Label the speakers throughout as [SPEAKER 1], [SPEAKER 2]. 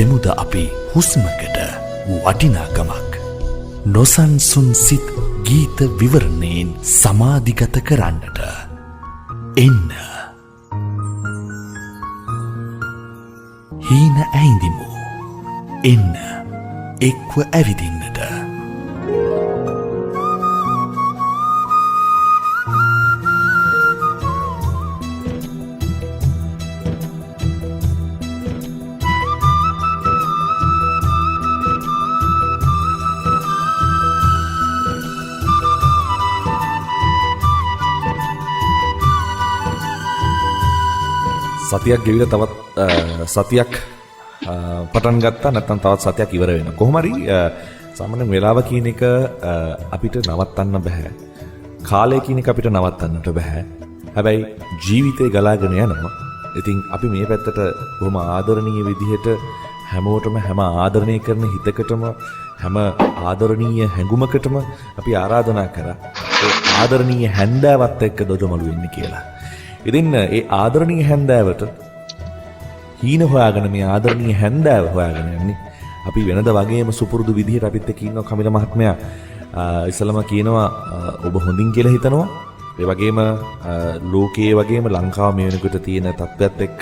[SPEAKER 1] දෙමුද අපි හුස්මකට වටිනාකමක්. නොසන්සුන් සිත් ගීත විවරණයෙන් සමාධිගත කරන්නට එන්න. හීන ඇහිඳිමු. එන්න එක්ව ඇවිදින්නට.
[SPEAKER 2] සතියක් ගෙවිලා තවත් සතියක් පටන් ගත්තා නැත්නම් තවත් සතියක් ඉවර වෙනවා. කොහොම හරි සාමාන්‍යයෙන් වෙලාව කියන එක අපිට නවත්තන්න බෑ. කාලය කියන එක අපිට නවත්තන්නට බෑ. හැබැයි ජීවිතේ ගලාගෙන යනවා. ඉතින් අපි මේ පැත්තට බොහොම ආදරණීය විදිහට හැමෝටම හැම ආදරණය කරන හිතකටම හැම ආදරණීය හැඟුමකටම අපි ආරාධනා කරා. ඒ ආදරණීය හැන්දෑවත් එක්ක දොඩමළු වෙන්න කියලා. ඉතින් ඒ ආදරණීය හැන්දෑවට හීන හොයාගෙන මේ ආදරණීය හැන්දෑව හොයාගෙන යන්නේ අපි වෙනද වගේම සුපුරුදු විදිහට අපිත් එක්ක ඉන්නවා කමිල මහත්මයා. ඉස්සලම කියනවා ඔබ හොඳින් කියලා හිතනවා. ඒ වගේම ලෝකයේ වගේම ලංකාව මේ වෙනකොට තියෙන තත්ත්වයක් එක්ක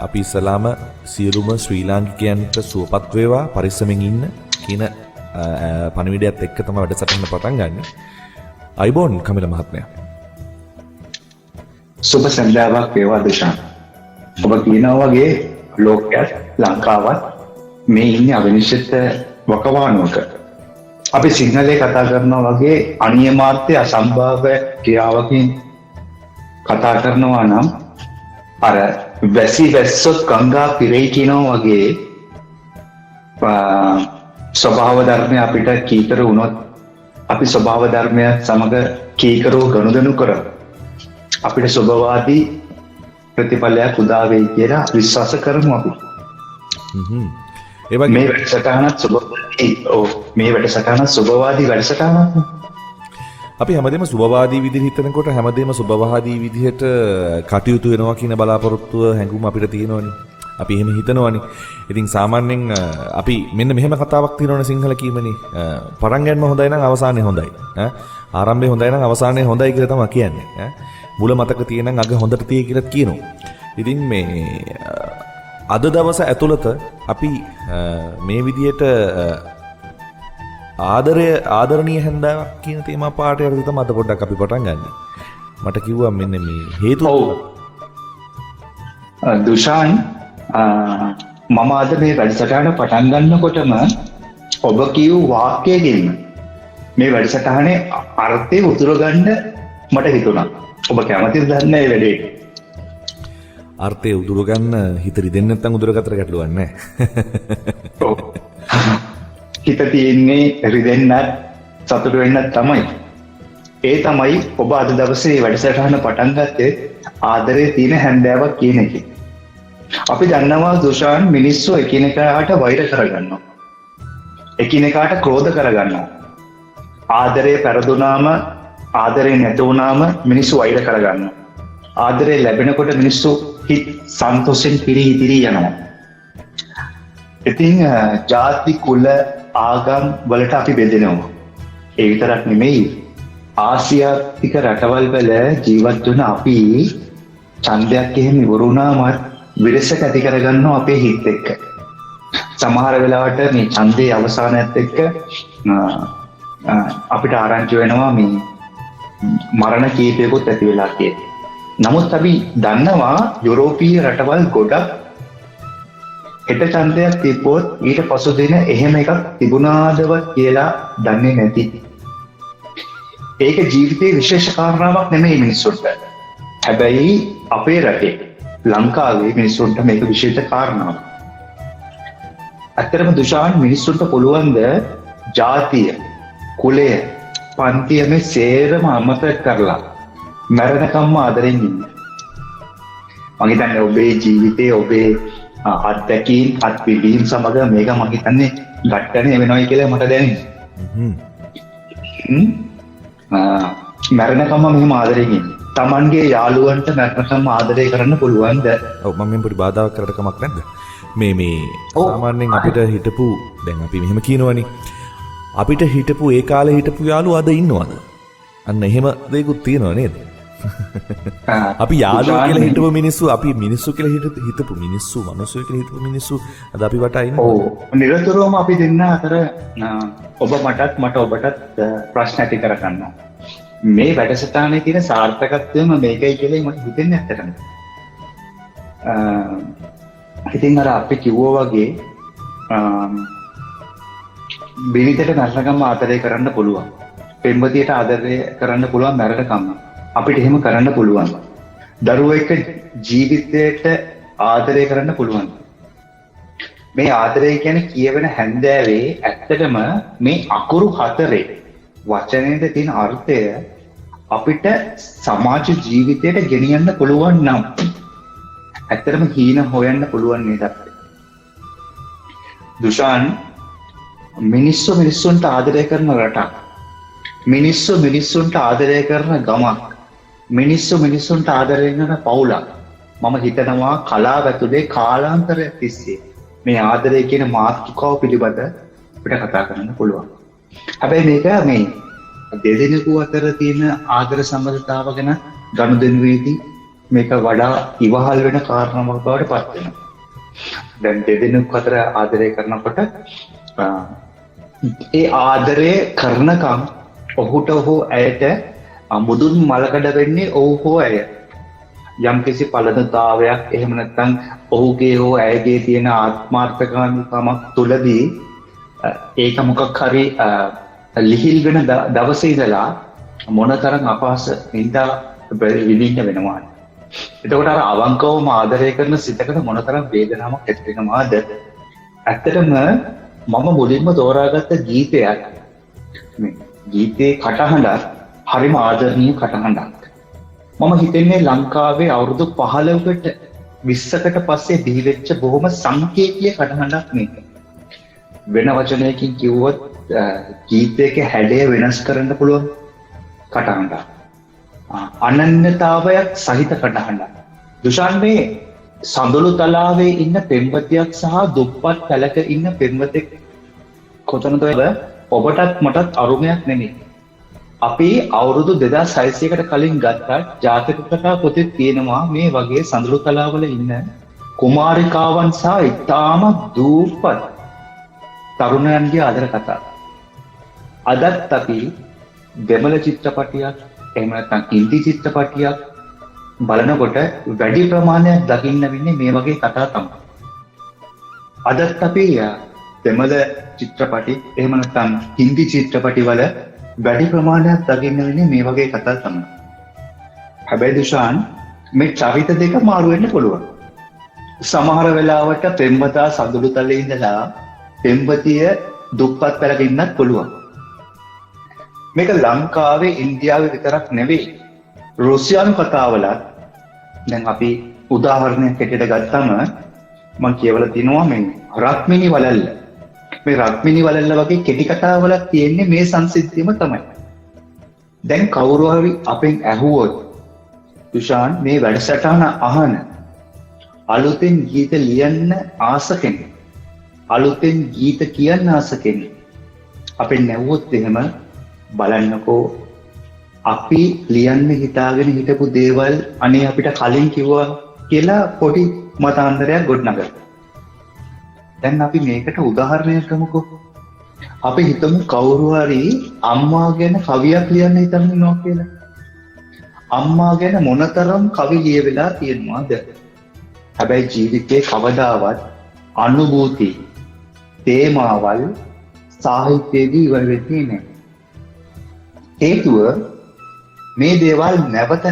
[SPEAKER 2] අපි ඉස්සලාම සියලුම ශ්‍රී ලාංකිකයන්ට සුවපත් වේවා පරිස්සමෙන් ඉන්න කියන පණිවිඩයත් එක්ක තමයි වැඩසටහන පටන් ගන්න. අයිබෝන් කමිල මහත්මයා.
[SPEAKER 3] සුබ සන්ධ්‍යාවක් වේවා දුෂාන්. ඔබ කියනවා වගේ ලෝකයක් ලංකාවත් මේ ඉන්නේ අවිනිශ්චිත වකවානුවක. අපි සිංහලයේ කතා කරනවා වගේ අනියමාර්ථය අසම්භාව්‍ය ක්‍රියාවකින් කතා කරනවා නම් අර වැසි වැස්සොත් ගංගා පිරෙයි කියනවා වගේ ස්වභාව ධර්මය අපිට කීකරු වුණොත් අපි ස්වභාව ධර්මය සමග කීකරුව ගනුදෙනු කරමු. අපිට සුභවාදී ප්‍රතිඵලයක් උදා වෙයි කියලා විශ්වාස කරමු අපි. මේ වැඩසටහනත් මේ වැඩසටහනත් සුභවාදී වැඩසටහනක්.
[SPEAKER 2] අපි හැමදේම සුභවාදී විදිහට හිතනකොට හැමදේම සුභවාදී විදිහට කටයුතු වෙනවා කියන බලාපොරොත්තුව හැඟුම අපිට තියෙනවනේ. අපි එහෙම හිතනවනේ. ඉතින් සාමාන්‍යයෙන් අපි මෙන්න මෙහෙම කතාවක් තියෙනවනේ සිංහල කීමනේ. පටන් ගන්නම හොඳයි නම් අවසානයේ හොඳයි. ආරම්භය හොඳයි නම් අවසානයේ හොඳයි කියලා තමයි කියන්නේ. මුල මතක තියෙනම් අග හොඳට තියෙයි කියලා කියනවා. ඉතින් මේ අද දවස ඇතුළත අපි මේ විදිහට ආදරණීය හැන්දාවක් කියන තේමා පාඩේ අරගෙන තමයි අද පොඩ්ඩක් අපි පටන් ගන්න. මට කිව්වා මෙන්න මේ හේතුව.
[SPEAKER 3] දුෂාන් මම අද මේ වැඩසටහන පටන් ගන්නකොටම ඔබ කියු වාක්‍යයෙන් මේ වැඩසටහනේ අර්ථය උතුර ගන්න මට හිතුණා. ඔබ කැමතිද දන්නේ මේ වැඩේ?
[SPEAKER 2] අර්ථය උදුර ගන්න හිත රිදෙන්නේ නැත්නම් උදුරගතර ගැටලුවක් නැහැ.
[SPEAKER 3] ඔව්. හිත තියෙන්නේ රිදෙන්නත් සතුට වෙන්නත් තමයි. ඒ තමයි ඔබ අද දවසේ වැඩසටහන පටන් ගත්තේ ආදරේ තියෙන හැන්දෑවක් කියන එකේ. අපි දන්නවා දුෂාන් මිනිස්සු එකිනෙකාට වෛර කරගන්නවා. එකිනෙකාට ක්‍රෝධ කරගන්නවා. ආදරේ පෙරදුනාම ආදරේ නැති වුණාම මිනිස්සු වෛර කරගන්නවා. ආදරේ ලැබෙනකොට මිනිස්සු හිත සන්තෝෂෙන් පිරී යනවා. ඉතින් ජාති කුල ආගම් වලට අපි බෙදෙනවා. ඒ විතරක් නෙමෙයි ආසියාතික රටවල් වල ජීවත් වුණ අපි ඡන්දයක් එහෙම ඉවරුණාම විරසක ඇති කරගන්නවා අපේ හිත එක්ක. සමහර වෙලාවට මේ ඡන්දේ අවසානයත් එක්ක අපිට ආරංචි වෙනවා මේ මරණ කීපයකුත් ඇති වෙලා කියලා. නමුත් අපි දන්නවා යුරෝපීය රටවල් ගොඩක් හෙට ඡන්දයක් තිබ්බොත් ඊට පසු දින එහෙම එකක් තිබුණාදවත් කියලා දන්නේ නැති. ඒක ජීවිතයේ විශේෂ කාරණාවක් නෙමෙයි මිනිස්සුන්ට. හැබැයි අපේ රටේ ලංකාවේ මිනිස්සුන්ට මේක විශේෂ කාරණාවක්. ඇත්තටම දුෂාන් මිනිස්සුන්ට පුළුවන්ද ජාතිය, කුලය, පන්තිය මේ සේරම අමතක කරලා මරණකම්ම ආදරෙන් ඉන්න. මම හිතන්නේ ඔබේ ජීවිතේ ඔබේ අත්දැකීම් අත්විඳීම් සමග මේක මම හිතන්නේ ගැටණේ වෙනවයි කියලා මට දැනෙනවා. මරණකම්ම මෙහෙම ආදරෙන් ඉන්න. Tamanගේ යාළුවන්ට මරණකම්ම ආදරය කරන්න පුළුවන්ද?
[SPEAKER 2] ඔව් මම මේ පොඩි බාධාවක් කරලා කමක් නැද්ද? මේ සාමාන්‍යයෙන් අපිට හිටපු දැන් අපි මෙහෙම කියනවනේ අපිට හිටපු ඒ කාලේ හිටපු යාළුවෝ අද ඉන්නවද? අන්න එහෙම දෙයක්ත් තියෙනව නේද? අපි යාළුවෝ කියලා හිටපු මිනිස්සු අපි මිනිස්සු කියලා හිටපු මිනිස්සු මිනිස්සු කියලා හිටපු මිනිස්සු අද අපි වටා ඉන්නවා.
[SPEAKER 3] ඔව් නිරතුරුවම අපි දෙන්න අතර ඔබ මට ඔබටත් ප්‍රශ්න ඇති කර ගන්නවා. මේ වැඩසටහනේ තියෙන සාර්ථකත්වයම මේකයි කියලා මට හිතෙන්නේ ඇත්තටම. ඉතින් අර අපි කිව්වා වගේ බිරිඳට මරණකම් ආදරය කරන්න පුළුවන්. පෙම්වතියට ආදරය කරන්න පුළුවන් මරණකම්. අපිට එහෙම කරන්න පුළුවන්. දරුවෝ එක්ක ජීවිතයට ආදරය කරන්න පුළුවන්. මේ ආදරය කියන්නේ කියවෙන හැන්දෑවේ ඇත්තටම මේ අකුරු 4 වචනයේ තියෙන අර්ථය අපිට සමාජ ජීවිතයට ගෙනියන්න පුළුවන් නම් ඇත්තටම හීන හොයන්න පුළුවන් නේද? දුෂාන් මිනිස්සු මිනිස්සුන්ට ආදරය කරන රටක්, මිනිස්සු මිනිස්සුන්ට ආදරය කරන ගමක්, මිනිස්සු මිනිස්සුන්ට ආදරය කරන පවුලක්. මම හිතනවා කලාව ඇතුලේ කාලාන්තරය තිස්සේ මේ ආදරය කියන මාතෘකාව පිළිබඳ අපිට කතා කරන්න පුළුවන්. හැබැයි මේක මේ දෙදෙනෙකු අතර තියෙන ආදර සම්බන්ධතාව ගැන ගනුදෙනුවේදී මේක වඩා ඉවහල් වෙන කාරණාවක් බවට පත් වෙනවා. දැන් දෙදෙනෙකු අතර ආදරය කරනකොට ඒ ආදරය කරනකම් ඔහුට හෝ ඇයට මුදුන් මලකඩ වෙන්නේ ඔහු හෝ ඇය. යම්කිසි පළදතාවයක් එහෙම නැත්නම් ඔහුගේ හෝ ඇයගේ තියෙන ආත්මාර්ථකාමීකමක් තුලදී ඒක මොකක් හරි ලිහිල් වෙන දවසේ ඉඳලා මොනතරම් අපහාස නින්දා විඳින්න වෙනවද? එතකොට අර අවංකවම ආදරය කරන සිතකට මොනතරම් වේදනාවක් ඇති වෙනවද? ඇත්තටම මම මුලින්ම තෝරාගත්ත ගීතයක් මේ ගීතේ කටහඬක් හරිම ආදරණීය කටහඬක්. මම හිතන්නේ ලංකාවේ අවුරුදු 15කට 20කට පස්සේ බිහිවෙච්ච බොහොම සංකේතීය කටහඬක් මේක. වෙන වචනයකින් කිව්වොත් ගීතයක හැඩය වෙනස් කරන්න පුළුවන් කටහඬක්. අනන්‍යතාවයක් සහිත කටහඬක්. දුෂාන් මේ සඳලු තලාවේ ඉන්න පෙම්වතියක් සහ දුප්පත් පැලක ඉන්න පෙම්වතෙක් කොතනද ඔබටත් මටත් අරුමයක් නෙමෙයි. අපි අවුරුදු 2600කට කලින් ගත්ත ජාතක කතා පොතේ තියෙනවා මේ වගේ සඳලු තලාවල ඉන්න කුමාරිකාවන් සහ ඉතාම දුප්පත් තරුණයන්ගේ ආදර කතා. අදත් අපි දෙමළ චිත්‍රපටියක් එහෙම නැත්නම් හින්දි චිත්‍රපටියක් බලනකොට වැඩි ප්‍රමාණයක් දකින්න වෙන්නේ මේ වගේ කතා තමයි. අදත් අපි දෙමළ චිත්‍රපටි එහෙම නැත්නම් හින්දි චිත්‍රපටි වල වැඩි ප්‍රමාණයක් දකින්න වෙන්නේ මේ වගේ කතා තමයි. හැබැයි දුෂාන් මේ චරිත දෙක මාරු වෙන්න පුළුවන්. සමහර වෙලාවට පෙම්වතා සඳුළු තලයේ ඉඳලා පෙම්වතිය දුප්පත් පැලක ඉන්නත් පුළුවන්. මේක ලංකාවේ ඉන්දියාවේ විතරක් නෙවෙයි. රුසියානු කතාවලත් දැන් අපි උදාහරණයක් හැටියට ගත්තම මම කියවලා තිනවා මේ රක්මිනී වලල්ල. මේ රක්මිනී වලල්ල වගේ කෙටි කතාවලක් තියෙන්නේ මේ සංසිද්ධියම තමයි. දැන් කවුරු හරි අපෙන් ඇහුවොත් දුෂාන් මේ වැඩසටහන අහන අලුතෙන් ගීත ලියන්න ආස කෙනෙක්, අලුතෙන් ගීත කියන්න ආස කෙනෙක් අපෙන් නැවුවොත් එහෙම බලන්නකෝ අපි ලියන්න හිතාගෙන හිටපු දේවල් අනේ අපිට කලින් කිව්වා කියලා පොඩි මතාන්තරයක් ගොඩනගනවා. දැන් අපි මේකට උදාහරණයක් ගමුකෝ. අපි හිතමු කවුරු හරි අම්මා ගැන කවියක් ලියන්න හිතන් ඉන්නවා කියලා. අම්මා ගැන මොනතරම් කවි ලියවිලා තියෙනවද? හැබැයි ජීවිතේ කවදාවත් අනුභූති තේමාවල් සාහිත්‍යයේදී ඉවර වෙන්නේ නැහැ. හේතුව මේ දේවල් නැවත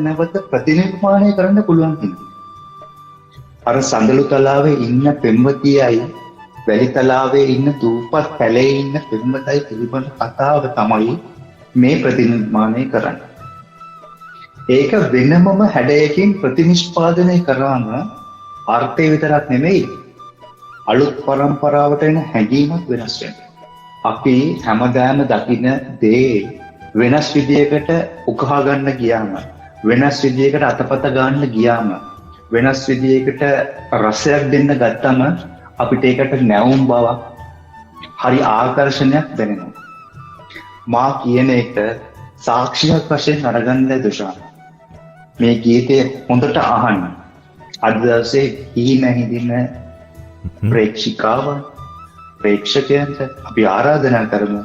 [SPEAKER 3] නැවත ප්‍රතිනිර්මාණය කරන්න පුළුවන් හින්දා. අර සඳලු තලාවේ ඉන්න පෙම්වතියයි වැලි තලාවේ ඉන්න දූපත් පැලේ ඉන්න පෙම්වතයි පිළිබඳ කතාව තමයි මේ ප්‍රතිනිර්මාණය කරන්නේ. ඒක වෙනමම හැඩයකින් ප්‍රතිනිෂ්පාදනය කරාම අර්ථය විතරක් නෙමෙයි අලුත් පරම්පරාවට එන හැඟීමක් වෙනස් වෙනවා. අපි හැමදාම දකින දේ වෙනස් විදියකට උකහා ගන්න ගියාම, වෙනස් විදියකට අතපත ගන්න ගියාම වෙනස් විදියකට රසයක් දෙන්න ගත්තම අපිට ඒකට නැවුම් බවක් හරි ආකර්ෂණයක් දැනෙනවා. මා කියන එක සාක්ෂියක් වශයෙන් අරගන්න දුෂාන්. මේ ගීතය හොඳට අහන්න. අද දවසේ හීන හිඳින ප්‍රේක්ෂිකාවන් ප්‍රේක්ෂකයන්ට අපි ආරාධනා කරමු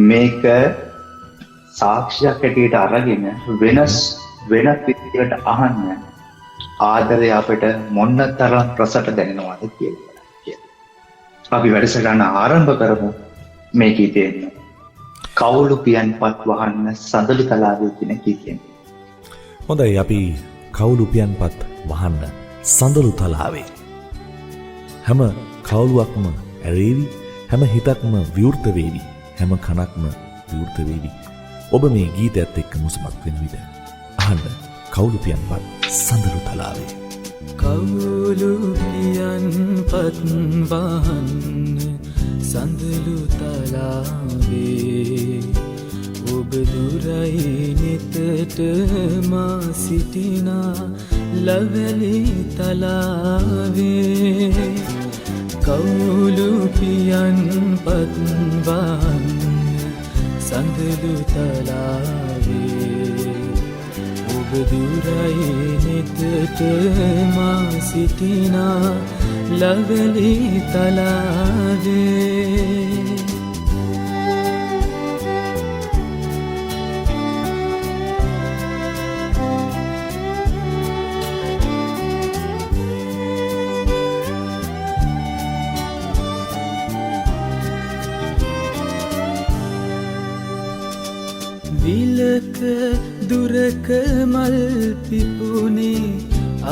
[SPEAKER 3] මේක සාක්ෂියක් හැටියට අරගෙන වෙනස් විදියට අහන්න. ආදරය අපට මොන්න තරම් රසට දැනෙනවාද කියලා. අපි වැඩසටහන ආරම්භ කරමු මේ ගීතයෙන්. කවුළු පියන්පත් වහන්න සඳලු තලාවේ කියන ගීතයෙන්.
[SPEAKER 2] හොඳයි අපි කවුළු පියන්පත් වහන්න සඳලු තලාවේ. හැම කවුළුවක්ම ඇරේවි, හැම හිතක්ම විවෘත වේවි, හැම කනක්ම විවෘත වේවි. ඔබ මේ ගීතයත් එක්ක මුසුමත් වෙන විට අහන්න කවුළු පියන්පත් සඳලු තලාවේ.
[SPEAKER 4] කවුළු පියන්පත් වහන්න සඳලු තලාවේ. ඔබ දුරයි නෙතට මා සිටිනා ලවැලි තලාවේ. කවුළු පියන්පත් වහන්න සඳලු තලාවේ. ඔබ දුරයි නෙතට මා සිටිනා ලවැලි තලාවේ. විලක දුරක මල් පිපුනේ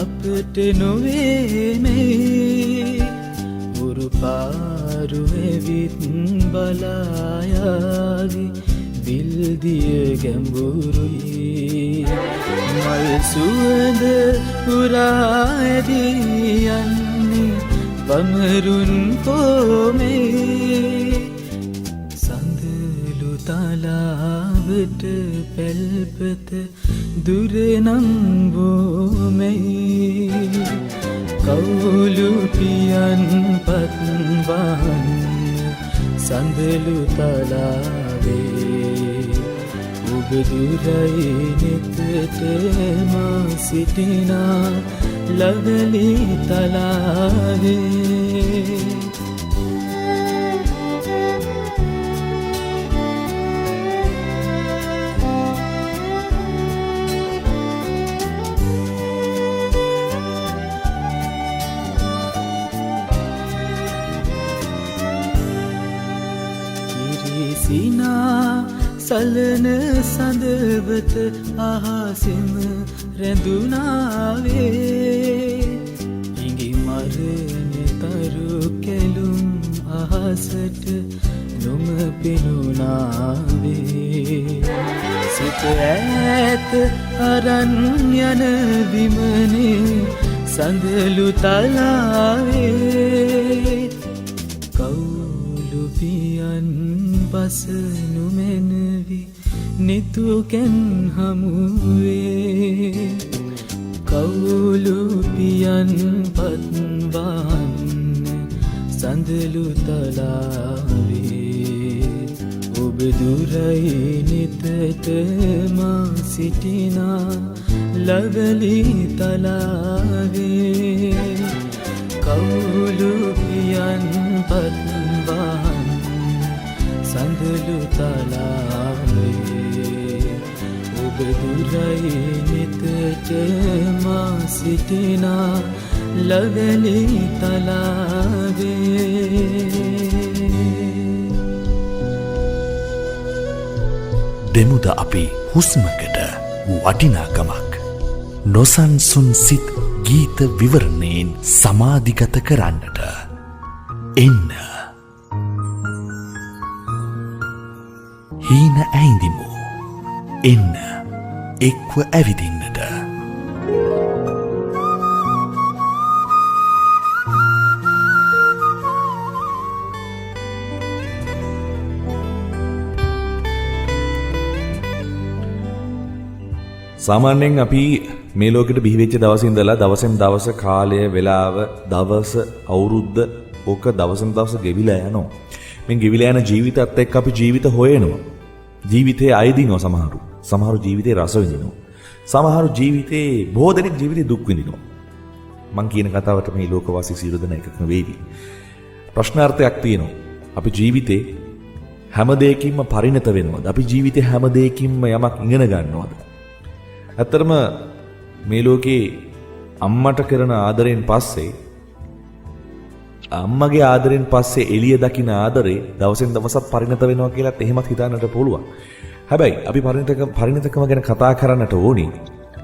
[SPEAKER 4] අපට නොවේමේ. උරු පාරු ඇවිත් බලායාවි විල්දිය ගැඹුරුයි. මල් සුවඳ පුරා ඇදී යන්නේ වමරුන් කොමේ. සඳලු තලාවට පැල්පත දුරනම් බෝමැයි. කවුළු පියන්පත් වහන්න සඳලු තලාවේ. ඔබ දුරයි නෙතට මා සිටිනා ලවැලි තලාවේ. සිනා සලන සඳවත අහසෙම රැඳුනාවේ. ඉඟි මරණ තරු කෙලුම් අහසට නොම පෙනුනාවේ. සිත ඈත අරන් යන විමනේ සඳලු තලාවේ. කවුළු පියන් බස නුමැනවි නිතුකැන් හමුවේ. කවුළු පියන්පත් වහන්න සඳලු තලාවේ. ඔබ දුරයි නෙතට මා සිටිනා ලවැලි තලාවේ. කවුළු පියන්පත් වහන්න සඳලු තලාවේ. ඔබ දුරයි නෙතට මා සිටිනා ලවැලි තලාවේ.
[SPEAKER 1] දෙමුද අපි හුස්මකට වටිනාකමක් නොසන්සුන් සිත් ගීත විවරණයෙන් සමාධිගත කරන්නට එන්න හීන ඇයිඳිමු එන්න එක්ව ඇවිදින්නට
[SPEAKER 2] සාමාන්‍යයෙන් අපි මේ ලෝකෙට බිහි වෙච්ච දවසේ ඉඳලා දවසෙන් දවස කාලය වෙලාව දවස අවුරුද්ද ඕක දවසෙන් දවස ගෙවිලා යනවා. මේ ගෙවිලා යන ජීවිතත් එක්ක අපි ජීවිත හොයනවා. ජීවිතේ අයදිනවා සමහරු. සමහරු ජීවිතේ රස විඳිනවා. සමහරු ජීවිතේ බොහෝ දෙනෙක් ජීවිතේ දුක් විඳිනවා. මං කියන කතාවට මේ ලෝකවාසී සියලු දෙනා එකක් නෙවෙයි. ප්‍රශ්නාර්ථයක් තියෙනවා. අපි ජීවිතේ හැම දෙයකින්ම පරිණත වෙනවද? අපි ජීවිතේ හැම දෙයකින්ම යමක් ඉගෙන ගන්නවද? ඇත්තටම මේ ලෝකේ අම්මට කරන ආදරෙන් පස්සේ අම්මගේ ආදරෙන් පස්සේ එළිය දකින්න ආදරේ දවසෙන් දවසක් පරිණත වෙනවා කියලාත් එහෙමත් හිතන්නට පුළුවන්. හැබැයි අපි පරිණතකම ගැන කතා කරන්නට ඕනේ.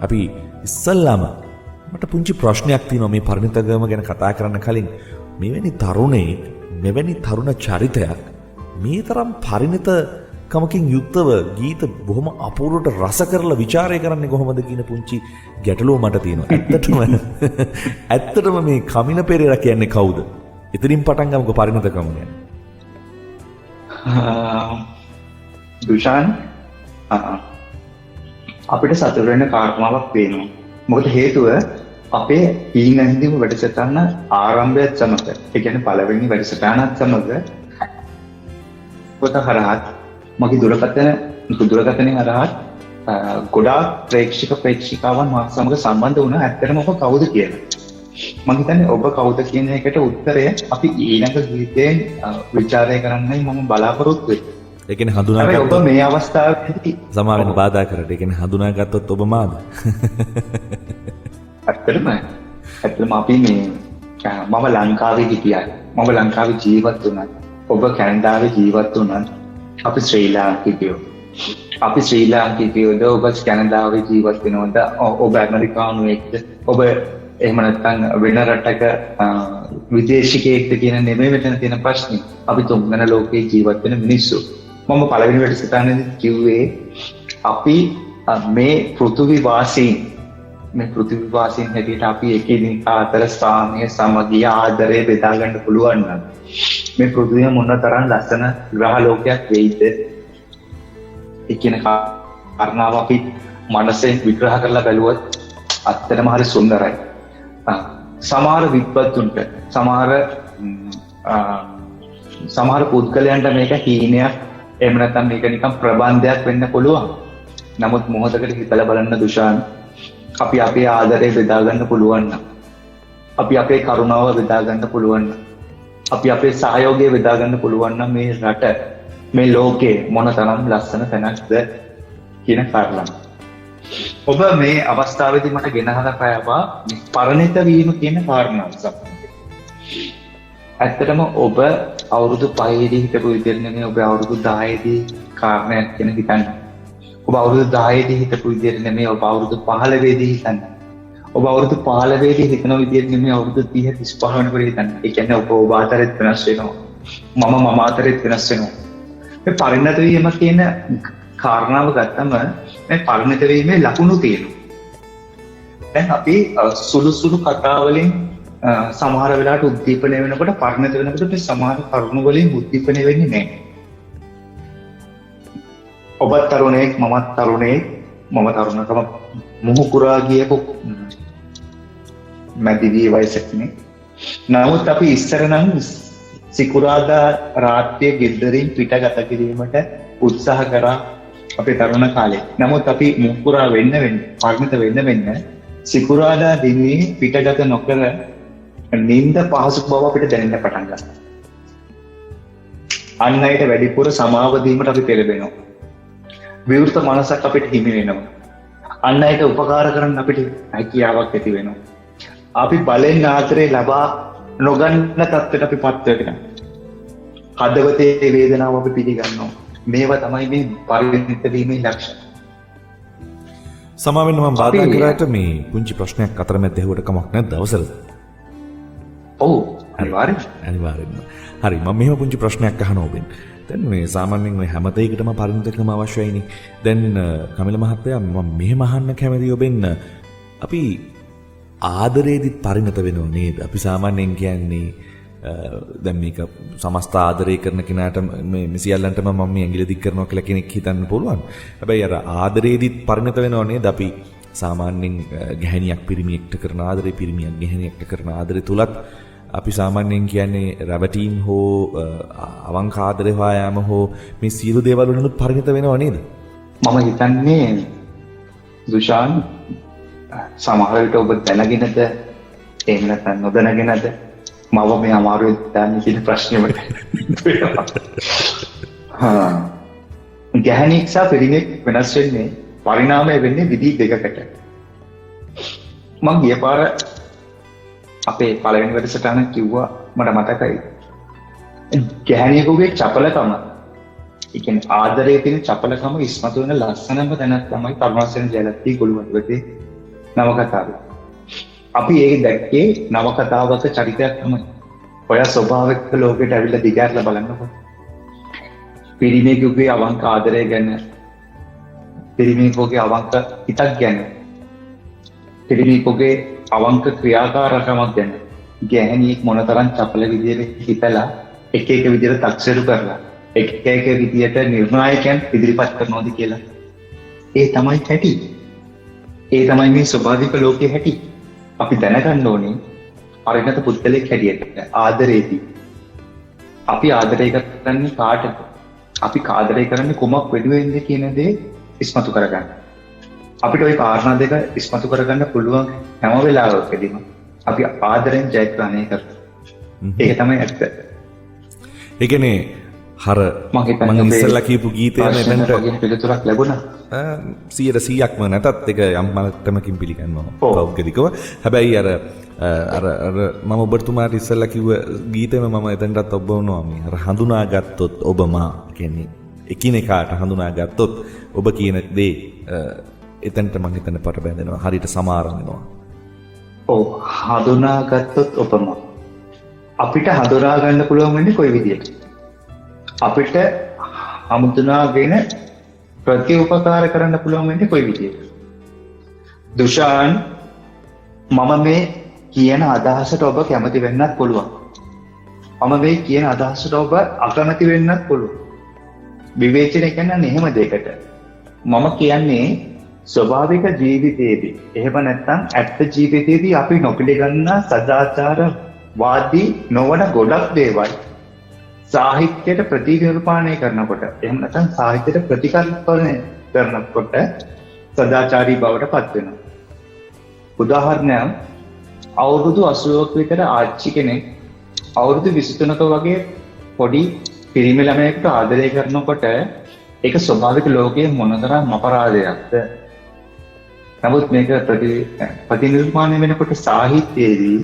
[SPEAKER 2] අපි ඉස්සල්ලාම මට පුංචි ප්‍රශ්නයක් තියෙනවා මේ පරිණතකම ගැන කතා කරන්න කලින්. මෙවැනි තරුණයෙක් මෙවැනි තරුණ චරිතයක් මේ තරම් පරිණතකමකින් යුක්තව ගීත බොහොම අපූර්වට රස කරලා ਵਿਚාරය කරන්නේ කොහොමද කියන පුංචි ගැටලුව මට තියෙනවා. ඇත්තටම මේ කමින පෙරේරා කියන්නේ කවුද? ඉතින් පටන් ගමුකෝ පරිණතකම ගැන.
[SPEAKER 3] දුෂාන් අපිට සතුට වෙන කාරණාවක් පේනවා. මොකද හේතුව අපේ ඊනන්දිම වැඩසටහන ආරම්භයත් සමග, ඒ කියන්නේ පළවෙනි වැඩසටහනත් සමග පොත හරහා මගේ දුරකථනයේ හරහා ගොඩාක් ප්‍රේක්ෂිකාවන් මාත් සමග සම්බන්ධ වුණා. ඇත්තටම ඔබ කවුද කියලා. මම හිතන්නේ ඔබ කවුද කියන එකට උත්තරය අපි ඊළඟ ගීතයෙන් විචාරය කරන්නයි මම බලාපොරොත්තු වෙන්නේ.
[SPEAKER 2] ඒ කියන්නේ හඳුනාගත්තොත්
[SPEAKER 3] ඔබ මේ අවස්ථාවේදී
[SPEAKER 2] සමාවෙන්න බාධා කරට. ඒ කියන්නේ හඳුනාගත්තොත් ඔබ මාද?
[SPEAKER 3] ඇත්තටම අපි මේ මම ලංකාවේ හිටියයි. මම ලංකාවේ ජීවත් වුණා. ඔබ කැනඩාවේ ජීවත් වුණා. අපි ශ්‍රී ලාංකිකයෝ. අපි ශ්‍රී ලාංකිකයෝද ඔබ කැනඩාවේ ජීවත් වෙනවද? ඔබ ඇමරිකානුවෙක්ද? ඔබ එහෙම නැත්නම් වෙන රටක විදේශිකයෙක්ද කියන නෙමෙයි මෙතන තියෙන ප්‍රශ්නේ. අපි තුන්වන ලෝකේ ජීවත් වෙන මිනිස්සු. මම පළවෙනි වැඩසටහනේදී කිව්වේ අපි මේ පෘථිවි වාසීන් හැටියට අපි එකිනෙකා අතර සාමය, සමගිය, ආදරය බෙදා ගන්න පුළුවන් නම් මේ පෘථිවිය මොන තරම් ලස්සන ග්‍රහ ලෝකයක් වෙයිද? ඒ කියන කාරණාව අපි මනසෙන් විග්‍රහ කරලා බැලුවොත් අත්තටම හරි සුන්දරයි. සමහර විද්වත්තුන්ට සමහර පුද්ගලයන්ට මේක හීනයක්, එහෙම නැත්නම් මේක නිකන් ප්‍රබන්ධයක් වෙන්න පුළුවන්. නමුත් මොහොතකට හිතලා බලන්න දුෂාන්, අපි අපේ ආදරය බෙදා ගන්න පුළුවන් නම්, අපි අපේ කරුණාව බෙදා ගන්න පුළුවන් නම්, අපි අපේ සහයෝගය බෙදා ගන්න පුළුවන් නම් මේ රට, මේ ලෝකේ මොන තරම් ලස්සන තැනක්ද කියන කාරණා. ඔබ මේ අවස්ථාවේදී මට ගෙනහලා පෑවා පරිණත වීම කියන කාරණාව සම්බන්ධයෙන්. ඇත්තටම ඔබ අවුරුදු 5 දී හිටපු විදිහට නෙමෙයි ඔබ අවුරුදු 10 දී කාරණයක් ගැන හිතන්නේ. ඔබ අවුරුදු 10 දී හිටපු විදිහට නෙමෙයි ඔබ අවුරුදු 15 දී හිතන්නේ. ඔබ අවුරුදු 15 දී හිතන විදිහට නෙමෙයි අවුරුදු 30 35 වෙනකොට හිතන්නේ. ඒ කියන්නේ ඔබ අතරෙත් වෙනස් වෙනවා. මම අතරෙත් වෙනස් වෙනවා. මේ පරිණත වීම කියන කාරණාව ගත්තම මේ පරිණත වීමේ ලකුණු තියෙනවා. දැන් අපි සුළු කතා වලින් සමහර වෙලාවට උද්දීපනය වෙනකොට පරිණත වෙනකොට මේ සමහර කරුණු වලින් උද්දීපනය වෙන්නේ නැහැ. ඔබත් තරුණයෙක්, මමත් තරුණයෙක්. මම තරුණකම මුහුකුරා ගියපු මැදිවි වයසකනේ. නමුත් අපි ඉස්සර නම් සිකුරාදා රාත්‍රියේ ගෙදරින් පිටගත කිරීමට උත්සාහ කරා අපේ තරුණ කාලේ. නමුත් අපි මුහුකුරා පරිණත වෙන්න සිකුරාදා දිනේ පිටගත නොකර නිින්ද පහසු බව අපිට දැනෙන්න පටන් ගත්තා. අන් අයට වැඩිපුර සමාව දීමට අපි පෙළඹෙනවා. විවෘත මනසක් අපිට හිමි වෙනවා. අන් අයට උපකාර කරන්න අපිට හැකියාවක් ඇති වෙනවා. අපි බලෙන් ආදරේ ලබා නොගන්න තත්ත්වයට අපි පත් වෙනවා. හදවතේ වේදනාව අපි පිළිගන්නවා. මේවා තමයි මේ පරිණත වීමේ ලක්ෂණ.
[SPEAKER 2] සමාවෙන්න මම බාධා කරාට මේ පුංචි ප්‍රශ්නයක් අතරමැද ඇහුවට කමක් නැද්ද අවසරද?
[SPEAKER 3] ඔව් අනිවාර්යෙන්ම.
[SPEAKER 2] හරි මම මෙහෙම පුංචි ප්‍රශ්නයක් අහනවා ඔබෙන්. දැන් මේ සාමාන්‍යයෙන් මේ හැම දෙයකටම පරිණතකම අවශ්‍යයිනේ. දැන් කමිල මහත්තයා මම මෙහෙම අහන්න කැමතියි ඔබෙන්. අපි ආදරේදිත් පරිණත වෙනව නේද? අපි සාමාන්‍යයෙන් කියන්නේ දැන් මේක සමස්ත ආදරය කරන කෙනාට මේ සියල්ලන්ටම මම මේ ඇඟිලි දික් කරනවා කියලා කෙනෙක් හිතන්න පුළුවන්. හැබැයි අර ආදරේදිත් පරිණත වෙනව නේද? අපි සාමාන්‍යයෙන් ගැහණියක් පිරිමියෙක්ට කරන ආදරේ පිරිමියක් ගැහණියෙක්ට කරන ආදරේ තුලත් අපි සාමාන්‍යයෙන් කියන්නේ රැවටීම් හෝ අවංක ආදරේ හොයාම හෝ මේ සියලු දේවල් වලිනුත් පරිණත වෙනව නේද?
[SPEAKER 3] මම හිතන්නේ දුෂාන් සමහර විට ඔබ දැනගෙනද එහෙම නැත්නම් නොදැනගෙනද මම මේ අමාරුවෙන් දාන්නේ කියන ප්‍රශ්නෙට. ගැහණියෙක් සහ පිරිමියෙක් වෙනස් වෙන්නේ පරිණාමය වෙන්නේ විදි දෙකකට. මම ගිය පාර අපේ පළවෙනි වැඩසටහන කිව්වා මට මතකයි. ගැහණියෙකුගේ චපලකම, ඒ කියන්නේ ආදරයේ තියෙන චපලකම ඉස්මතු වෙන ලස්සනම තැනක් තමයි කරුණාසේන ජයලත්ගේ ගොළුවටුවේ නවකතාව. අපි ඒක දැක්කේ නවකතාවක චරිතයක් තමයි. ඔය ස්වභාවික ලෝකෙට ඇවිල්ලා දිගහැරලා බලන්නකො. පිරිමියෙකුගේ අවංක ආදරය ගැන, පිරිමියෙකුගේ අවංක හිතක් ගැන, පිරිමියෙකුගේ අවංක ක්‍රියාකාරකමක් ගැන ගැහණියෙක් මොනතරම් චපල විදියට හිතලා එක එක විදියට තක්සේරු කරලා එක එක විදියට නිර්ණායකයන් ඉදිරිපත් කරනවාද කියලා. ඒ තමයි හැටි. ඒ තමයි මේ ස්වභාවික ලෝකයේ හැටි. අපි දැනගන්න ඕනේ පරිණත පුද්ගලෙක් හැටියට ආදරේදී අපි ආදරය කරන්නේ කාටද? අපි ආදරය කරන්නේ කුමක් වෙනුවෙන්ද කියන දේ ඉස්මතු කරගන්න. අපිට ওই කාරණා දෙක ඉස්මතු කරගන්න පුළුවන් හැම වෙලාවකදීම අපි ආදරෙන් ජයග්‍රහණය කරනවා. ඒක තමයි ඇත්ත.
[SPEAKER 2] ඒ කියන්නේ හර මම ඉස්සෙල්ලා කියපු ගීතය මෙතනට
[SPEAKER 3] පිළිතුරක් ලැබුණා.
[SPEAKER 2] 100%ක්ම නැතත් ඒක යම් මට්ටමකින් පිළිගන්නවා පෞද්ගලිකව. හැබැයි අර මම ඔබතුමාට ඉස්සෙල්ලා කිව්ව ගීතෙම මම එතනටත් ඔබවනවා මේ අර හඳුනාගත්තොත් ඔබ මා කියන්නේ එකිනෙකාට හඳුනාගත්තොත් ඔබ කියන දේ එතනට මම හිතන පට බැඳෙනවා. හරියට සමාරම් වෙනවා.
[SPEAKER 3] ඔව් හඳුනාගත්තොත් ඔබ මා අපිට හඳුනා ගන්න පුළුවන් වෙන්නේ කොයි විදියට? අපිට හඳුනාගෙන ප්‍රතිඋපකාර කරන්න පුළුවන් වෙන්නේ කොයි විදියට? දුෂාන් මම මේ කියන අදහසට ඔබ කැමති වෙන්නත් පුළුවන්. මම මේ කියන අදහසට ඔබ අකමැති වෙන්නත් පුළුවන්. විවේචනය කියන්නේ එහෙම දෙයකට. මම කියන්නේ ස්වභාවික ජීවිතයේදී එහෙම නැත්නම් ඇත්ත ජීවිතයේදී අපි නොපිළගන්න සදාචාරවාදී නොවන ගොඩක් දේවල් සාහිත්‍යයට ප්‍රතිනිර්මාණය කරනකොට එහෙම නැත්නම් සාහිත්‍යයට ප්‍රතිකල්පනය කරනකොට සදාචාරී බවට පත් වෙනවා. උදාහරණයක් අවුරුදු 80ක විතර ආච්චි කෙනෙක් අවුරුදු 23ක වගේ පොඩි පිරිමි ළමයෙකුට ආදරය කරනකොට ඒක ස්වභාවික ලෝකයේ මොනතරම් අපරාධයක්ද? නමුත් මේක ප්‍රතිනිර්මාණය වෙනකොට සාහිත්‍යයේදී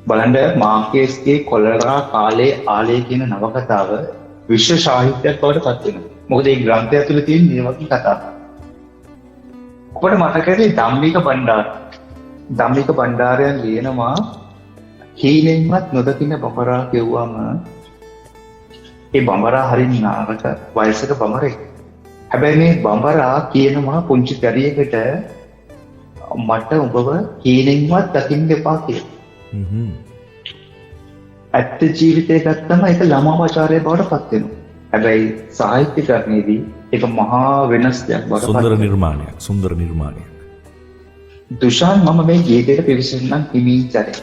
[SPEAKER 3] බලන්න මාකේස්ගේ කොලරා කාලේ ආලේ කියන නවකතාව විශ්ව සාහිත්‍යයක් බවට පත් වෙනවා. මොකද මේ ග්‍රන්ථය තුළ තියෙන මේ වගේ කතා. ඔබට මතකද ධම්මික බණ්ඩාරයන් ලියනවා හීනෙන්වත් නොදකින්න බඹරා කියුවම ඒ බඹරා හරින් නාරක වයසක බඹරෙක්. හැබැයි මේ බඹරා කියනවා පුංචි දරියකට මට ඔබව හීනෙන්වත් දකින්න එපා කියලා. ඇත්ත ජීවිතය ගත්තම ඒක ළමාචාරය බවට පත් වෙනවා. හැබැයි සාහිත්‍යකරණයේදී ඒක මහා වෙනස් දෙයක් බවට
[SPEAKER 2] සුන්දර නිර්මාණයක්.
[SPEAKER 3] දුෂාන් මම මේ ගීතයට පිවිසෙන්නම් හිමීචරේ.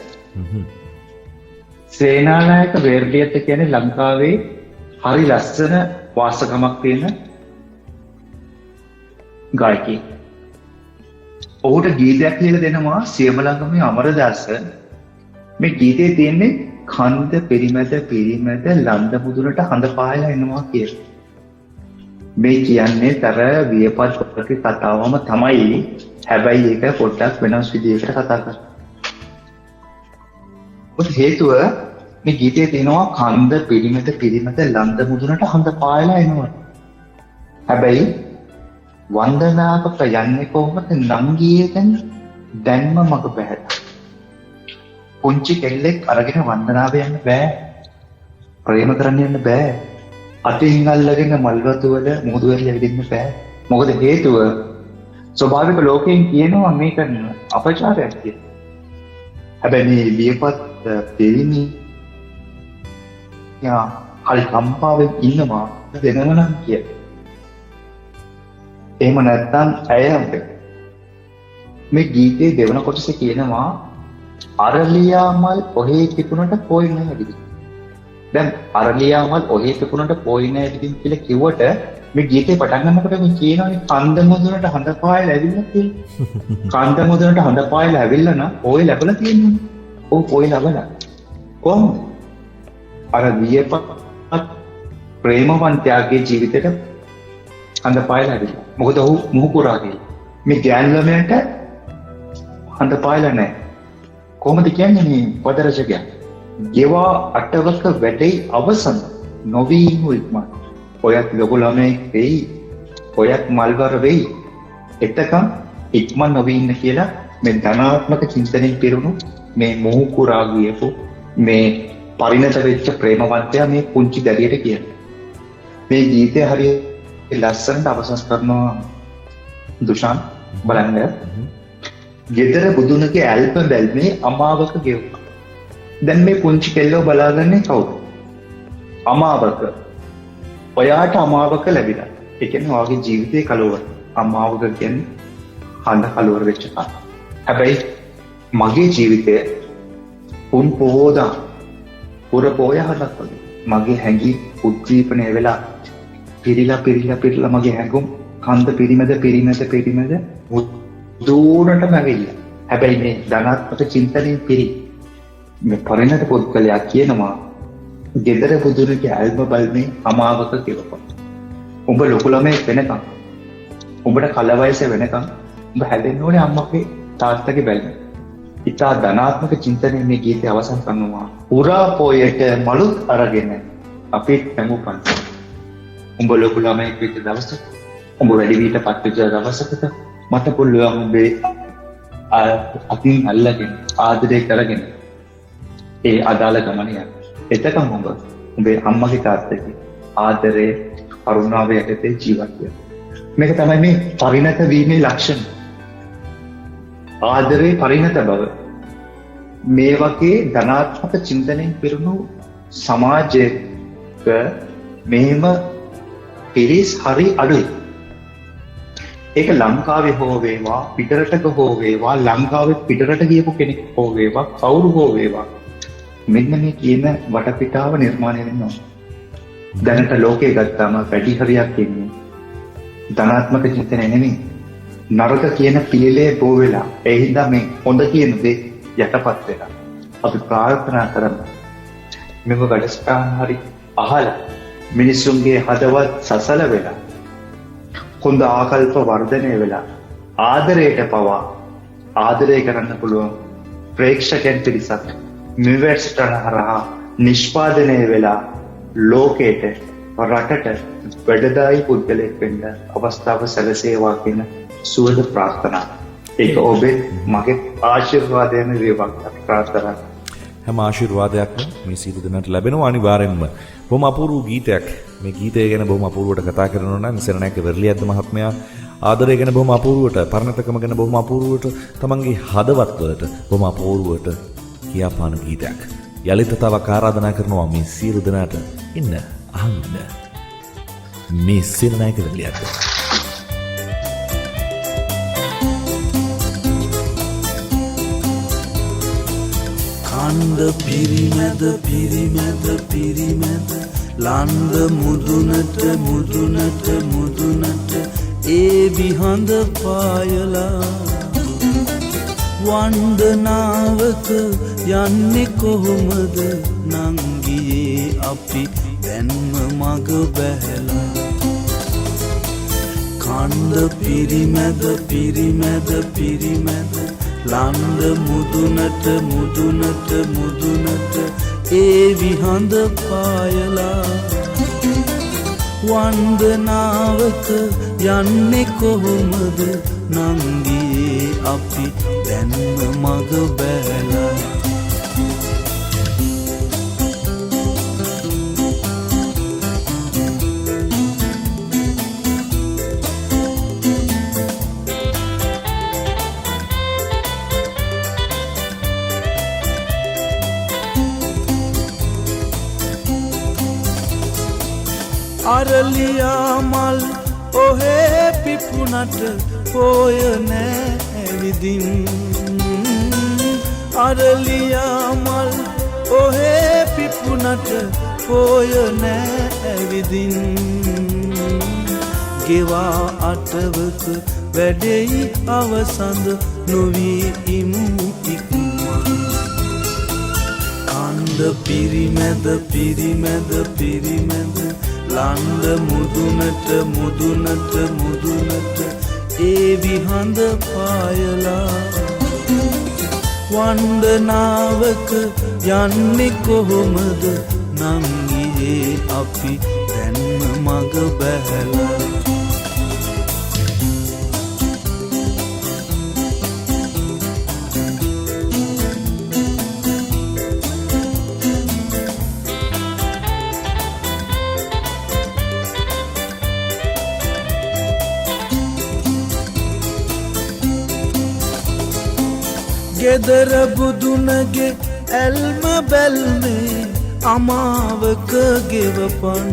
[SPEAKER 3] සේනානායක වේර්ලියත් කියන්නේ ලංකාවේ හරි ලස්සන වාසගමක් තියෙන ගායකයෙක්. ඔහුට ගීතයක් කියලා දෙනවා සියඹලංගමේ අමරදාස. මේ ගීතේ තියෙන්නේ කන්ද පිරිමැද ලන්ද මුදුනට හඳ පායලා එනවා කියලා. මේ කියන්නේ තර වියපත් පොතේ කතාවම තමයි. හැබැයි ඒක පොඩ්ඩක් වෙනස් විදිහකට කතා කරනවා. මොකද හේතුව මේ ගීතේ තියෙනවා කන්ද පිරිමැද ලන්ද මුදුනට හඳ පායලා එනවා. හැබැයි වන්දනාවක යන්නේ කොහොමද නංගියේෙන් දැන්ම මග බැහැලා. පුංචි කෙල්ලෙක් අරගෙන වන්දනාව යන්න බෑ. ප්‍රේම කරන්න යන්න බෑ. අතින් අල්ලගෙන මල්වතු වල මුහුදු වල ඇවිදින්න බෑ. මොකද හේතුව ස්වභාවික ලෝකයෙන් කියනවා මේක අපචාරයක් කියලා. හැබැයි මේ ලියපත් දෙවිනි හරි කම්පාවෙන් ඉන්නවා දෙනවනම් කිය. එහෙම නැත්නම් ඇය මේ ගීතේ දෙවන කොටසේ කියනවා අරලියා මල් ඔහේ තිබුණට පොයි නැහැ විදිහ. දැන් අරලියා මල් ඔහේ තිබුණට පොයි නැහැ විදිහ කියලා කිව්වට මේ ගීතේ පටන් ගන්නකොට මේ කියනවානේ කන්ද මුදුනට හඳ පායලා ඇවිල්ලා කියලා. කන්ද මුදුනට හඳ පායලා ඇවිල්ලා නම් ඔය ලැබලා තියෙන්නේ. ඔව් ඔය ලැබලා. කොහොමද? අර වියපත් ප්‍රේමවන්තයාගේ ජීවිතේට හඳ පායලා ඇවිල්ලා. මොකද ඔහු මුහුකුරා කියලා. මේ ගෑන් ළමයට හඳ පායලා නැහැ. කොහොමද කියන්නේ මේ පදරජකයා? ගෙවා අටවක වැඩේ අවසන් නොවී ඉක්මන. ඔයත් ලොකු ළමයෙක් වෙයි. ඔයත් මල්වර වෙයි. එතකන් ඉක්මන් නොවී ඉන්න කියලා මේ ධනාත්මක චින්තනයෙන් පිරුණු මේ මුහුකුරා ගියපු මේ පරිණත වෙච්ච ප්‍රේමවන්තයා මේ පුංචි දැරියට කියනවා. මේ ගීතය හරියට ලස්සනට අවසන් කරනවා දුෂාන් බලන්න. ගෙදර බුදුනගේ ඇල්ප බැල්මේ අමාවක ගෙවුවා. දැන් මේ පුංචි කෙල්ලෝ බලාගන්නේ කවුද? අමාවක. ඔයාට අමාවක ලැබිලා. ඒ කියන්නේ ඔයාගේ ජීවිතේ කලවර. අමාවක කියන්නේ හඳ කලවර වෙච්ච එක. හැබැයි මගේ ජීවිතය උන් පොහොදා පුර පොය හදක් වගේ. මගේ හැඟි උද්දීපනය වෙලා පිරිලා මගේ හැඟුම් කන්ද පිරිමැද දුරටම ඇවිල්ලා. හැබැයි මේ ධනාත්මක චින්තනයෙන් පිරි මේ පරිණත පුද්ගලයා කියනවා ගෙදර බුදුරගේ ඇල්ම බල්මේ අමාවක කෙවපො. උඹ ලොකු ළමයෙක් වෙනකම් උඹට කල වයස වෙනකම් උඹ හැදෙන්න ඕනේ අම්මගේ තාත්තගේ බැල්ම. ඉතා ධනාත්මක චින්තනයෙන් මේ ගීතය අවසන් කරනවා. පුරා පොයට මලුත් අරගෙන අපි හැමෝපන්. උඹ ලොකු ළමයෙක් වෙච්ච දවසක උඹ වැඩි විට පත් වෙච්ච දවසකට මට පුළුවන් උඹේ අතින් අල්ලගෙන ආදරය කරගෙන ඒ අදාළ ගමන යන්න. එතකම් උඹේ අම්මගේ තාත්තගේ ආදරේ කරුණාව යටතේ ජීවත් වෙන්න. මේක තමයි මේ පරිණත වීමේ ලක්ෂණ. ආදරේ පරිණත බව. මේ වගේ ධනාත්මක චින්තනයෙන් පිරුණු සමාජයක මෙහෙම පිරිස් හරි අඩුයි. ඒක ලංකාවේ හෝ වේවා පිටරටක හෝ වේවා ලංකාවේ පිටරට ගියපු කෙනෙක් හෝ වේවා කවුරු හෝ වේවා මෙන්න මේ කියන වටපිටාව නිර්මාණය වෙනවා. දැනට ලෝකේ ගත්තාම වැඩි හරියක් ඉන්නේ ධනාත්මක චින්තනය නෙමෙයි. නරක කියන පිළිලේ බෝ වෙලා ඒ හින්දා මේ හොඳ කියන දේ යටපත් වෙලා අපි ප්‍රාර්ථනා කරමු මෙව වැඩසටහන් හරි අහලා මිනිසුන්ගේ හදවත් සසල වෙලා හොඳ ආකල්ප වර්ධනය වෙලා ආදරයට පවා ආදරය කරන්න පුළුවන් ප්‍රේක්ෂකයන් පිරිසක් මෙවැට්ස්ටන හරහා නිෂ්පාදනය වෙලා ලෝකයට රටට වැඩදායි පුද්ගලයෙක් වෙන්න අවස්ථාව සැලසේවා කියන සුවද ප්‍රාර්ථනා. ඒක ඔබේ මගේ ආශිර්වාදයන වේවා ප්‍රාර්ථනා.
[SPEAKER 2] හැම ආශිර්වාදයක්ම මේ සියලු දෙනාට ලැබෙනවා අනිවාර්යෙන්ම. බොහොම අපූර්ව ගීතයක්. මේ ගීතය ගැන බොහොම අපූර්වට කතා කරනවා නම් සරණයක වෙරළියද්ද මහත්මයා ආදරය ගැන බොහොම අපූර්වට, පරණතකම ගැන බොහොම අපූර්වට, තමන්ගේ හදවත් වලට බොහොම අපූර්වට කියාපාන ගීතයක්. යලිත තවක් ආරාධනා කරනවා මේ සියලු දෙනාට ඉන්න අහන්න. මේ සරණයක වෙරළියද්ද
[SPEAKER 4] කන්ද පිරිමැද ලන්ද මුදුනට ඒ විහඳ පායලා වන්දනාවක යන්නේ කොහොමද නංගියේ අපි දැන්ම මග බැහැලා. කන්ද පිරිමැද ලන්ද මුදුනට ඒ විහඳ පායලා වන්දනාවක යන්නේ කොහොමද නංගියේ අපි දැන්ම මග බැහැලා. අරලියා මල් ඔහේ පිපුනට පෝය නෑ ඇවිදින් අරලියා මල් ඔහේ පිපුනට පෝය නෑ ඇවිදින් ගෙවා අටවක වැඩෙයි අවසඳ නොවී ඉමු ඉක්මන් කන්ද පිරිමැද පිරිමැද පිරිමැද ලන්ද මුදුනට මුදුනට මුදුනට ඒ විහඳ පායලා වන්දනාවක යන්නේ කොහොමද නංගියේ අපි දැන්ම මග බැහැලා ගෙදර බුදුනගේ ඇල්ම බැල්මේ අමාවක ගෙවපන්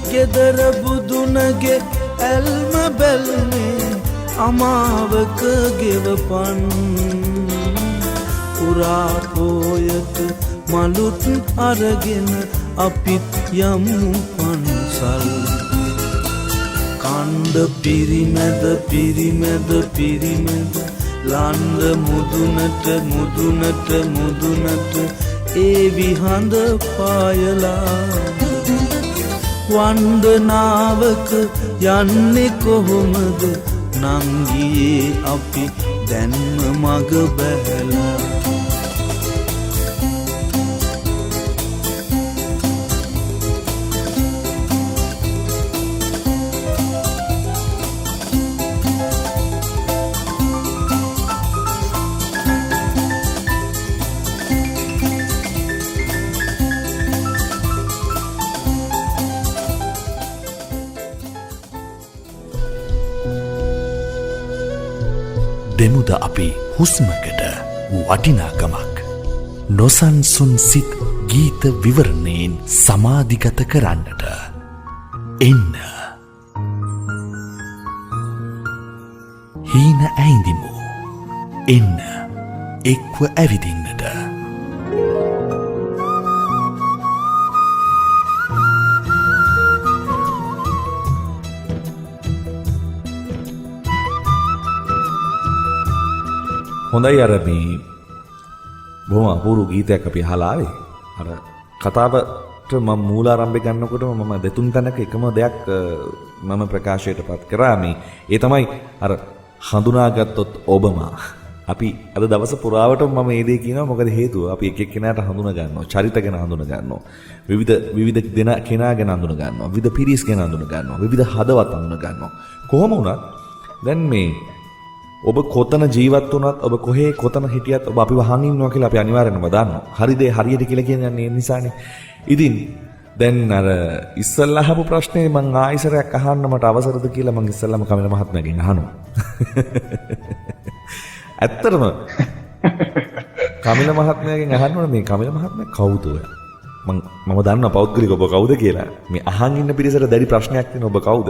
[SPEAKER 4] ගෙදර බුදුනගේ ඇල්ම බැල්මේ අමාවක ගෙවපන් පුරා පෝයක මලුත් අරගෙන අපිත් යමු පන්සල් කණ්ඩ පිරිමැද පිරිමැද පිරිමැද ලන්ද මුදුනට මුදුනට මුදුනට ඒ විහඳ පායලා වන්දනාවක යන්නේ කොහොමද නංගියේ අපි දැන්ම මග බැහැලා
[SPEAKER 1] දෙමුද අපි හුස්මකට වටිනාකමක් නොසන්සුන් සිත් ගීත විවරණයෙන් සමාධිගත කරන්නට එන්න හීන ඇයිඳිමු එන්න එක්ව ඇවිදින්නට
[SPEAKER 2] හොඳයි අර මේ බොහොම අපූර්ව ගීතයක් අපි අහලා ආවේ. අර කතාවට මම මූලාරම්භය ගන්නකොටම මම දෙතුන් තැනක එකම දෙයක් මම ප්‍රකාශයටපත් කරා මේ. ඒ තමයි අර හඳුනාගත්තොත් ඔබම. අපි අද දවස පුරාවට මම මේ දේ කියනවා මොකද හේතුව අපි එක එක්කෙනාට හඳුනා ගන්නවා. චරිත ගැන හඳුනා ගන්නවා. විවිධ දෙන කෙනා ගැන හඳුනා ගන්නවා. විවිධ පිරිස් ගැන හඳුනා ගන්නවා. විවිධ හදවත් හඳුනා ගන්නවා. කොහොම වුණත් දැන් මේ ඔබ කොතන ජීවත් වුණත් ඔබ කොහේ කොතන හිටියත් ඔබ අපිව අහන් ඉන්නවා කියලා අපි අනිවාර්යෙන්ම දන්නවා. හරිද හරියට කියලා කියන්නේ ඒ නිසානේ. ඉතින් දැන් අර ඉස්සල්ලා අහපු ප්‍රශ්නේ මං ආයිසරයක් අහන්න මට අවසරද කියලා මං ඉස්සල්ලාම කමිල මහත්මයාගෙන් අහනවා. ඇත්තටම කමිල මහත්මයාගෙන් අහන්න ඕනේ මේ කමිල මහත්මයා කවුද ඔය? මම දන්නවා පෞද්ගලික ඔබ කවුද කියලා. මේ අහන් ඉන්න පිරිසට දැඩි ප්‍රශ්නයක් තියෙන ඔබ කවුද?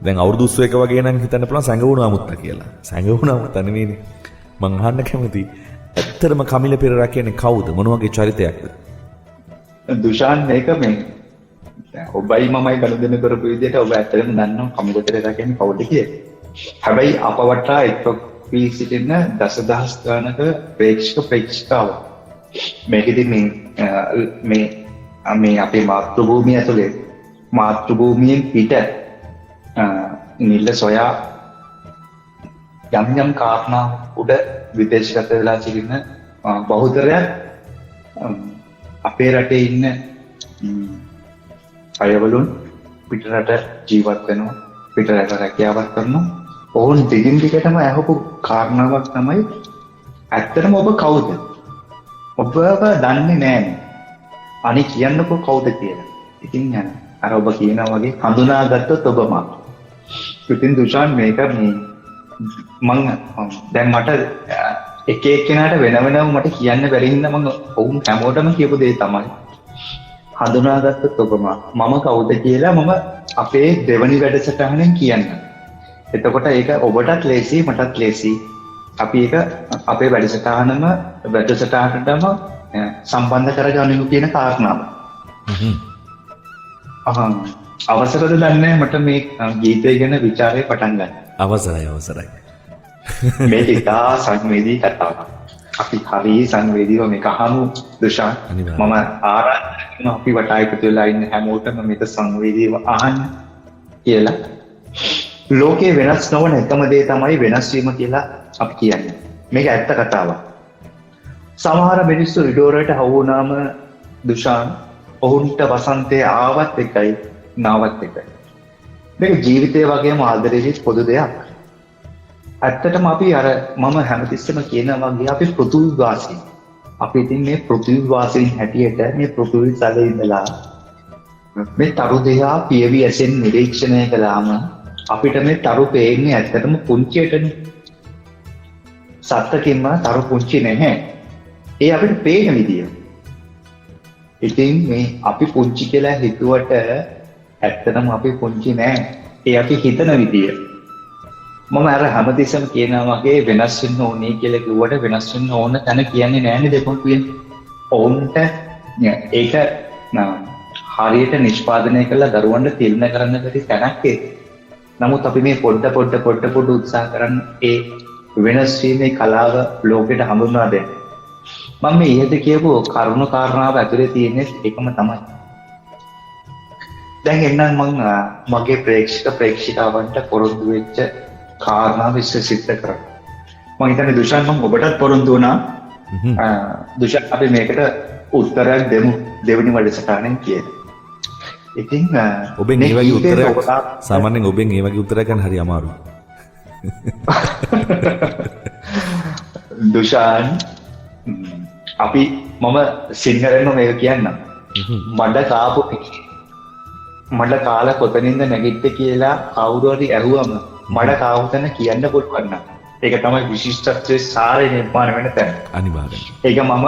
[SPEAKER 2] දැන් අවුරුදු 21 වගේ නම් හිතන්න පුළුවන් සැඟවුණා මුත්තා කියලා. සැඟවුණා මුත්තා නෙවෙයිනේ. මං අහන්න කැමති ඇත්තටම කමිල පෙරේරා කියන්නේ කවුද? මොන වගේ චරිතයක්ද?
[SPEAKER 3] දුෂාන් මේක මේ ඔබයි මමයි ගනුදෙනු කරපු විදිහට ඔබ ඇත්තටම දන්නවා කමිල පෙරේරා කියන්නේ කවුද කියලා. හැබැයි අප වටා එක්ක වී සිටින දසදහස් ගණනක ප්‍රේක්ෂකාව මේකෙදි මේ අපේ මාතෘභූමිය ඇතුලේ මාතෘභූමියෙන් පිට නිල්ල සොයා යම් කාරණා උඩ විදේශගත වෙලා සිටින බහුතරයක් අපේ රටේ ඉන්න අයවලුන් පිටරට ජීවත් වෙනවා පිටරට රැකියාවක් කරනවා ඔවුන් දිගින් දිගටම අහපු කාරණාවක් තමයි ඇත්තටම ඔබ කවුද? ඔබව දන්නේ නැහැ. අනේ කියන්නකෝ කවුද කියලා. ඉතින් අර ඔබ කියනවා වගේ හඳුනාගත්තොත් ඔබම. ඉතින් දුෂාන් මේක මම දැන් මට එක එක්කෙනාට වෙන වෙනම මට කියන්න බැරි හින්දා මම ඔවුන් හැමෝටම කියපු දේ තමයි හඳුනාගත්තොත් ඔබම. මම කවුද කියලා මම අපේ දෙවනි වැඩසටහනෙන් කියන්නම්. එතකොට ඒක ඔබටත් ලේසි මටත් ලේසි. අපි ඒක අපේ වැඩසටහනටම සම්බන්ධ කරගන්නු කියන කාරණාව. අවසරද දන්නේ මට මේ ගීතය ගැන විචාරය පටන් ගන්න.
[SPEAKER 2] අවසරයි.
[SPEAKER 3] මේක ඉතා සංවේදී කතාවක්. අපි හරි සංවේදීව මේක අහමු දුෂාන්. මම ආරාධනා කරනවා අපි වටා එකතු වෙලා ඉන්න හැමෝටම මේක සංවේදීව අහන්න කියලා. ලෝකේ වෙනස් නොවන එකම දේ තමයි වෙනස් වීම කියලා අපි කියන්නේ. මේක ඇත්ත කතාවක්. සමහර මිනිස්සු ඉඩෝරයට හවු වුණාම දුෂාන් ඔවුන්ට වසන්තය ආවත් එකයි නාවත් එකයි. මේක ජීවිතය වගේම ආදරේජිත් පොදු දෙයක්. ඇත්තටම අපි මම හැමතිස්සම කියනවා වගේ අපි පෘථිවි වාසී. අපි ඉතින් මේ පෘථිවි වාසීන් හැටියට මේ පෘථිවි තලයේ ඉඳලා මේ තරු දෙහා පියවි ඇසෙන් නිරීක්ෂණය කළාම අපිට මේ තරු පේන්නේ ඇත්තටම පුංචියටනේ. සත්තකින්ම තරු පුංචි නැහැ. ඒ අපිට පේන විදිය. ඉතින් මේ අපි පුංචි කියලා හිතුවට ඇත්තටම අපි පුංචි නෑ. ඒ අපි හිතන විදිය. මම හැමතිස්සම කියනවා වගේ වෙනස් වෙන්න ඕනේ කියලා කිව්වට වෙනස් වෙන්න ඕන තැන කියන්නේ නෑනේ දෙපොන්තුයෙන්. ඔවුන්ට ඒක හරියට නිෂ්පාදනය කරලා දරුවන්ට තිරණ කරන්න බැරි තැනක් ඒක. නමුත් අපි මේ පොඩ්ඩ උත්සාහ කරන්න ඒ වෙනස් වීමේ කලාව ලෝකෙට හඳුන්වා දෙන්න. මම මේ ඉහත කියපු කරුණු කාරණාව ඇතුලේ තියෙන එකම තමයි. දැන් එන්නම් මම මගේ ප්‍රේක්ෂිකාවන්ට පොරොන්දු වෙච්ච කාරණාව විශ්ලේෂිත කරන්න. මම හිතන්නේ දුෂාන් මම ඔබටත් පොරොන්දු වුණා. දුෂාන් අපි මේකට උත්තරයක් දෙමු දෙවෙනි වැඩසටහනෙන් කියලා. ඉතින්
[SPEAKER 2] ඔබෙන් මේ වගේ උත්තරයක් සාමාන්‍යයෙන් ඔබෙන් මේ වගේ උත්තරයක් ගන්න හරි අමාරුයි.
[SPEAKER 3] දුෂාන් අපි මම සිංහලෙන්ම මේක කියන්නම්. මඩ කාලා කොතනින්ද නැගිට්ට කියලා කවුරු හරි ඇහුවම මඩ කාපු තැන කියන්න පුළුවන් නම් ඒක තමයි විශිෂ්ටත්වයේ සාරය නිර්මාණය වෙන තැන.
[SPEAKER 2] අනිවාර්යයෙන්.
[SPEAKER 3] ඒක මම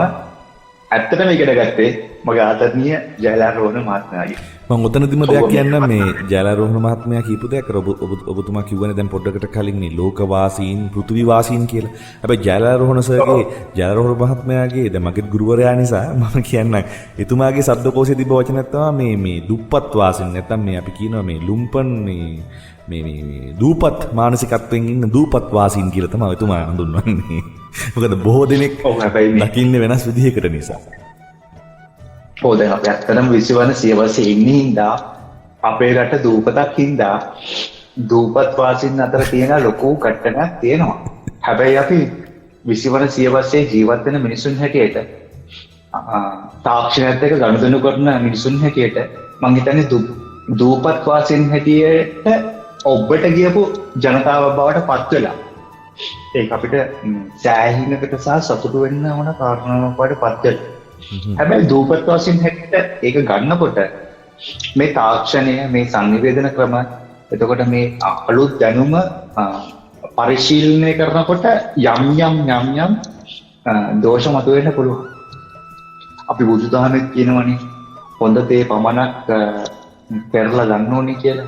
[SPEAKER 3] ඇත්තටම ඉගෙන ගත්තේ මගේ ආදරණීය ජයලාරෝහණ මහත්මයාගෙන්.
[SPEAKER 2] මම උතනදිම දෙයක් කියන්න මේ ජයලාරෝහණ මහත්මයා කියපු දෙයක් ඔබතුමා කිව්වනේ දැන් පොඩ්ඩකට කලින් මේ ලෝකවාසීන් පෘථිවි වාසීන් කියලා. හැබැයි ජයලාරෝහණ සර්ගේ ජයලාරෝහණ මහත්මයාගේ දැන් මගේ ගුරුවරයා නිසා මම කියන්නම් එතුමාගේ ශබ්දකෝෂයේ තිබ්බ වචනයක් තමයි මේ දුප්පත් වාසීන් නැත්තම් මේ අපි කියනවා මේ ලුම්පන් මේ දූපත් මානසිකත්වයෙන් ඉන්න දූපත් වාසීන් කියලා තමයි එතුමා හඳුන්වන්නේ. මොකද බොහෝ දෙනෙක් දකින්නේ වෙනස් විදිහකට නිසා. දැන් අපි
[SPEAKER 3] ඇත්තටම විශ්වවන සියවසේ ඉන්නේ හින්දා අපේ රට දූපතක් හින්දා දූපත් වාසීන් අතර තියෙන ලොකු ගැටයක් තියෙනවා. හැබැයි අපි විශ්වවන සියවසේ ජීවත් වෙන මිනිසුන් හැටියට තාක්ෂණයත් එක්ක ගනුදෙනු කරන මිනිසුන් හැටියට මම හිතන්නේ දූපත් වාසීන් හැටියට ඔබට ගියපු ජනතාව බවට පත් වෙලා ඒක අපිට සෑහීමකට සහ සතුටු වෙන්න ඕන කාරණාවක් බවට පත් වෙලා. හැබැයි දූපත් වාසීන් හැටියට ඒක ගන්නකොට මේ තාක්ෂණය මේ සංනිවේදන ක්‍රම එතකොට මේ අලුත් දැනුම පරිශීලනය කරනකොට යම් දෝෂ මතුවෙන්න පුළුවන්. අපි බුදුදහමෙත් කියනවනේ හොඳ තේ පමණක් පෙරලා ගන්න ඕනේ කියලා.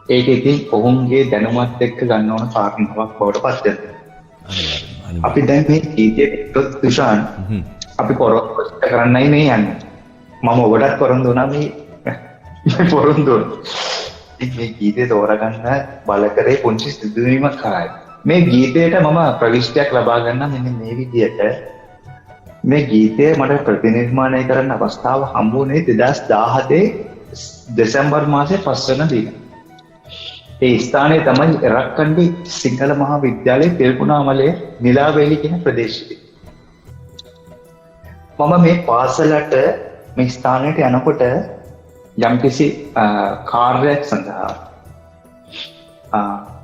[SPEAKER 3] ඒක ඉතින් ඔවුන්ගේ දැනුමත් එක්ක ගන්න ඕන කාරණාවක් බවට පත් වෙනවා. අපි දැන් මේ ගීතයේ දුෂාන් අපි පොරොන්දු කරන්නයි මේ යන්නේ. මම ඔබටත් පොරොන්දු වුණා මේ පොරොන්දු. මේ ගීතේ තෝරගන්න බල කරේ පුංචි සිදුවීමක් කරායි. මේ ගීතයට මම ප්‍රවිෂ්ටයක් ලබා ගන්න මෙන්න මේ විදිහට මේ ගීතය මට ප්‍රතිනිර්මාණය කරන්න අවස්ථාව හම්බ වුණේ 2017 දෙසැම්බර් මාසයේ 5 වෙනි දින. ඒ ස්ථානයේ තමයි එරක්කන්ඩි සිංහල මහා විද්‍යාලයේ තෙල්කුණාමලයේ නිලාවේලි කියන ප්‍රදේශයේ. මම මේ පාසලට මේ ස්ථානයට යනකොට යම්කිසි කාර්යයක් සඳහා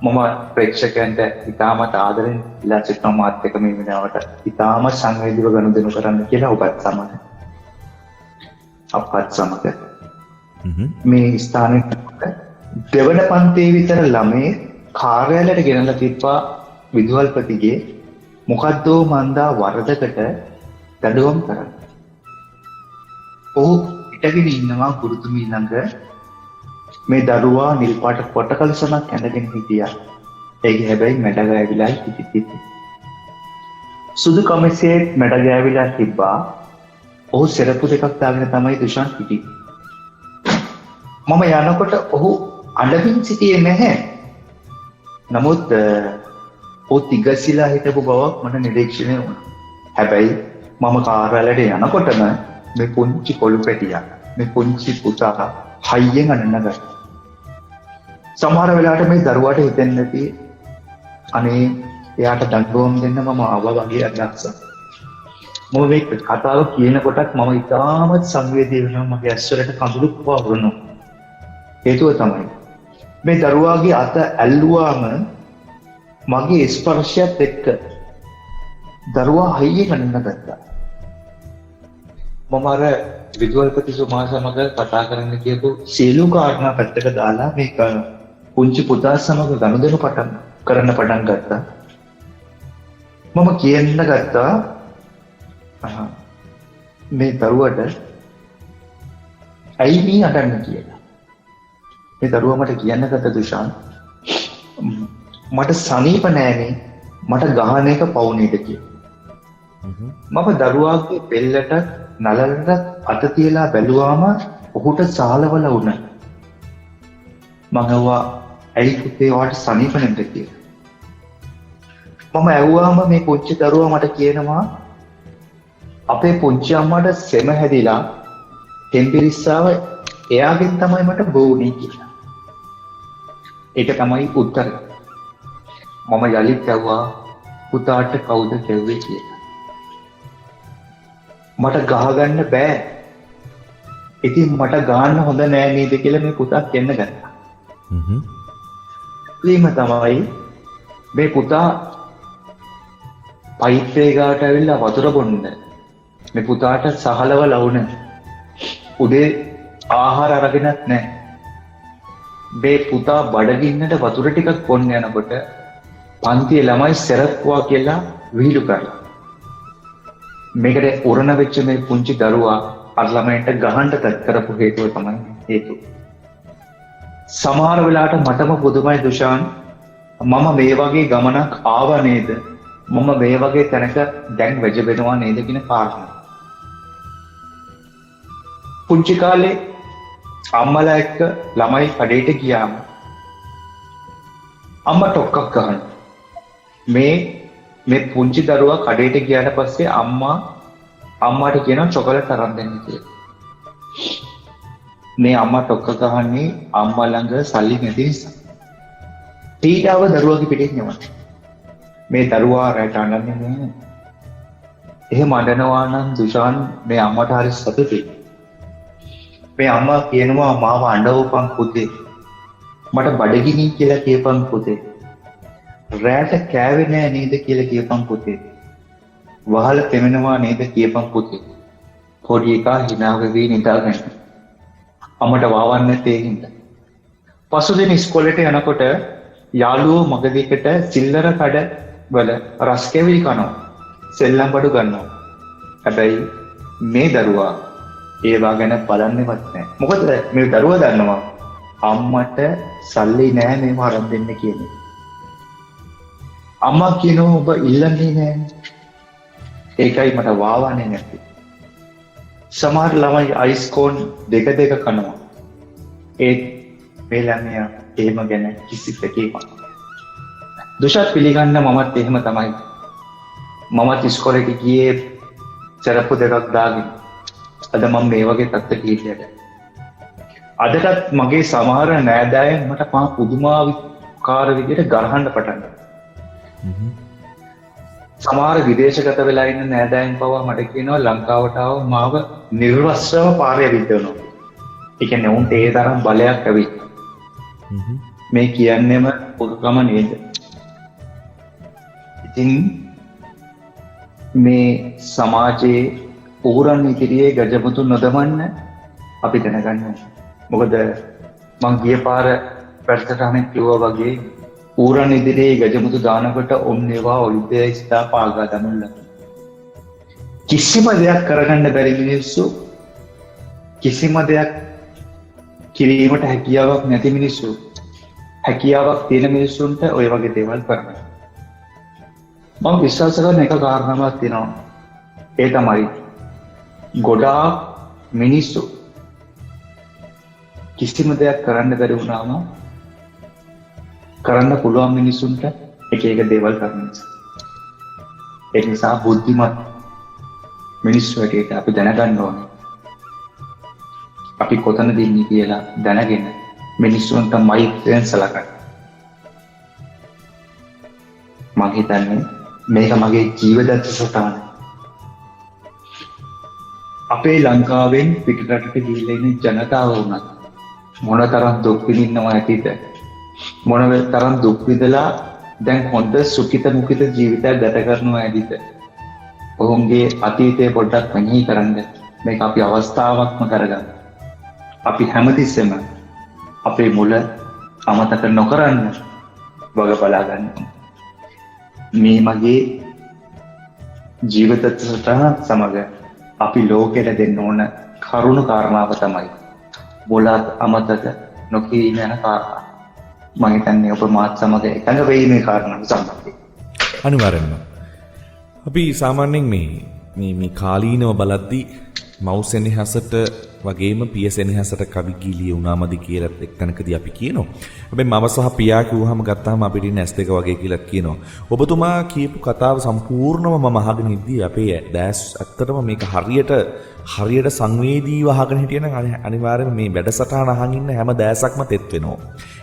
[SPEAKER 3] මම ප්‍රේක්ෂකයන්ට ඉතාමත් ආදරෙන් ඉල්ලා සිටිනවා මාත් එක්ක මේ වෙලාවට ඉතාමත් සංවේදීව ගනුදෙනු කරන්න කියලා ඔබත් සමග අපත් සමග මේ ස්ථානයේ දෙවන පන්තියේ විතර ළමේ කාර්යාලයට ගෙනලා තිබ්බා විදුහල්පතිගේ මොකද්ද මන්දා වරදකට දඩුවම් කරන්න. ඔහු ඉටගෙන ඉන්නවා ගුරුතුමී ළඟ. මේ දරුවා නිල් පාට පොටකල්සමක් ඇඳගෙන හිටියා. ඒක හැබැයි මැඩ ගෑවිලා හිටිති. සුදු කමිසෙත් මැඩ ගෑවිලා තිබ්බා. ඔහු සෙරප්පු දෙකක් දාගෙන තමයි දුෂාන් හිටියේ. මම යනකොට ඔහු අඬමින් සිටියේ නැහැ. නමුත් ඔහු තිගසිලා හිටපු බවක් මට නිරීක්ෂණය වුණා. හැබැයි මම කාර්යාලයට යනකොටම මේ පුංචි කොළු පැටියා, මේ පුංචි පුතා හයියෙන් අඬන්න ගත්තා. සමහර වෙලාවට මේ දරුවාට හිතෙන්නේ නැති අනේ එයාට දඬුවම් දෙන්න මම ආවා වගේ අදහසක්. මම මේ කතාව කියනකොටත් මම ඉතාමත් සංවේදී වෙනවා. මගේ ඇස්වලට කඳුළු පවරනවා. හේතුව තමයි මේ දරුවාගේ අත ඇල්ලුවාම මගේ ස්පර්ශයත් එක්ක දරුවා හයියෙන් අඬන්න ගත්තා. මම අර විදුහල්පති සුමා සමග කතා කරන්න කියපු සියලු කාරණා පැත්තක දාලා මේ පුංචි පුතා සමග ගනුදෙනු කරන්න පටන් ගත්තා. මම කියන්න ගත්තා මේ දරුවට ඇයි මේ අඬන්න කියලා. මේ දරුවා මට කියන්න ගත්ත දුෂාන් මට සනීප නෑනේ මට ගහන එක පව් නේද කියලා. මම දරුවාගේ පෙල්ලට නලලට අත තියලා බැලුවාම ඔහුට සාලවල වුණා. මම ඇහුවා ඇයි පුතේ ඔයාට සනීප නැද්ද කියලා. මම ඇහුවාම මේ පුංචි දරුවා මට කියනවා අපේ පුංචි අම්මට සෙම හැදිලා ටෙම්පිරිස්සාව එයාගෙන් තමයි මට බෝුනේ කියලා. ඒක තමයි උත්තරය. මම යලිත් ඇහුවා පුතාට කවුද කෙව්වේ කියලා. මට ගහගන්න බෑ. ඉතින් මට ගහන්න හොඳ නෑ නේද කියලා මේ පුතා කියන්න ගත්තා. ඊම තමයි මේ පුතා පයිප්පේ ගාට ඇවිල්ලා වතුර බොන්න මේ පුතාට සහලව ලවුන උදේ ආහාර අරගෙනත් නෑ. මේ පුතා බඩගින්නට වතුර ටිකක් බොන්න යනකොට පන්තියේ ළමයි සෙරප්පුවා කියලා විහිළු කරලා. මේකට උරණ වෙච්ච මේ පුංචි දරුවා අර ළමයින්ට ගහන්න තත් කරපු හේතුව තමයි හේතුව. සමහර වෙලාවට මටම පුදුමයි දුෂාන් මම මේ වගේ ගමනක් ආවා නේද? මම මේ වගේ තැනක දැන් වැජබෙනවා නේද කියන කාරණා. පුංචි කාලේ අම්මලා එක්ක ළමයි කඩේට ගියාම අම්මා ටොක්කක් ගහනවා. මේ පුංචි දරුවා කඩේට ගියාට පස්සේ අම්මාට කියනවා චොකලට් අරන් දෙන්න කියලා. මේ අම්මා ටොක්ක ගහන්නේ අම්මා ළඟ සල්ලි නැති නිසා. ටීටාව දරුවාගේ පිටින් යවනවා. මේ දරුවා රැට අඬන්නේ නෑ. එහෙම අඬනවා නම් දුෂාන් මේ අම්මට හරි සතුටුයි. මේ අම්මා කියනවා මාව අඬවපන් පුතේ. මට බඩගිනි කියලා කියපන් පුතේ. රැට කෑවේ නෑ නේද කියලා කියපන් පුතේ. වහල තෙමෙනවා නේද කියපන් පුතේ. පොඩි එකා hina වෙවි නිදාගන්න. අම්මට වවන්නේ නැතේ හින්දා. පසුදින ඉස්කෝලේට යනකොට යාළුවෝ මගදීකට සිල්ලර කඩ වල රස් කැවිලි කනවා. සෙල්ලම් බඩු ගන්නවා. හැබැයි මේ දරුවා ඒවා ගැන බලන්නේවත් නැහැ. මොකද මේ දරුවා දන්නවා අම්මට සල්ලි නෑ මේව අරන් දෙන්න කියන්නේ. අම්මා කියනවා ඔබ ඉල්ලන්නේ නෑ. ඒකයි මට වාවන්නේ නැති. සමහර ළමයි අයිස් කෝන් දෙක කනවා. ඒත් මේ ළමයා එහෙම ගැන කිසි දෙකක්. දුෂාත් පිළිගන්න මමත් එහෙම තමයි. මමත් ඉස්කෝලේට ගියේ සරප්පු දෙකක් දාගෙන. අද මම මේ වගේ තත්ත්වයක හිටියට. අදටත් මගේ සමහර නෑදෑයන් මට පහ පුදුමාකාර විදිහට ගරහන්න පටන් ගත්තා. සමහර විදේශගත වෙලා ඉන්න නෑදෑයන් පවා මට කියනවා ලංකාවට ආව මාව නිර්වස්ත්‍රව පාරේ විදිනවා. ඒ කියන්නේ උන්ට ඒ තරම් බලයක් ඇවිත්. මේ කියන්නේම පොදුකම නේද? ඉතින් මේ සමාජයේ උගුරන් ඉදිරියේ ගජමුතු නොදමන්න අපි දැනගන්න. මොකද මං ගිය පාර වැඩසටහනේ කිව්වා වගේ ඌරන් ඉදිරියේ ගජමුතු දානකොට ඔන්නේවා ඔලිතේ ස්ථා පාගා දමන්න. කිසිම දෙයක් කරගන්න බැරි මිනිස්සු කිසිම දෙයක් කිරීමට හැකියාවක් නැති මිනිස්සු හැකියාවක් තියෙන මිනිස්සුන්ට ඔය වගේ දේවල් කරන්න. මම විශ්වාස කරන එක කාරණාවක් තියෙනවා. ඒ තමයි ගොඩාක් මිනිස්සු කිසිම දෙයක් කරන්න බැරි වුණාම කරන්න පුළුවන් මිනිස්සුන්ට එක එක දේවල් කරන නිසා. ඒ නිසා බුද්ධිමත් මිනිස්සු හැටියට අපි දැනගන්න ඕනේ. අපි කොතනද ඉන්නේ කියලා දැනගෙන මිනිස්සුන්ට මෛත්‍රියෙන් සලකන්න. මම හිතන්නේ මේක මගේ ජීවිත සටහන. අපේ ලංකාවෙන් පිටරටට ගිහිල්ලා ඉන්න ජනතාව වුණත් මොනතරම් දුක් විඳිනවා ඇතිද? මොනතරම් දුක් විඳලා දැන් හොඳ සුඛිත මුඛිත ජීවිතයක් ගත කරනවා ඇතිද? ඔවුන්ගේ අතීතය පොඩ්ඩක් මෙනෙහි කරන්න. මේක අපි අවස්ථාවක්ම කරගන්න. අපි හැමතිස්සෙම අපේ මුල අමතක නොකරන්න වග බලා ගන්න. මේ මගේ ජීවිත සටහන සමග අපි ලෝකෙට දෙන්න ඕන කරුණු කාරණාව තමයි මුලත් අමතක නොකිරීම යන කාරණා. මම හිතන්නේ ඔබ මාත් සමග එකඟ වෙයි මේ කාරණාව සම්බන්ධයෙන්.
[SPEAKER 2] අනිවාර්යෙන්ම. අපි සාමාන්‍යයෙන් මේ කාලීනව බලද්දී මවුස් සෙනෙහසට වගේම පිය සෙනෙහසට කවි ගීලිය වුණාමද කියලා එක්තැනකදී අපි කියනවා. හැබැයි මව සහ පියා කිව්වහම ගත්තාම අපිට ඉන්නේ S2 වගේ කියලා කියනවා. ඔබතුමා කියපු කතාව සම්පූර්ණව මම අහගෙන ඉද්දී අපේ දැස් ඇත්තටම මේක හරියට සංවේදීව අහගෙන හිටියනම් අනිවාර්යයෙන්ම මේ වැඩසටහන අහන් ඉන්න හැම දැසක්ම තෙත් වෙනවා.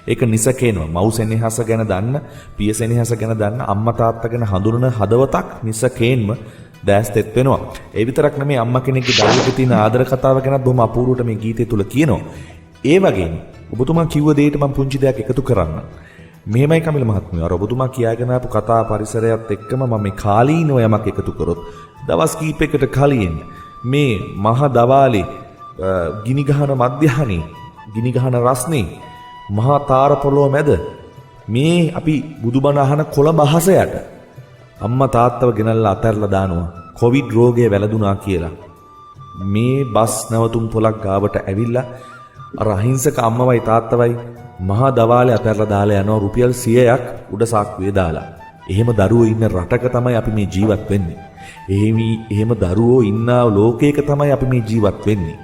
[SPEAKER 2] ඒක නිසකේනවා. මව් සෙනෙහස ගැන දන්න, පිය සෙනෙහස ගැන දන්න, අම්මා තාත්තා ගැන හඳුනන හදවතක් නිසකේන්ම දැස් තෙත් වෙනවා. ඒ විතරක් නෙමෙයි අම්මා කෙනෙක්ගේ දරුවෙකුට තියෙන ආදර කතාව ගැනත් බොහොම අපූර්වට මේ ගීතය තුල කියනවා. ඒ වගේම ඔබතුමා කිව්ව දෙයට මම පුංචි දෙයක් එකතු කරන්න. මෙහෙමයි කමිල මහත්මිය. අර ඔබතුමා කියාගෙන ආපු කතා පරිසරයත් එක්කම මම මේ කාලීනව යමක් එකතු කරොත් දවස් කීපයකට කලින් මේ මහ දවාලේ ගිනි ගහන මධ්‍යහනේ ගිනි ගහන රස්නේ මහා තාර පොළොව මැද මේ අපි බුදුබණ අහන කොළඹ අහසයට අම්මා තාත්තව ගෙනල්ලා අතහැරලා දානවා කොවිඩ් රෝගය වැළඳුනා කියලා. මේ බස් නැවතුම් පොලක් ගාවට ඇවිල්ලා අර අහිංසක අම්මවයි තාත්තවයි මහා දවාලේ අතහැරලා දාලා යනවා රුපියල් 100ක් උඩ සාක්කුවේ දාලා. එහෙම දරුවෝ ඉන්න රටක තමයි අපි මේ ජීවත් වෙන්නේ. එහෙම දරුවෝ ඉන්නා ලෝකයක තමයි අපි මේ ජීවත් වෙන්නේ.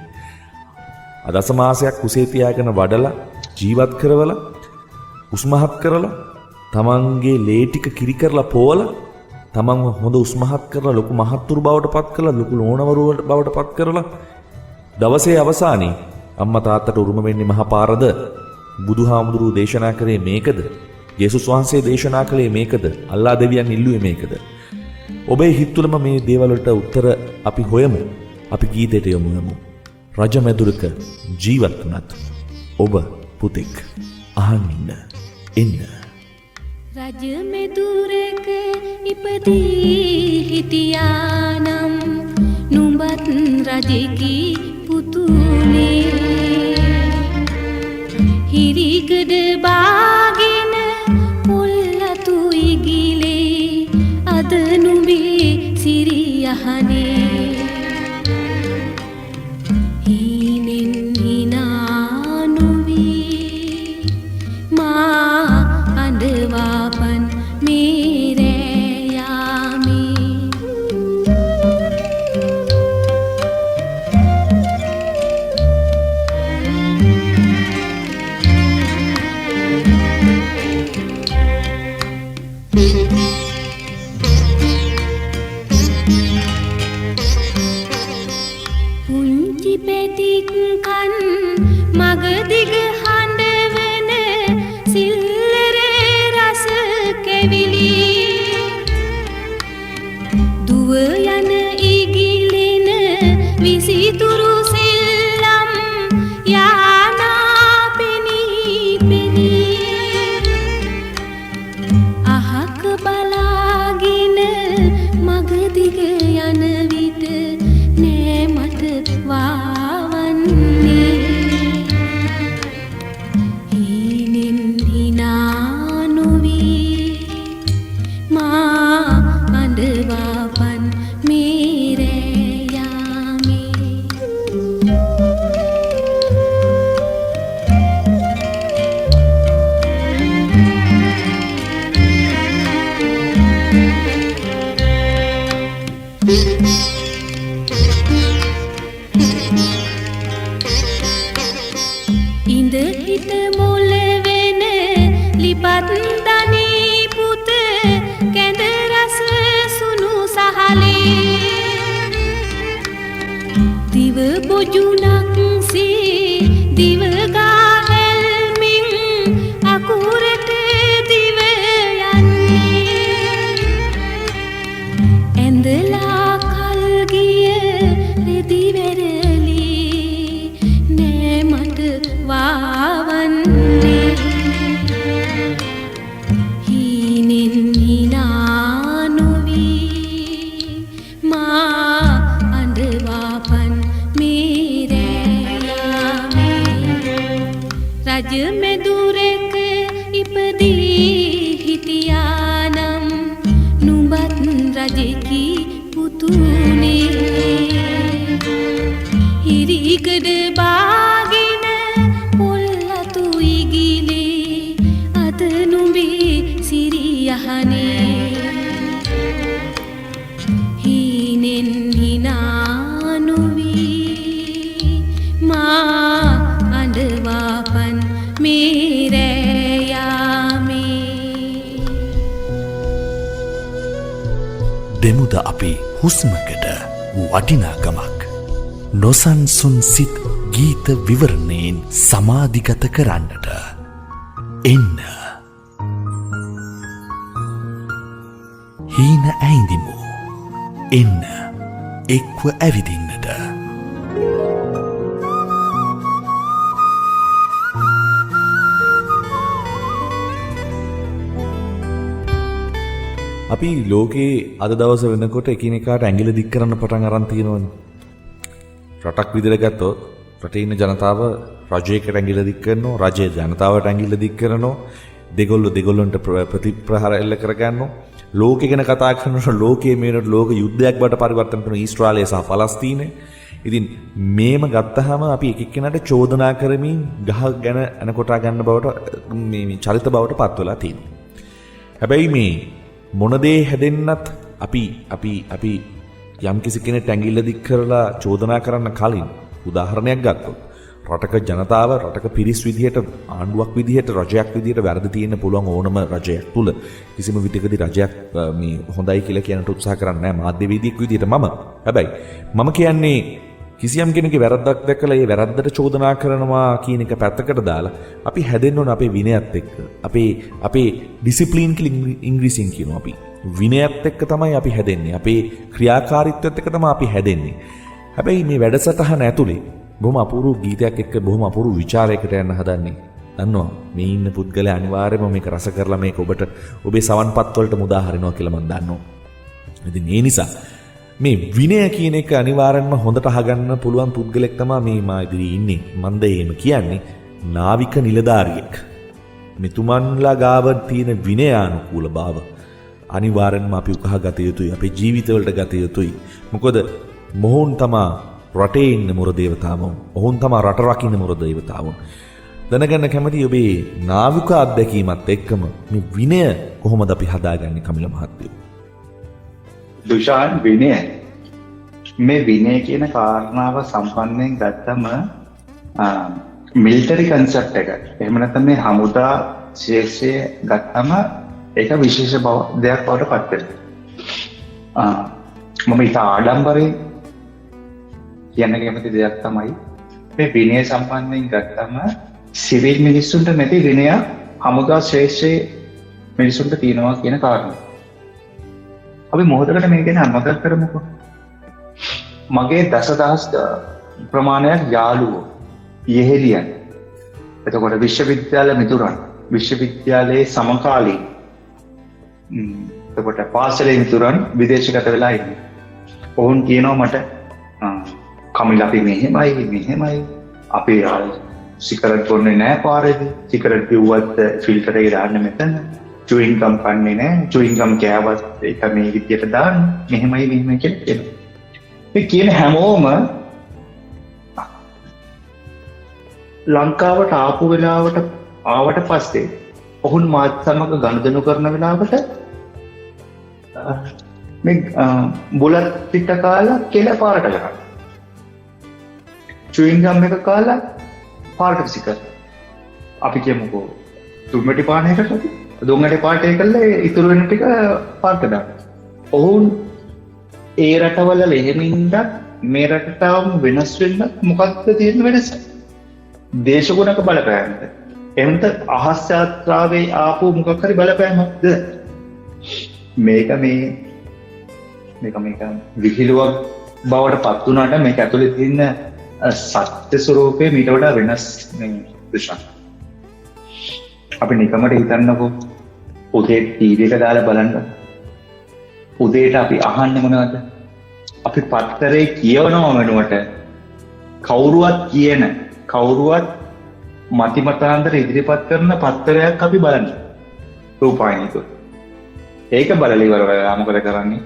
[SPEAKER 2] අදස මාසයක් කුසේ තියාගෙන වඩලා ජීවත් කරවලා උස්මහත් කරලා තමන්ගේ ලේ ටික කිරි කරලා පෝවලා තමන්ව හොඳ උස්මහත් කරලා ලොකු මහත්තුරු බවට පත් කරලා ලොකු ලෝණවරු බවට පත් කරලා දවසේ අවසානයේ අම්මා තාත්තට උරුම වෙන්නේ මහ පාරද? බුදුහාමුදුරුවෝ දේශනා කරේ මේකද? යේසුස් වහන්සේ දේශනා කළේ මේකද? අල්ලා දෙවියන් ඉල්ලුවේ මේකද? ඔබේ හිත තුළම මේ දේවල් වලට උත්තර අපි හොයමු. අපි ගීතයට යමු. රජ මැදුරක ජීවත් වුණත් ඔබ පුතෙක් අහන් ඉන්න.
[SPEAKER 5] රජ මෙදුරක ඉපදී හිටියානම් නුඹත් රජෙකි පුතුනේ හිරිකඩ බාගෙන පොල්ලතු ඉගිලේ අද නුඹේ සිරියහනේ හීනෙන් හිනා නොවී මා අඬවාපන් මේ රෑ යාමේ පුංචි පැටික් කන් මගදිග හඬවන සිල්ලර රස කැවිලි දුව යන ඉගිලෙන විසිතුරු සෙල්ලම් යානා පෙනී පෙනී අහක බලාගෙන මගදිග යන විට නෑ මට වාවන්නේ හීනෙන් හිනා නොවී මා අඬවාපන් මේ රෑ යාමේ ඉඳ හිට මුල වෙන ලිපත් දනී පුත කැඳ රස සුණු සහලේ දිව බොජුනක් සේ දිව ගාහැල්මින් අකුරට දිව යන්නේ ඇඳලා කල් ගිය රෙදි වෙරළි නෑ මට වාවන්නේ හීනෙන් හිනා නොවී මා අඬවාපන් මේ රැයාමේ රජ මෙදුරෙක ඉපදී හිටියානම් නුඹත් රජෙකි පුතුනේ හිරිකඩ බාගෙන පොල්ලතු ඉගිලේ අද නුඹේ සිරියහනේ හීනෙන් හිනා නොවී මා අඬවාපන් මේ රැයාමේ
[SPEAKER 1] දෙමුද අපි හුස්මකට වටිනාකමක් නොසන්සුන් සිත් ගීත විවරණයෙන් සමාධිගත කරන්නට එන්න හීන ඇයිඳිමු එන්න එක්ව ඇවිදින්නට
[SPEAKER 2] අපි ලෝකේ අද දවස වෙනකොට එකිනෙකාට ඇඟිලි දික් කරන්න පටන් අරන් තියෙනවනේ. රටක් විදිහට ගත්තොත් රටේ ඉන්න ජනතාව රජයකට ඇඟිලි දික් කරනවා, රජය ජනතාවට ඇඟිලි දික් කරනවා, දෙගොල්ලන්ට ප්‍රතිප්‍රහාර එල්ල කරගන්නවා. ලෝකෙ ගැන කතා කරනකොට ලෝකයේ මේනට ලෝක යුද්ධයක් බවට පරිවර්තන කරන ඊශ්‍රායලය සහ පලස්තීනය. ඉතින් මේම ගත්තහම අපි එක එක්කෙනාට චෝදනා කරමින් ගහ ගැන අනකොටා ගන්න බවට මේ චරිත බවට පත් වෙලා තියෙනවා. හැබැයි මේ මොනදේ හැදෙන්නත් අපි යම්කිසි කෙනෙක් ඇඟිල්ල දික් කරලා චෝදනා කරන්න කලින් උදාහරණයක් ගත්තොත් රටක ජනතාව රටක පිරිස් විදිහට ආණ්ඩුවක් විදිහට රජයක් විදිහට වැරදි තියෙන්න පුළුවන් ඕනම රජයක් තුල කිසිම විදිහකදී රජයක් මේ හොඳයි කියලා කියනට උත්සාහ කරන්නේ නැහැ මාධ්‍යවේදියෙක් විදිහට හැබැයි මම කියන්නේ කිසියම් කෙනෙකුගේ වැරද්දක් දැකලා ඒ වැරද්දට චෝදනා කරනවා කියන එක පැත්තකට දාලා අපි හැදෙන්න ඕන අපේ විනයත් එක්ක අපේ ඩිසිප්ලින් කියලා ඉංග්‍රීසියෙන් කියනවා අපි විනයත් එක්ක තමයි අපි හැදෙන්නේ අපේ ක්‍රියාකාරීත්වයත් එක්ක තමයි අපි හැදෙන්නේ හැබැයි මේ වැඩසටහන ඇතුලේ බොහොම අපූර්ව ගීතයක් එක්ක බොහොම අපූර්ව විචාරයකට යන්න හදන්නේ දන්නවා මේ ඉන්න පුද්ගලයා අනිවාර්යයෙන්ම මේක රස කරලා මේක ඔබට ඔබේ සවන්පත් වලට මුදා හරිනවා කියලා මම දන්නවා ඉතින් ඒ නිසා මේ විනය කියන එක අනිවාර්යෙන්ම හොඳට අහගන්න පුළුවන් පුද්ගලෙක් තමයි මේ මා ඉදිරියේ ඉන්නේ. මන්ද එහෙම කියන්නේ නාවික නිලධාරියෙක්. මෙතුමන්ලා ගාව තියෙන විනයානුකූල බව අනිවාර්යෙන්ම අපි උකහා ගත යුතුයි. අපේ ජීවිතවලට ගත යුතුයි. මොකද මොහොන් තමයි රටේ ඉන්න මුර දේවතාවුන්. ඔවුන් තමයි රට රකින්න මුර දේවතාවුන්. දැනගන්න කැමති ඔබේ නාවික අත්දැකීමත් එක්කම මේ විනය කොහොමද අපි හදාගන්නේ කමිල මහත්මයා?
[SPEAKER 3] දුෂාන් විනය මේ විනය කියන කාරණාව සම්පන්නයෙන් ගත්තම මිලිටරි කන්සෙප්ට් එක එහෙම නැත්නම් මේ හමුදා ශේෂය ගත්තම ඒක විශේෂ දෙයක් බවට පත් වෙනවා. මම ඊට ආඩම්බරේ කියන්න කැමති දෙයක් තමයි මේ විනය සම්පන්නයෙන් ගත්තම සිවිල් මිනිස්සුන්ට නැති විනය හමුදා ශේෂයේ මිනිස්සුන්ට තියෙනවා කියන කාරණා. අපි මොහොතකට මේ ගැන අමතක කරමුකෝ. මගේ දසදහස් ප්‍රමාණයක් යාළුවෝ යෙහෙලියන් එතකොට විශ්වවිද්‍යාල මිතුරන් විශ්වවිද්‍යාලයේ සමකාලීන එතකොට පාසලේ මිතුරන් විදේශගත වෙලා ඉන්නේ. ඔවුන් කියනවා මට කමිල අපි මෙහෙමයි අපි සිගරට් බොන්නේ නැහැ පාරේදී. සිගරට් පිව්වත් ෆිල්ටර් එක දාන්න මෙතන. චුයින් ගම් කන්නේ නැහැ. චුයින් ගම් කෑවත් ඒක මේ විදියට දාන්න. මෙහෙමයි කියලා කියනවා. මේ කියන හැමෝම ලංකාවට ආපු වෙලාවට ආවට පස්සේ ඔවුන් මාත් සමග ගනුදෙනු කරන වෙලාවට මේ බුලත් පිට කාලා කෙල පාරට ගහනවා. චුයින් ගම් එක කාලා පාරට විසි කරනවා. අපි කියමුකෝ දුම්මැටි පානයකට දුම්මැටි පාටේ කළා ඉතුරු වෙන ටික පාරට දානවා. ඔවුන් ඒ රටවල ලෙහෙමින්ද මේ රටටම වෙනස් වෙන්න මොකක්ද තියෙන වෙනස? දේශගුණක බලපෑමද? එහෙනම් අහස් යාත්‍රාවේ ආපු මොකක් හරි බලපෑමක්ද? මේක විහිළුවක් බවට පත් වුණාට මේක ඇතුලේ තියෙන සත්‍ය ස්වરૂපය මීට වඩා වෙනස් දුෂාන්. අපි නිකමට හිතන්නකෝ උදේ ටීවී එක දාලා බලන්න. උදේට අපි අහන්නේ මොනවද? අපි පත්තරේ කියවනවා වෙනුවට කවුරුවත් මතිමතාන්තර ඉදිරිපත් කරන පත්තරයක් අපි බලන්නේ රූපවාහිනියක. ඒක බලලා ඉවර වෙලා මොකද කරන්නේ?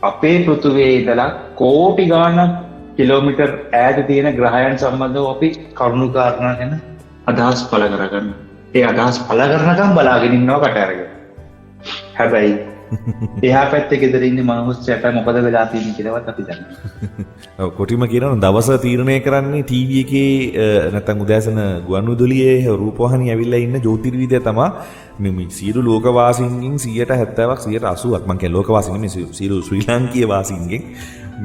[SPEAKER 3] අපේ පෘථුවියේ ඉඳලා කෝටි ගාණක් කිලෝමීටර් ඈත තියෙන ග්‍රහයන් සම්බන්ධව අපි කරුණු කාරණා ගැන අදහස් පළ කරගන්න. ඒ අදහස් පළ කරනකම් බලාගෙන ඉන්නවා කට අරගෙන. හැබැයි එහා පැත්තේ ගෙදර ඉන්න මනුස්සයට මොකද වෙලා තියෙන්නේ කියලාවත් අපි දන්නේ නැහැ.
[SPEAKER 2] කොටිම කියනවා දවස තීරණය කරන්නේ ටීවී එකේ නැත්නම් උදෑසන ගුවන්විදුලියේ රූපවාහිනිය ඇවිල්ලා ඉන්න ජ්‍යොතිර්විදය තමයි මේ සියලු ලෝකවාසීන්ගෙන් 70%ක් 80%ක් මම කියන්නේ ලෝකවාසීන් නෙමෙයි සියලු ශ්‍රී ලාංකීය වාසීන්ගෙන්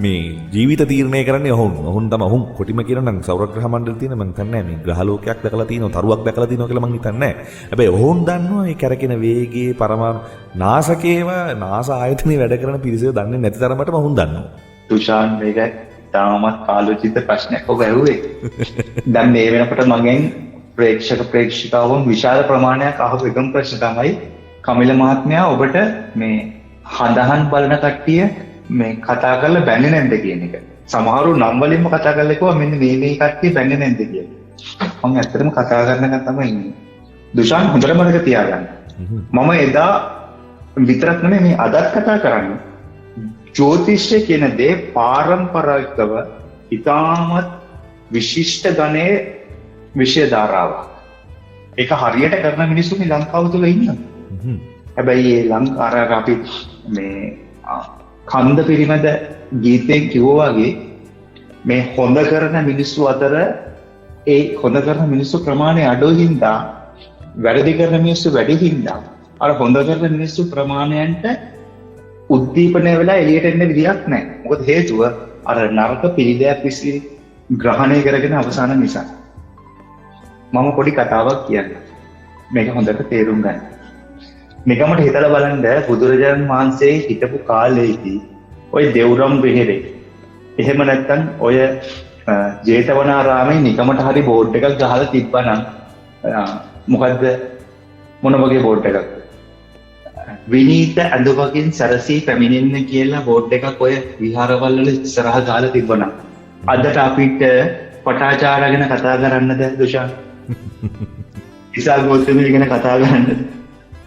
[SPEAKER 2] මේ ජීවිත තීරණය කරන්නේ ඔවුන් තමයි කොටිම කියනවා නම් සෞරග්‍රහ මණ්ඩලයේ තියෙන මම හිතන්නේ මේ ග්‍රහ ලෝකයක් දැකලා තියෙනවා තරුවක් දැකලා තියෙනවා කියලා මම හිතන්නේ නැහැ. හැබැයි ඔවුන් දන්නවා මේ කැරකෙන වේගයේ පරමාණු නාසකේව නාස ආයතනයේ වැඩ කරන පිරිසව දන්නේ නැති තරමටම ඔවුන් දන්නවා.
[SPEAKER 3] තුෂාන් මේක තාමත් කාලෝචිත ප්‍රශ්නයක් ඔබ ඇහුවේ. දැන් මේ වෙනකොට මගෙන් ප්‍රේක්ෂිකාවන් විශාල ප්‍රමාණයක් අහපු එකම ප්‍රශ්න තමයි කමිල මහත්මයා ඔබට මේ හඳහන් බලන කට්ටිය මේ කතා කරලා බැන්නේ නැද්ද කියන එක. සමහරව නම් වලින්ම කතා කරලා කිව්වා මෙන්න මේ කට්ටිය බැන්නේ නැද්ද කියලා. මම ඇත්තටම කතා කරනකන් තමයි ඉන්නේ. දුෂාන් හොඳට මතක තියාගන්න. මම එදා විතරක් නෙමෙයි මේ අදත් කතා කරන්නේ. ජ්‍යොතිෂය කියන දේ පාරම්පරිකව ඉතාමත් විශිෂ්ට ගණයේ විෂය ධාරාවක්. ඒක හරියට කරන මිනිස්සු මේ ලංකාව තුළ ඉන්නවා. හැබැයි ඒ ලංකාව අපි මේ කන්ද පිරිමැද ගීතයෙන් කිව්වා වගේ මේ හොඳ කරන මිනිස්සු අතර ඒ හොඳ කරන මිනිස්සු ප්‍රමාණය අඩු හින්දා වැරදි කරන මිනිස්සු වැඩි හින්දා අර හොඳ කරන මිනිස්සු ප්‍රමාණයන්ට උද්දීපනය වෙලා එළියට එන්න විදියක් නැහැ. මොකද හේතුව අර නරක පිළිදයක් විසින් ග්‍රහණය කරගෙන අවසාන නිසා. මම පොඩි කතාවක් කියන්නේ. මේක හොඳට තේරුම් ගන්න. නිකමට හිතලා බලන්න බුදුරජාණන් වහන්සේ හිටපු කාලේදී ওই දෙව්රම් වෙහෙරේ එහෙම නැත්නම් ඔය ජේතවනාරාමේ නිකමට හරි බෝඩ් එකක් ගහලා තිබ්බනම් මොකද්ද මොන වගේ බෝඩ් එකක්ද? විනීත ඇඳුමකින් සරසී පැමිණෙන්න කියලා බෝඩ් එකක් ඔය විහාරවල වල ඉස්සරහ ගහලා තිබ්බනම් අදට අපිට පටාචාරා ගැන කතා කරන්නද දුෂාන්? ඉසා ගෞතමී ගැන කතා කරන්නද?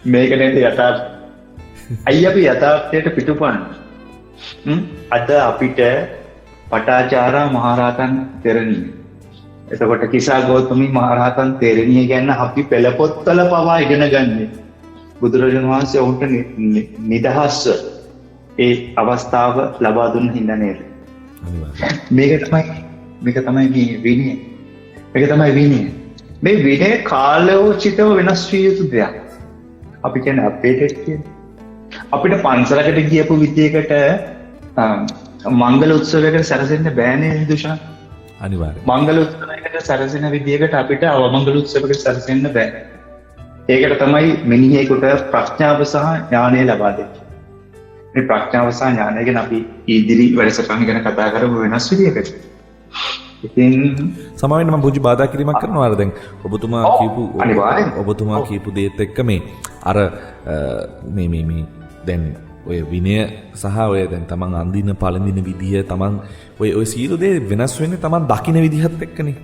[SPEAKER 3] මේක නේද යථාර්ථය. අයි අපි යථාර්ථයට පිටුපන්නේ. අද අපිට පටාචාරා මහරහතන් තෙරණිය. එතකොට කිසා ගෞතමී මහරහතන් තෙරණිය ගැන අපි පෙළපොත්වල පවා ඉගෙන ගන්නේ. බුදුරජාණන් වහන්සේ ඔවුන්ට නිදහස්ව ඒ අවස්ථාව ලබා දුන්න හින්දා නේද? මේක තමයි මේ විනය. මේක තමයි විනය. මේ විනය කාලෝචිතව වෙනස් විය යුතු දෙයක්. අපි කියන්නේ අප්ඩේටඩ් කියන්නේ. අපිට පන්සලකට ගියපු විදියකට මංගල උත්සවයකට සැරසෙන්න බෑනේ දුෂාන්.
[SPEAKER 2] අනිවාර්යයෙන්.
[SPEAKER 3] මංගල උත්සවයකට සැරසෙන විදියකට අපිට අවමංගල උත්සවයකට සැරසෙන්න බෑ. ඒකට තමයි මිනිහෙකුට ප්‍රඥාව සහ ඥානය ලබා දෙන්නේ. මේ ප්‍රඥාව සහ ඥානය ගැන අපි ඉදිරි වැඩසටහන ගැන කතා කරමු වෙනස් විදියකට. ඉතින්
[SPEAKER 2] සමාවෙන්න මම පුංචි බාධා කිරීමක් කරනවා. අර දැන් ඔබතුමා කියපු දේත් එක්ක මේ අර මේ දැන් ඔය විනය සහ ඔය දැන් තමන් අඳින පළඳින විදිය තමන් ඔය සීල දේ වෙනස් වෙන්නේ තමන් දකින විදිහත් එක්කනේ.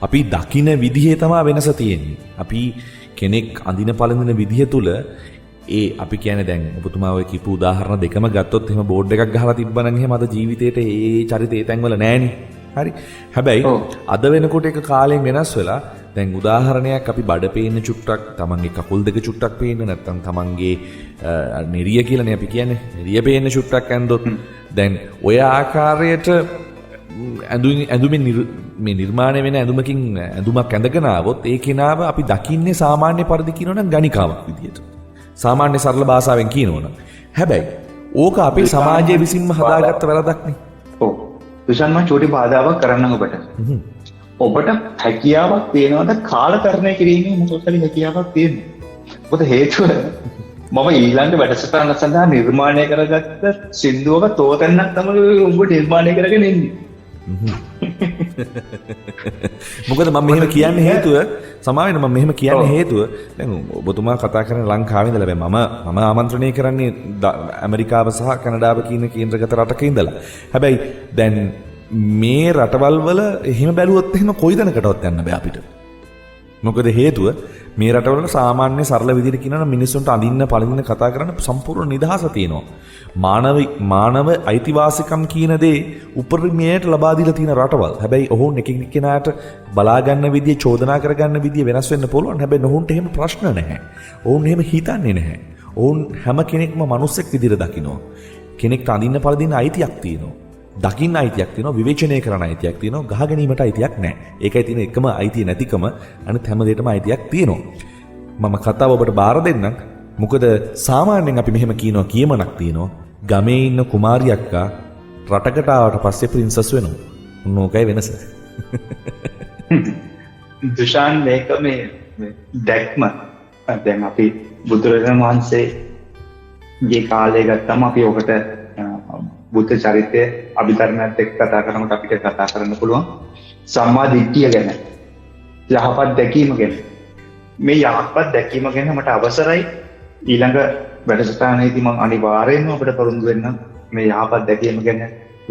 [SPEAKER 2] අපි දකින විදිහේ තමයි වෙනස තියෙන්නේ. අපි කෙනෙක් අඳින පළඳින විදිහ තුල ඒ අපි කියන්නේ දැන් ඔබතුමා ඔය කියපු උදාහරණ දෙකම ගත්තොත් එහෙම බෝඩ් එකක් ගහලා තිබ්බනම් එහෙම අද ජීවිතේට ඒ චරිතේ තැන්වල නැහැනේ. හරි. හැබැයි අද වෙනකොට එක කාලෙන් වෙනස් වෙලා දැන් උදාහරණයක් අපි බඩ පේන්න චුට්ටක් තමන්ගේ කකුල් දෙක චුට්ටක් පේන්න නැත්නම් තමන්ගේ නිරිය කියලනේ අපි කියන්නේ නිරිය පේන්න ෂුට්ටක් ඇන්දොත් දැන් ඔය ආකාරයට ඇඳුමින් මේ නිර්මාණය වෙන ඇඳුමකින් ඇඳුමක් ඇඳගෙන ආවොත් ඒ කෙනාව අපි දකින්නේ සාමාන්‍ය පරිදි කියනවනම් ගණිකාවක් විදියට. සාමාන්‍ය සරල භාෂාවෙන් කියනවනම්. හැබැයි ඕක අපේ සමාජයේ විසින්ම හදාගත්ත වැරදක්නේ.
[SPEAKER 3] ඔව්. දුෂාන් මම චූටි බාධාවක් කරන්නම් ඔබට. ඔබට හැකියාවක් තියෙනවද කාලකරණය කිරීමේ මොකක් හරි හැකියාවක් තියෙනවද? මොකද හේතුව මම ඊළඟ වැඩසටහන සඳහා නිර්මාණය කරගත්ත සින්දුවක තෝතැන්නක් තමයි උඹ නිර්මාණය කරගෙන ඉන්නේ.
[SPEAKER 2] මොකද මම මෙහෙම කියන්න හේතුව සමාවෙන්න මම මෙහෙම කියන්න හේතුව දැන් ඔබතුමා කතා කරන ලංකාවේ ඉඳලා මම ආමන්ත්‍රණය කරන්නේ ඇමරිකාව සහ කැනඩාව කියන කේන්ද්‍රගත රටක ඉඳලා. හැබැයි දැන් මේ රටවල් වල එහෙම බැලුවොත් එහෙම කොයි දණකටවත් යන්න බෑ අපිට. මොකද හේතුව මේ රටවල සාමාන්‍ය සරල විදිහට කියනවා මිනිස්සුන්ට අඳින්න පළඳින්න කතා කරන්න සම්පූර්ණ නිදහස තියෙනවා. මානව අයිතිවාසිකම් කියන දේ උපරිමයට ලබා දීලා තියෙන රටවල්. හැබැයි ඔවුන් එක කෙනාට බලා ගන්න විදිය, චෝදනා කර ගන්න විදිය වෙනස් වෙන්න පුළුවන්. හැබැයි ඔවුන්ට එහෙම ප්‍රශ්න නැහැ. ඔවුන් එහෙම හිතන්නේ නැහැ. ඔවුන් හැම කෙනෙක්ම මිනිස්සෙක් විදිහට දකිනවා. කෙනෙක්ට අඳින්න පළඳින්න අයිතියක් තියෙනවා. දකින්න අයිතියක් තියෙනවා, විවේචනය කරන්න අයිතියක් තියෙනවා, ගහ ගැනීමට අයිතියක් නැහැ. ඒකයි තියෙන එකම අයිතිය නැතිකම. අනිත් හැම දෙයකම අයිතියක් තියෙනවා. මම කතාව ඔබට බාර දෙන්නම්. මොකද සාමාන්‍යයෙන් අපි මෙහෙම කියනවා කියමනක් තියෙනවා. ගමේ ඉන්න කුමාරියක්කා රටකට ආවට පස්සේ ප්‍රින්සස් වෙනවා. මොකයි වෙනස?
[SPEAKER 3] දුෂාන් මේක මේ දැක්ම දැන් අපි බුදුරජාණන් වහන්සේගේ කාලේ ගත්තම අපි ඔකට බුද්ධ චරිතය අභිධර්මයත් එක්ක කතා කරනකොට අපිට කතා කරන්න පුළුවන් සම්මා දිට්ඨිය ගැන, යහපත් දැකීම ගැන. මේ යහපත් දැකීම ගැන මට අවසරයි ඊළඟ වැඩසටහනේදී මම අනිවාර්යයෙන්ම ඔබට පොරොන්දු වෙන්නම් මේ යහපත් දැකීම ගැන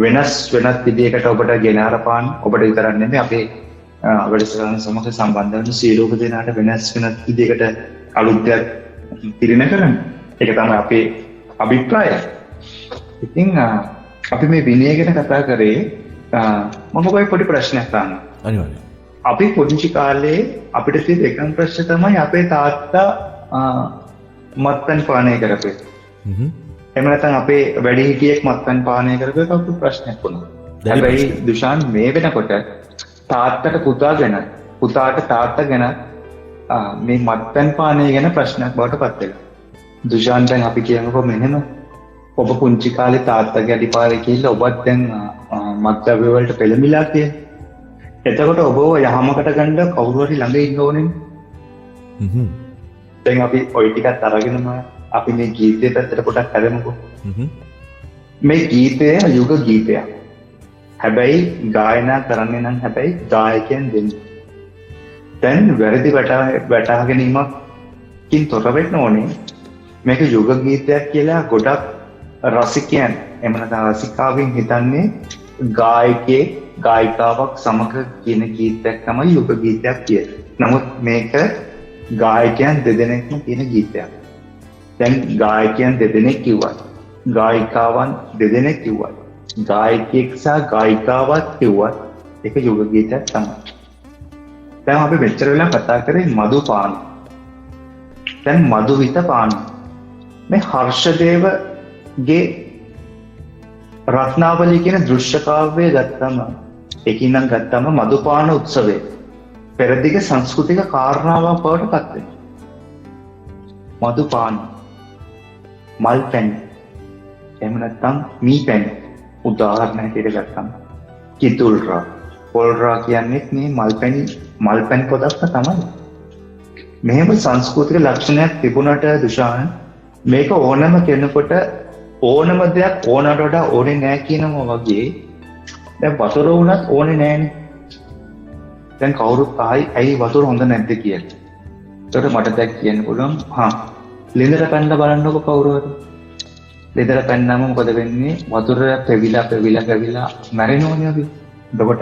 [SPEAKER 3] වෙනස් විදියකට ඔබට ගෙන අරපාන. ඔබට විතරක් නෙමෙයි අපේ වැඩසටහන සමග සම්බන්ධ වෙන සියලුම දෙනාට වෙනස් විදියකට අලුත් දෙයක් පිළින කරන්න. ඒක තමයි අපේ අභිප්‍රායය. ඉතින් අපි මේ විනය ගැන කතා කරේ මම ඔබයි පොඩි ප්‍රශ්නයක් අහනවා.
[SPEAKER 2] අනිවාර්යයෙන්.
[SPEAKER 3] අපි පොඩි කාලේ අපිට තියෙන එකම ප්‍රශ්නේ තමයි අපේ තාත්තා මත්පැන් පානය කරපු එක. එහෙම නැත්නම් අපේ වැඩිහිටියෙක් මත්පැන් පානය කරපු එක අපේ ප්‍රශ්නයක් වුණා. හැබැයි දුෂාන් මේ වෙනකොට තාත්තට පුතා ගැන, පුතාට තාත්තා ගැන මේ මත්පැන් පානය ගැන ප්‍රශ්නයක් බවට පත් වෙනවා. දුෂාන් දැන් අපි කියනකො මෙහෙම ඔබ පුංචි කාලේ තාත්තගේ අඩිපාරේ ගිහිල්ලා ඔබත් දැන් මත්ද්‍රව්‍ය වලට පෙළඹිලා කියලා. එතකොට ඔබව යහමකට ගන්න කවුරු හරි ළඟ ඉන්න ඕනේ. දැන් අපි ওই ටිකත් අරගෙනම අපි මේ ගීතය පැත්තට පොඩක් හැරෙමුකෝ. මේ ගීතය යුග ගීතයක්. හැබැයි ගායනා කරන්නේ නම් හැබැයි ගායකයන් දෙන්නේ. දැන් වැරදි වටහා ගැනීමකින් තොර වෙන්න ඕනේ. මේක යුග ගීතයක් කියලා ගොඩක් රසිකයන් එහෙම නැත්නම් රසිකාවෙන් හිතන්නේ ගායකයෙක් ගායිකාවක් සමග කියන ගීතයක් තමයි යුග ගීතයක් කියන්නේ. නමුත් මේක ගායකයන් දෙදෙනෙක්ම කියන ගීතයක්. දැන් ගායකයන් දෙදෙනෙක් කිව්වත්, ගායිකාවන් දෙදෙනෙක් කිව්වත්, ගායකයෙක් සහ ගායිකාවක් කිව්වත් ඒක යුග ගීතයක් තමයි. දැන් අපි මෙච්චර වෙලා කතා කරේ මදුපාන. දැන් මදුවිත පාන. මේ හර්ෂදේවගේ රත්නාවලී කියන දෘශ්‍ය කාව්‍ය ගත්තම ඒකින්නම් ගත්තම මදුපාන උත්සවය පෙරදිග සංස්කෘතික කාරණාවක් බවට පත් වෙනවා. මදුපාන, මල් පැන්, එහෙම නැත්නම් මී පැන් උදාහරණ හැටියට ගත්තම කිතුල්රා, පොල්රා කියන්නේ මේ මල් පැන් පොදක්ම තමයි. මෙහෙම සංස්කෘතික ලක්ෂණයක් තිබුණට දුෂාන් මේක ඕනම කෙනෙකුට ඕනම දෙයක් ඕනට වඩා ඕනේ නැහැ කියනවා වගේ දැන් වතුර වුණත් ඕනේ නැහැනේ. දැන් කවුරුත් ඇයි වතුර හොඳ නැද්ද කියලා. ඒකට මට දැක් කියන්න පුළුවන් ලිඳට පැනලා බලන්නකො කවුරු හරි. ලිඳට පැනනම මොකද වෙන්නේ? වතුර පෙවිලා මැරෙනවනේ අපි. එතකොට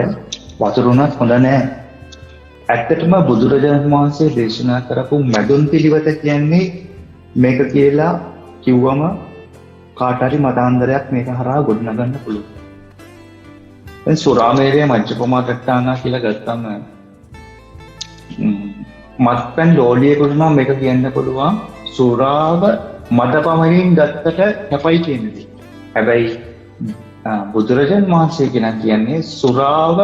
[SPEAKER 3] වතුර උනත් හොඳ නැහැ. ඇත්තටම බුදුරජාණන් වහන්සේ දේශනා කරපු මැදුන් පිළිවෙත කියන්නේ මේක කියලා කිව්වම කාට හරි මතාන්තරයක් මේක හරහා ගොඩනගන්න පුළුවන්. දැන් සුරාමේරය මජ්ජපමාඨානා කියලා ගත්තම මත්පැන් ලෝලියෙකුට නම් මේක කියන්න පුළුවන් සුරාව මද පමණින් ගත්තට කැපයි කියනදී. හැබැයි බුදුරජාණන් වහන්සේ කියන්නේ සුරාව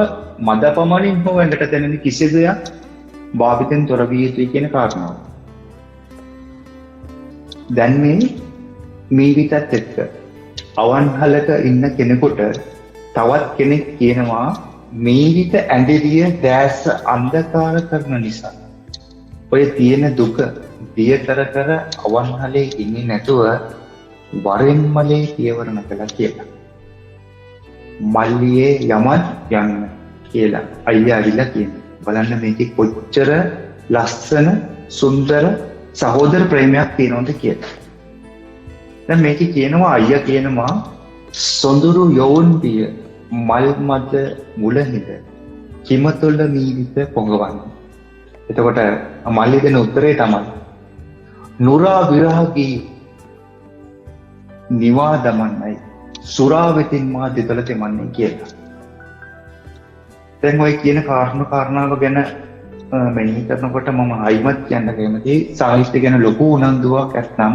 [SPEAKER 3] මද පමණින් හෝ ඇඟට දැනෙන කිසි දෙයක් භාවිතෙන් තොර විය යුතුයි කියන කාරණාව. දැන් මේ විතත් එක්ක අවන්හලක ඉන්න කෙනෙකුට තවත් කෙනෙක් කියනවා මේ විත ඇඳිරිය දැස අන්ධකාර කරන නිසා ඔය තියෙන දුක දිය කර කර අවන්හලේ ඉන්නේ නැතුව වරෙන් මලේ පියවරණ කළා කියලා. මල්ලියේ යමත් යන්න කියලා අයියා ඇවිල්ලා කියනවා. බලන්න මේකේ කොච්චර ලස්සන සුන්දර සහෝදර ප්‍රේමයක් තියෙනවද කියලා. දැන් මේකේ කියනවා අයියා කියනවා සොඳුරු යෝන් පිය මල් මත මුලහිඳ කිමතොල මීවිත පොඟවන්නේ. එතකොට මල්ලි දෙන උත්තරේ තමයි නුරා විරාගී නිවා දමන්නයි සුරා වෙතින් මා දෙතල තෙමන්නේ කියලා. දැන් ඔය කියන කාරණාව ගැන මෙනෙහි කරනකොට මම ආයිමත් කියන්න කැමතියි සාහිත්‍ය ගැන ලොකු උනන්දුවක් ඇත්නම්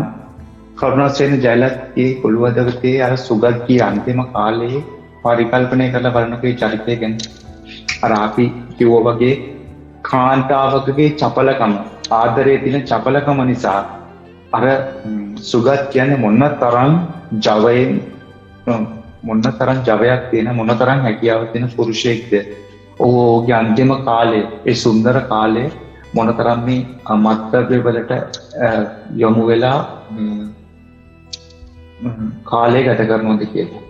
[SPEAKER 3] කරුණාසේන ජයලත්ගේ කොළුවදවතේ අර සුගත්ගේ අන්තිම කාලයේ පරිකල්පනය කරලා බලනකොට චරිතය ගැන අර අපි කිව්වා වගේ කාන්තාවකගේ චපලකම ආදරයේ තියෙන චපලකම නිසා අර සුගත් කියන්නේ මොන තරම් ජවයෙන් මොන තරම් ජවයක් තියෙන මොන තරම් හැකියාවක් තියෙන පුරුෂයෙක්ද. ඔහුගේ අන්තිම කාලේ ඒ සුන්දර කාලේ මොන තරම් මේ මත්ද්‍රව්‍ය වලට යොමු වෙලා කාලය ගත කරනවද කියලා.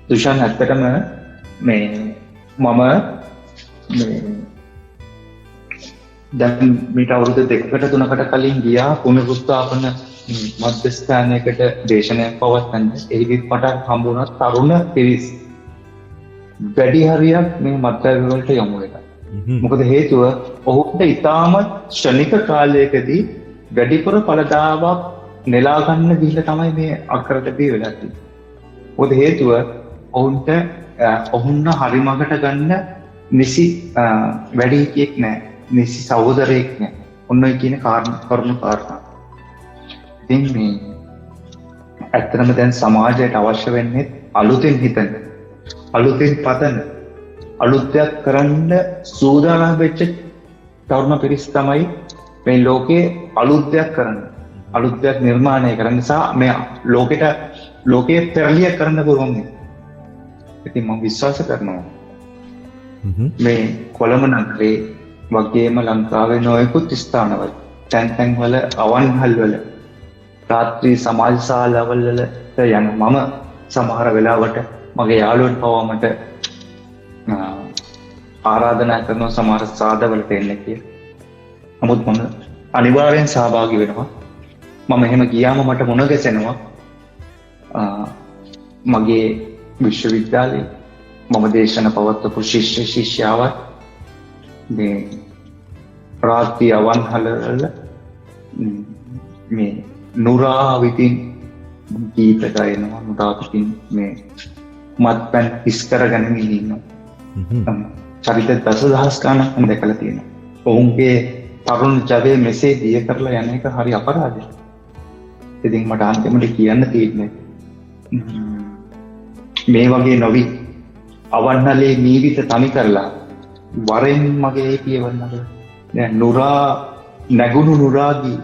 [SPEAKER 3] දුෂාන් ඇත්තටම මේ මම දැන් මීට අවුරුදු 2කට 3කට කලින් ගියා පුනරුත්ථාපන මධ්‍යස්ථානයකට දේශනයක් පවත්වන්න. එහිදීත් මට හම්බුණා තරුණ පිරිස් වැඩි හරියක් මේ මත්ද්‍රව්‍ය වලට යොමු වෙලා. මොකද හේතුව ඔහුට ඉතාමත් ක්ෂණික කාලයකදී වැඩිපුර ඵලදාවක් නෙලා ගන්න ගිහිල්ලා තමයි මේ අකරතපී වෙලා තියෙන්නේ. මොකද හේතුව ඔවුන්ට හරි මගට ගන්න නිසි වැඩිහිටියෙක් නැහැ. නිසි සහෝදරයෙක් නැහැ. ඔන්න ඔය කියන කරුණු කාරණා. ඉතින් මේ ඇත්තටම දැන් සමාජයට අවශ්‍ය වෙන්නේ අලුතෙන් හිතන, අලුතෙන් පතන, අලුත් දෙයක් කරන්න සූදානම් වෙච්ච තරුණ පිරිස් තමයි මේ ලෝකේ අලුත් දෙයක් කරන්න, අලුත් දෙයක් නිර්මාණය කරන්න නිසා මේ ලෝකයේ පෙරලිය කරන්න පුළුවන්. ඉතින් මම විශ්වාස කරනවා මේ කොළඹ නගරේ වගේම ලංකාවේ නොයෙකුත් ස්ථානවල තැන් වල අවන්හල් වල රාත්‍රී සමාජ ශාලාවල් වලට යන මම සමහර වෙලාවට මගේ යාළුවන්ට පවා මට ආරාධනා කරන සමහර සාදවලට එන්න කියලා. නමුත් මම අනිවාර්යෙන් සහභාගී වෙනවා. මම එහෙම ගියාම මට මුණ ගැසෙනවා මගේ විශ්වවිද්‍යාලයේ මම දේශන පවත්වපු ශිෂ්‍යාවත් මේ රාත්‍රී අවන්හල වල මේ නුරා විතින් ගීත ගයනවා. නුරා විතින් මේ මත්පැන් හිස් කරගෙන ඉන්නවා. චරිත දසදහස් ගණන් මම දැකලා තියෙනවා. ඔවුන්ගේ තරුණ ජවයේ මෙසේ දිය කරලා යන එක හරි අපරාධයක්. ඉතින් මට අන්තිමට කියන්න තියෙන්නේ මේ වගේ නොවි අවන්හලේ නීවිත තනි කරලා වරෙන් මගේ පියවන්නද දැන් නුරා නැගුණු නුරාගේ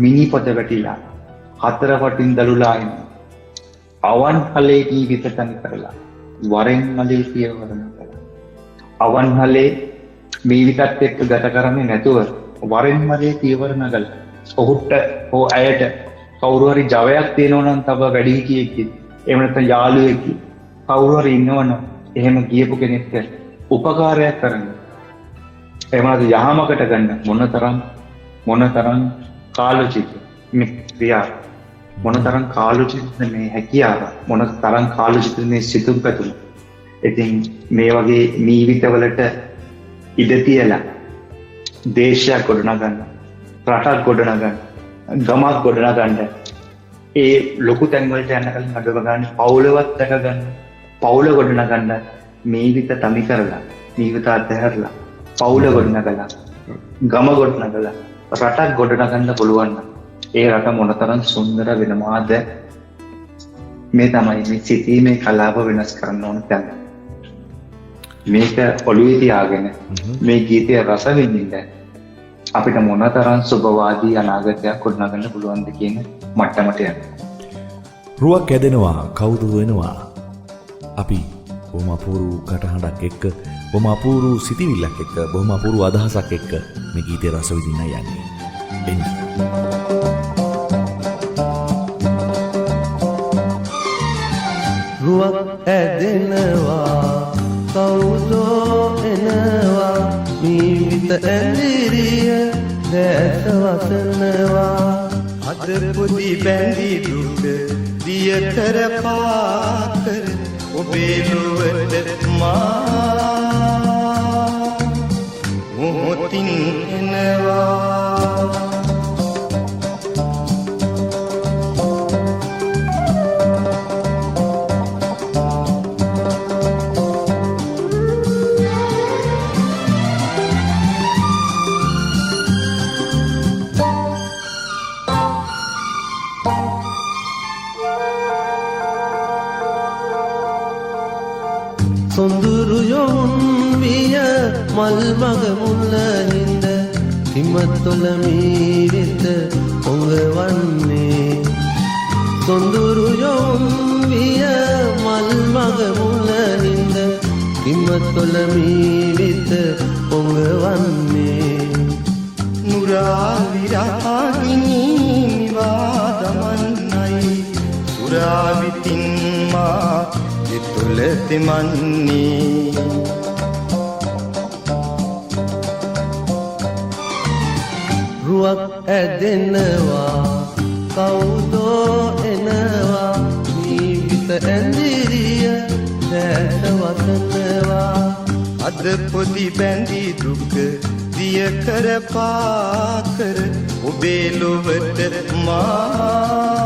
[SPEAKER 3] මිනිපත වැටිලා හතර වටින් දලුලා ඉන්න අවන්හලේ නීවිත තනි කරලා වරෙන් මගේ පියවන්න කළා. අවන්හලේ මේ විතත් එක්ක ගත කරන්නේ නැතුව වරෙන් මගේ පියවරණ කළා. ඔහුට හෝ ඇයට කවුරු හරි ජවයක් තියෙනවා නම් තව වැඩිහිටියෙක් එහෙම නැත්නම් යාළුවෙක් කවුරු හරි ඉන්නවනම් එහෙම ගියපු කෙනෙක්ට උපකාරයක් කරන්න. එහෙම නැත්නම් යහමකට ගන්න මොනතරම් කාලෝචිත මේ ක්‍රියා මොනතරම් කාලෝචිත මේ හැකියාව මොනතරම් කාලෝචිත මේ සිතුම් පැතුම්. ඉතින් මේ වගේ නීවිතවලට ඉඩ තියලා දේශයක් ගොඩනගන්න, රටක් ගොඩනගන්න, ගමක් ගොඩනගන්න ඒ ලොකු තැන්වලට යන්න කලින් අඩුව ගන්න පවුලවත් දැක ගන්න, පවුල ගොඩනගන්න මේ විත තනි කරලා, මේ විත අත්හැරලා, පවුල ගොඩනගලා, ගම ගොඩනගලා, රටක් ගොඩනගන්න පුළුවන් නම් ඒ රට මොනතරම් සුන්දර වෙනවාද මේ තමයි මේ සිතීමේ කලාව වෙනස් කරන්න ඕන තැන. මේක ඔළුවේ තියාගෙන මේ ගීතය රස විඳින්න අපිට මොනතරම් සුබවාදී අනාගතයක් ගොඩනගන්න පුළුවන්ද කියන මට්ටමට යන්න.
[SPEAKER 2] රුවක් ඇදෙනවා කවුද වෙනවා. අපි බොහොම අපූරු කටහඬක් එක්ක බොහොම අපූරු සිතිවිල්ලක් එක්ක බොහොම අපූරු අදහසක් එක්ක මේ ගීතය රස විඳින්න යන්නේ. එන්න.
[SPEAKER 4] රුවක් ඇදෙනවා කවුදෝ එනවා ජීවිත ඇඳිරිය දැස වසනවා අද පුදි බැඳි දුක දිය කර පාකර ඔබේ ලොවට මා මොහොතින් එනවා. සොඳුරු යොවුන් විය මල් මග මුල්ල හිඳ හිමතොල මීවිත ඔඟවන්නේ. සොඳුරු යොවුන් විය මල් මග මුල්ල හිඳ හිමතොල මීවිත ඔඟවන්නේ. නුරා විරාගිනි නිවා දමන්නයි සුරා විතින් මා තුල තෙමන්නේ. රුවක් ඇදෙනවා කවුදෝ එනවා ජීවිත ඇඳිරිය දැස වසනවා අද පොදි බැඳි දුක දිය කර පාකර ඔබේ ලොවට මා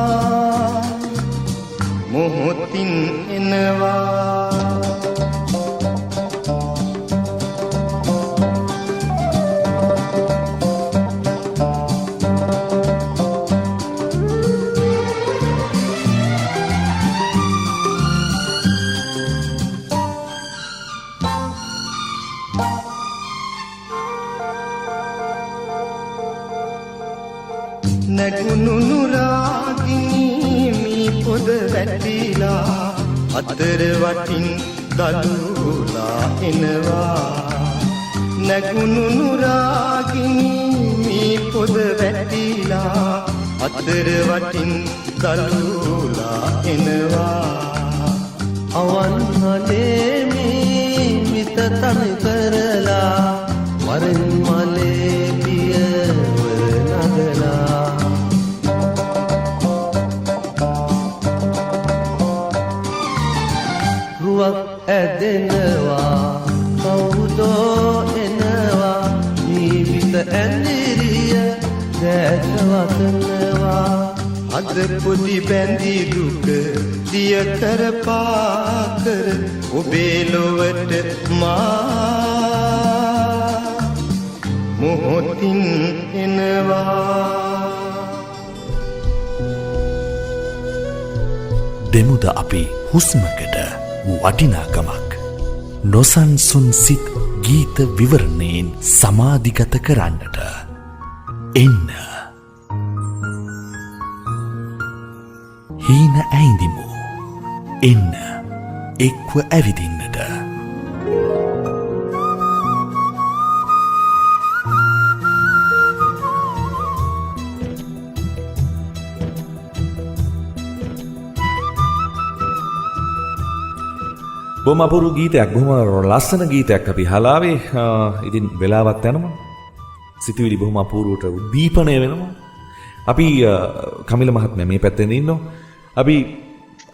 [SPEAKER 4] මොහොතින් එනවා. නැගුණු නුරාගිනි මී පොද වැටිලා අතර වටින් දලුලා එනවා. නැගුණු නුරාගිනි මී පොද වැටිලා අතර වටින් දලුලා එනවා. අවන් හදේ මී මිත තනි කරලා වරෙන් මලේ පියවර නගලා. රුවක් ඇදෙනවා කවුදෝ එනවා ජීවිත ඇඳිරිය දැස වසනවා අද පොඩි බැඳි දුක දිය කර පාකර ඔබේ ලොවට මා මොහොතින් එනවා.
[SPEAKER 1] දෙමුද අපි හුස්මකට වටිනාකමක් නොසන්සුන් සිත් ගීත විවරණයෙන් සමාධිගත කරන්නට එන්න හීන ඇයිඳිමු එන්න එක්ව ඇවිදින්නට
[SPEAKER 2] බොහොම අපූරු ගීතයක් බොහොම ලස්සන ගීතයක් අපි හලාවේ. ඉතින් වෙලාවත් යනවා. සිතුවිලි බොහොම අපූරුවට උද්දීපනය වෙනවා. අපි කමිල මහත්මයා මේ පැත්තෙන් ඉන්නවා. අපි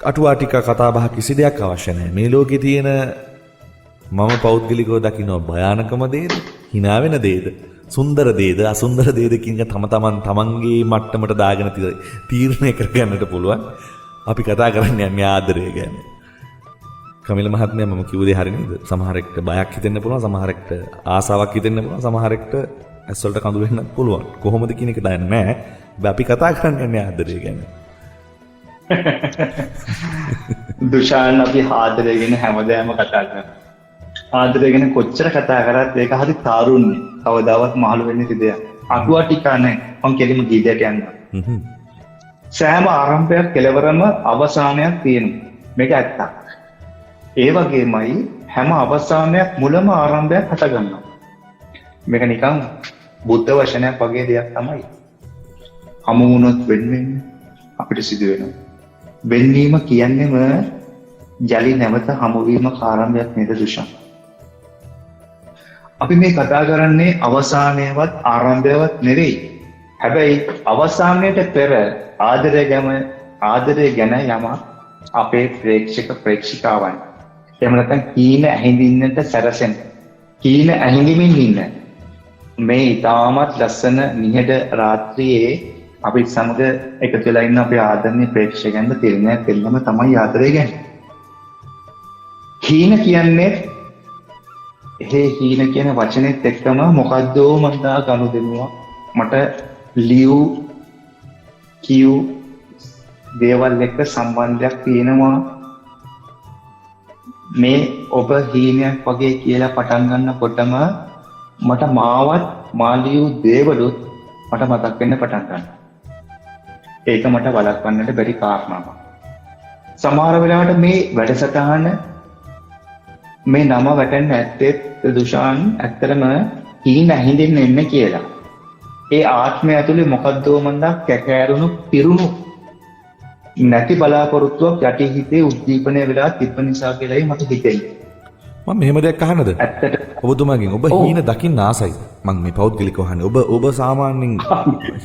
[SPEAKER 2] අටුවා ටික කතා බහ කිසි දෙයක් අවශ්‍ය නැහැ. මේ ලෝකේ තියෙන මම පෞද්ගලිකව දකින්න භයානකම දේද, hina වෙන දේද, සුන්දර දේද, අසුන්දර දේද කියන තමන්ගේ මට්ටමට දාගෙන තීරණය කරගන්නට පුළුවන්. අපි කතා කරන්නේ යන්නේ ආදරය ගැන. කමිල මහත්මයා මම කිව්ව දේ හරි නේද? සමහරෙක්ට බයක් හිතෙන්න පුළුවන්, සමහරෙක්ට ආසාවක් හිතෙන්න පුළුවන්, සමහරෙක්ට ඇස් වලට කඳු වෙන්නත් පුළුවන්. කොහොමද කියන එක දන්නේ නැහැ. අපි කතා කරන්න යන්නේ ආදරය ගැන.
[SPEAKER 3] දුෂාන් අපි ආදරය ගැන හැමදාම කතා කරනවා. ආදරය ගැන කොච්චර කතා කරත් ඒක හරි තාරුණ්‍ය. කවදාවත් මහලු වෙන්නේ නැති දෙයක්. අටුවා ටිකා නැහැ. මං කෙලිම ගීතයට යනවා. සෑම ආරම්භයක් කෙලවරම අවසානයක් තියෙනවා. මේක ඇත්තක්. ඒ වගේමයි හැම අවසානයක් මුලම ආරම්භයක් හට ගන්නවා. මේක නිකන් බුද්ධ වචනයක් වගේ දෙයක් තමයි. හමු වුණොත් වෙන්නේ අපිට සිදු වෙනවා. වෙන්නීම කියන්නේම ජලි නැවත හමුවීම ආරම්භයක් නේද දුෂාන්? අපි මේ කතා කරන්නේ අවසානයවත් ආරම්භයවත් නෙවෙයි. හැබැයි අවසානයට පෙර ආදරය ගැන යමක් අපේ ප්‍රේක්ෂක ප්‍රේක්ෂිකාවන් එහෙම නැත්නම් කීන ඇහිඳින්නට සැරසෙන කීන ඇහිඳිමින් ඉන්න මේ ඉතාමත් ලස්සන නිහඬ රාත්‍රියේ අපි සමග එකතු වෙලා ඉන්න අපේ ආදරණීය ප්‍රේක්ෂකයන්ට තීරණයක් දෙන්නම තමයි ආදරය ගැන. හීන කියන්නේ හීන කියන වචනේත් එක්කම මොකද්දෝ මන්දා ගනුදෙනුවක් මට කියු දේවල් එක්ක සම්බන්ධයක් තියෙනවා. මේ ඔබ හීනයක් වගේ කියලා පටන් ගන්නකොටම මට මාවත් මාලියු දේවලුත් මට මතක් වෙන්න පටන් ගන්නවා. ඒක මට වළක්වන්නට බැරි කාරණාවක්. සමහර වෙලාවට මේ වැඩසටහන මේ නම වැටෙන්න ඇත්තේ දුෂාන් ඇත්තටම හීන ඇහිඳින්න එන්න කියලා. ඒ ආත්මය ඇතුලේ මොකද්දෝ මන්දා කැකෑරුණු පිරුණු නැති බලාපොරොත්තුවක් යටි හිතේ උද්දීපනය වෙලා තිබ්බ නිසා කියලායි මට හිතෙන්නේ.
[SPEAKER 2] මම මෙහෙම දෙයක් අහන්නද?
[SPEAKER 3] ඇත්තට
[SPEAKER 2] ඔබතුමාගෙන් ඔබ හීන දකින්න ආසයි. මම මේ පෞද්ගලිකව අහන්නේ. ඔබ සාමාන්‍යයෙන්